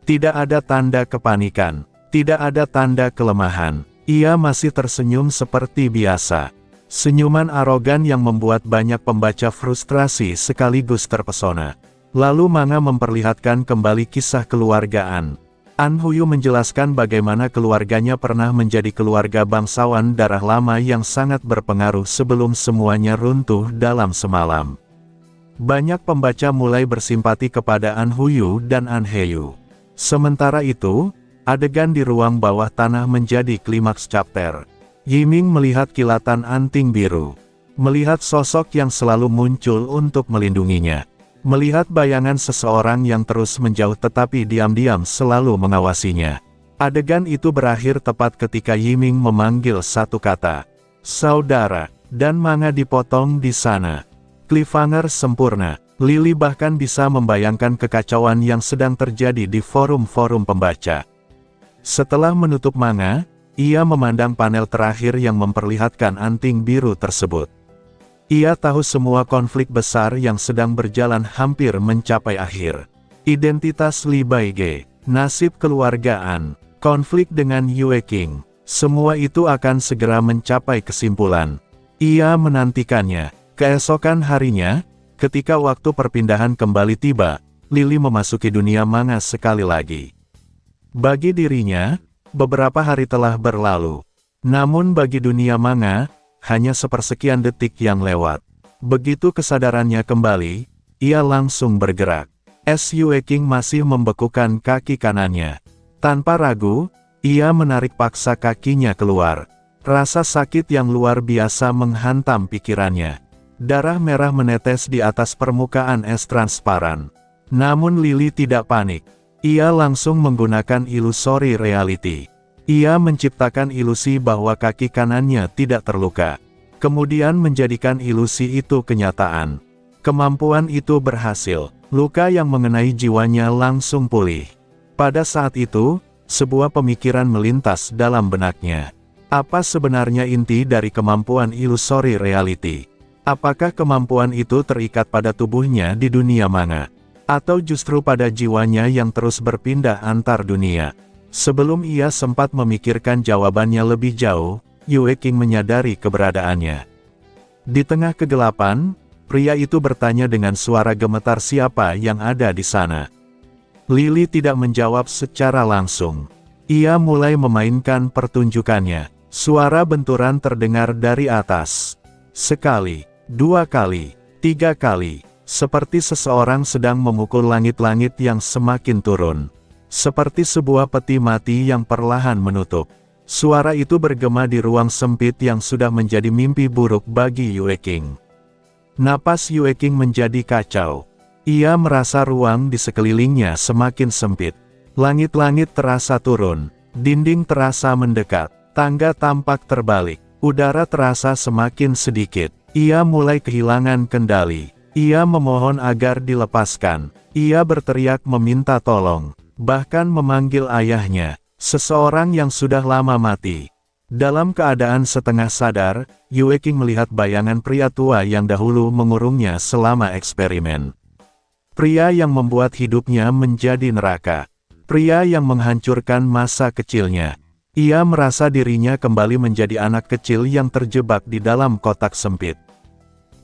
Tidak ada tanda kepanikan, tidak ada tanda kelemahan. Ia masih tersenyum seperti biasa. Senyuman arogan yang membuat banyak pembaca frustrasi sekaligus terpesona. Lalu manga memperlihatkan kembali kisah keluargaan. An Huyu menjelaskan bagaimana keluarganya pernah menjadi keluarga bangsawan darah lama yang sangat berpengaruh sebelum semuanya runtuh dalam semalam. Banyak pembaca mulai bersimpati kepada An Huyu dan An Heyu. Sementara itu, adegan di ruang bawah tanah menjadi klimaks chapter. Yiming melihat kilatan anting biru. Melihat sosok yang selalu muncul untuk melindunginya. Melihat bayangan seseorang yang terus menjauh tetapi diam-diam selalu mengawasinya. Adegan itu berakhir tepat ketika Yiming memanggil satu kata, "Saudara," dan manga dipotong di sana. Cliffhanger sempurna. Lily bahkan bisa membayangkan kekacauan yang sedang terjadi di forum-forum pembaca. Setelah menutup manga, ia memandang panel terakhir yang memperlihatkan anting biru tersebut. Ia tahu semua konflik besar yang sedang berjalan hampir mencapai akhir. Identitas Li Baige, nasib keluargaan, konflik dengan Yue King, semua itu akan segera mencapai kesimpulan. Ia menantikannya. Keesokan harinya, ketika waktu perpindahan kembali tiba, Lily memasuki dunia manga sekali lagi. Bagi dirinya, beberapa hari telah berlalu. Namun bagi dunia manga, hanya sepersekian detik yang lewat. Begitu kesadarannya kembali, ia langsung bergerak. Yue King masih membekukan kaki kanannya. Tanpa ragu, ia menarik paksa kakinya keluar. Rasa sakit yang luar biasa menghantam pikirannya. Darah merah menetes di atas permukaan es transparan. Namun Lily tidak panik. Ia langsung menggunakan illusory reality. Ia menciptakan ilusi bahwa kaki kanannya tidak terluka. Kemudian menjadikan ilusi itu kenyataan. Kemampuan itu berhasil. Luka yang mengenai jiwanya langsung pulih. Pada saat itu, sebuah pemikiran melintas dalam benaknya. Apa sebenarnya inti dari kemampuan illusory reality? Apakah kemampuan itu terikat pada tubuhnya di dunia manga? Atau justru pada jiwanya yang terus berpindah antar dunia? Sebelum ia sempat memikirkan jawabannya lebih jauh, Yue Qing menyadari keberadaannya. Di tengah kegelapan, pria itu bertanya dengan suara gemetar siapa yang ada di sana. Lily tidak menjawab secara langsung. Ia mulai memainkan pertunjukannya. Suara benturan terdengar dari atas. Sekali, dua kali, tiga kali, seperti seseorang sedang memukul langit-langit yang semakin turun. Seperti sebuah peti mati yang perlahan menutup. Suara itu bergema di ruang sempit yang sudah menjadi mimpi buruk bagi Yue Qing. Napas Yue Qing menjadi kacau. Ia merasa ruang di sekelilingnya semakin sempit. Langit-langit terasa turun, dinding terasa mendekat, tangga tampak terbalik, udara terasa semakin sedikit. Ia mulai kehilangan kendali. Ia memohon agar dilepaskan. Ia berteriak meminta tolong, bahkan memanggil ayahnya, seseorang yang sudah lama mati. Dalam keadaan setengah sadar, Yue Qing melihat bayangan pria tua yang dahulu mengurungnya selama eksperimen. Pria yang membuat hidupnya menjadi neraka. Pria yang menghancurkan masa kecilnya. Ia merasa dirinya kembali menjadi anak kecil yang terjebak di dalam kotak sempit.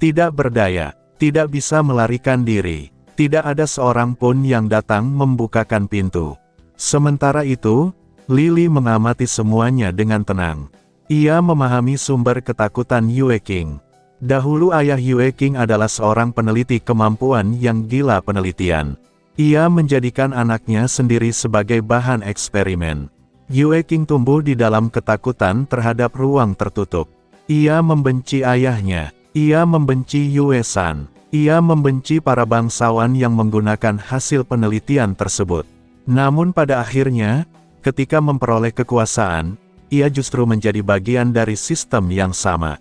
Tidak berdaya, tidak bisa melarikan diri. Tidak ada seorang pun yang datang membukakan pintu. Sementara itu, Lily mengamati semuanya dengan tenang. Ia memahami sumber ketakutan Yue Qing. Dahulu ayah Yue Qing adalah seorang peneliti kemampuan yang gila penelitian. Ia menjadikan anaknya sendiri sebagai bahan eksperimen. Yue Qing tumbuh di dalam ketakutan terhadap ruang tertutup. Ia membenci ayahnya. Ia membenci Yue San. Ia membenci para bangsawan yang menggunakan hasil penelitian tersebut. Namun pada akhirnya, ketika memperoleh kekuasaan, ia justru menjadi bagian dari sistem yang sama.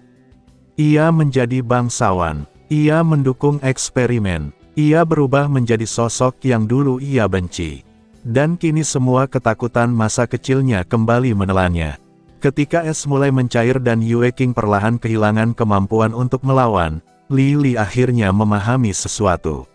Ia menjadi bangsawan. Ia mendukung eksperimen. Ia berubah menjadi sosok yang dulu ia benci. Dan kini semua ketakutan masa kecilnya kembali menelannya. Ketika es mulai mencair dan Yue Qing perlahan kehilangan kemampuan untuk melawan, Lily akhirnya memahami sesuatu.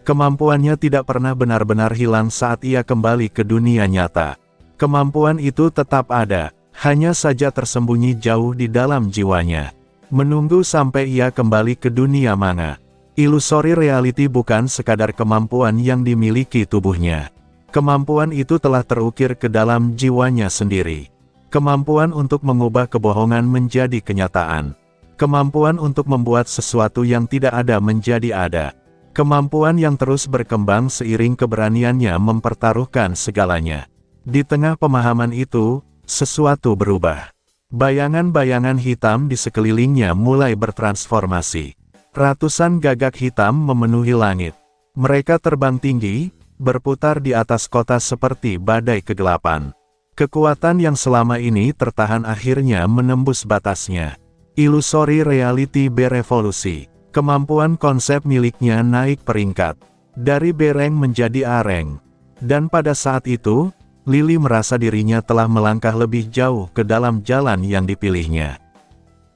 Kemampuannya tidak pernah benar-benar hilang saat ia kembali ke dunia nyata. Kemampuan itu tetap ada, hanya saja tersembunyi jauh di dalam jiwanya. Menunggu sampai ia kembali ke dunia manga. Illusory reality bukan sekadar kemampuan yang dimiliki tubuhnya. Kemampuan itu telah terukir ke dalam jiwanya sendiri. Kemampuan untuk mengubah kebohongan menjadi kenyataan. Kemampuan untuk membuat sesuatu yang tidak ada menjadi ada. Kemampuan yang terus berkembang seiring keberaniannya mempertaruhkan segalanya. Di tengah pemahaman itu, sesuatu berubah. Bayangan-bayangan hitam di sekelilingnya mulai bertransformasi. Ratusan gagak hitam memenuhi langit. Mereka terbang tinggi, berputar di atas kota seperti badai kegelapan. Kekuatan yang selama ini tertahan akhirnya menembus batasnya. Illusory reality berevolusi. Kemampuan konsep miliknya naik peringkat. Dari bereng menjadi areng. Dan pada saat itu, Lily merasa dirinya telah melangkah lebih jauh ke dalam jalan yang dipilihnya.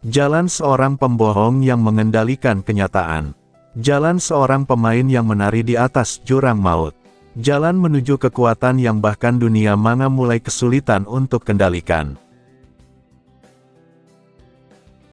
Jalan seorang pembohong yang mengendalikan kenyataan. Jalan seorang pemain yang menari di atas jurang maut. Jalan menuju kekuatan yang bahkan dunia manga mulai kesulitan untuk kendalikan.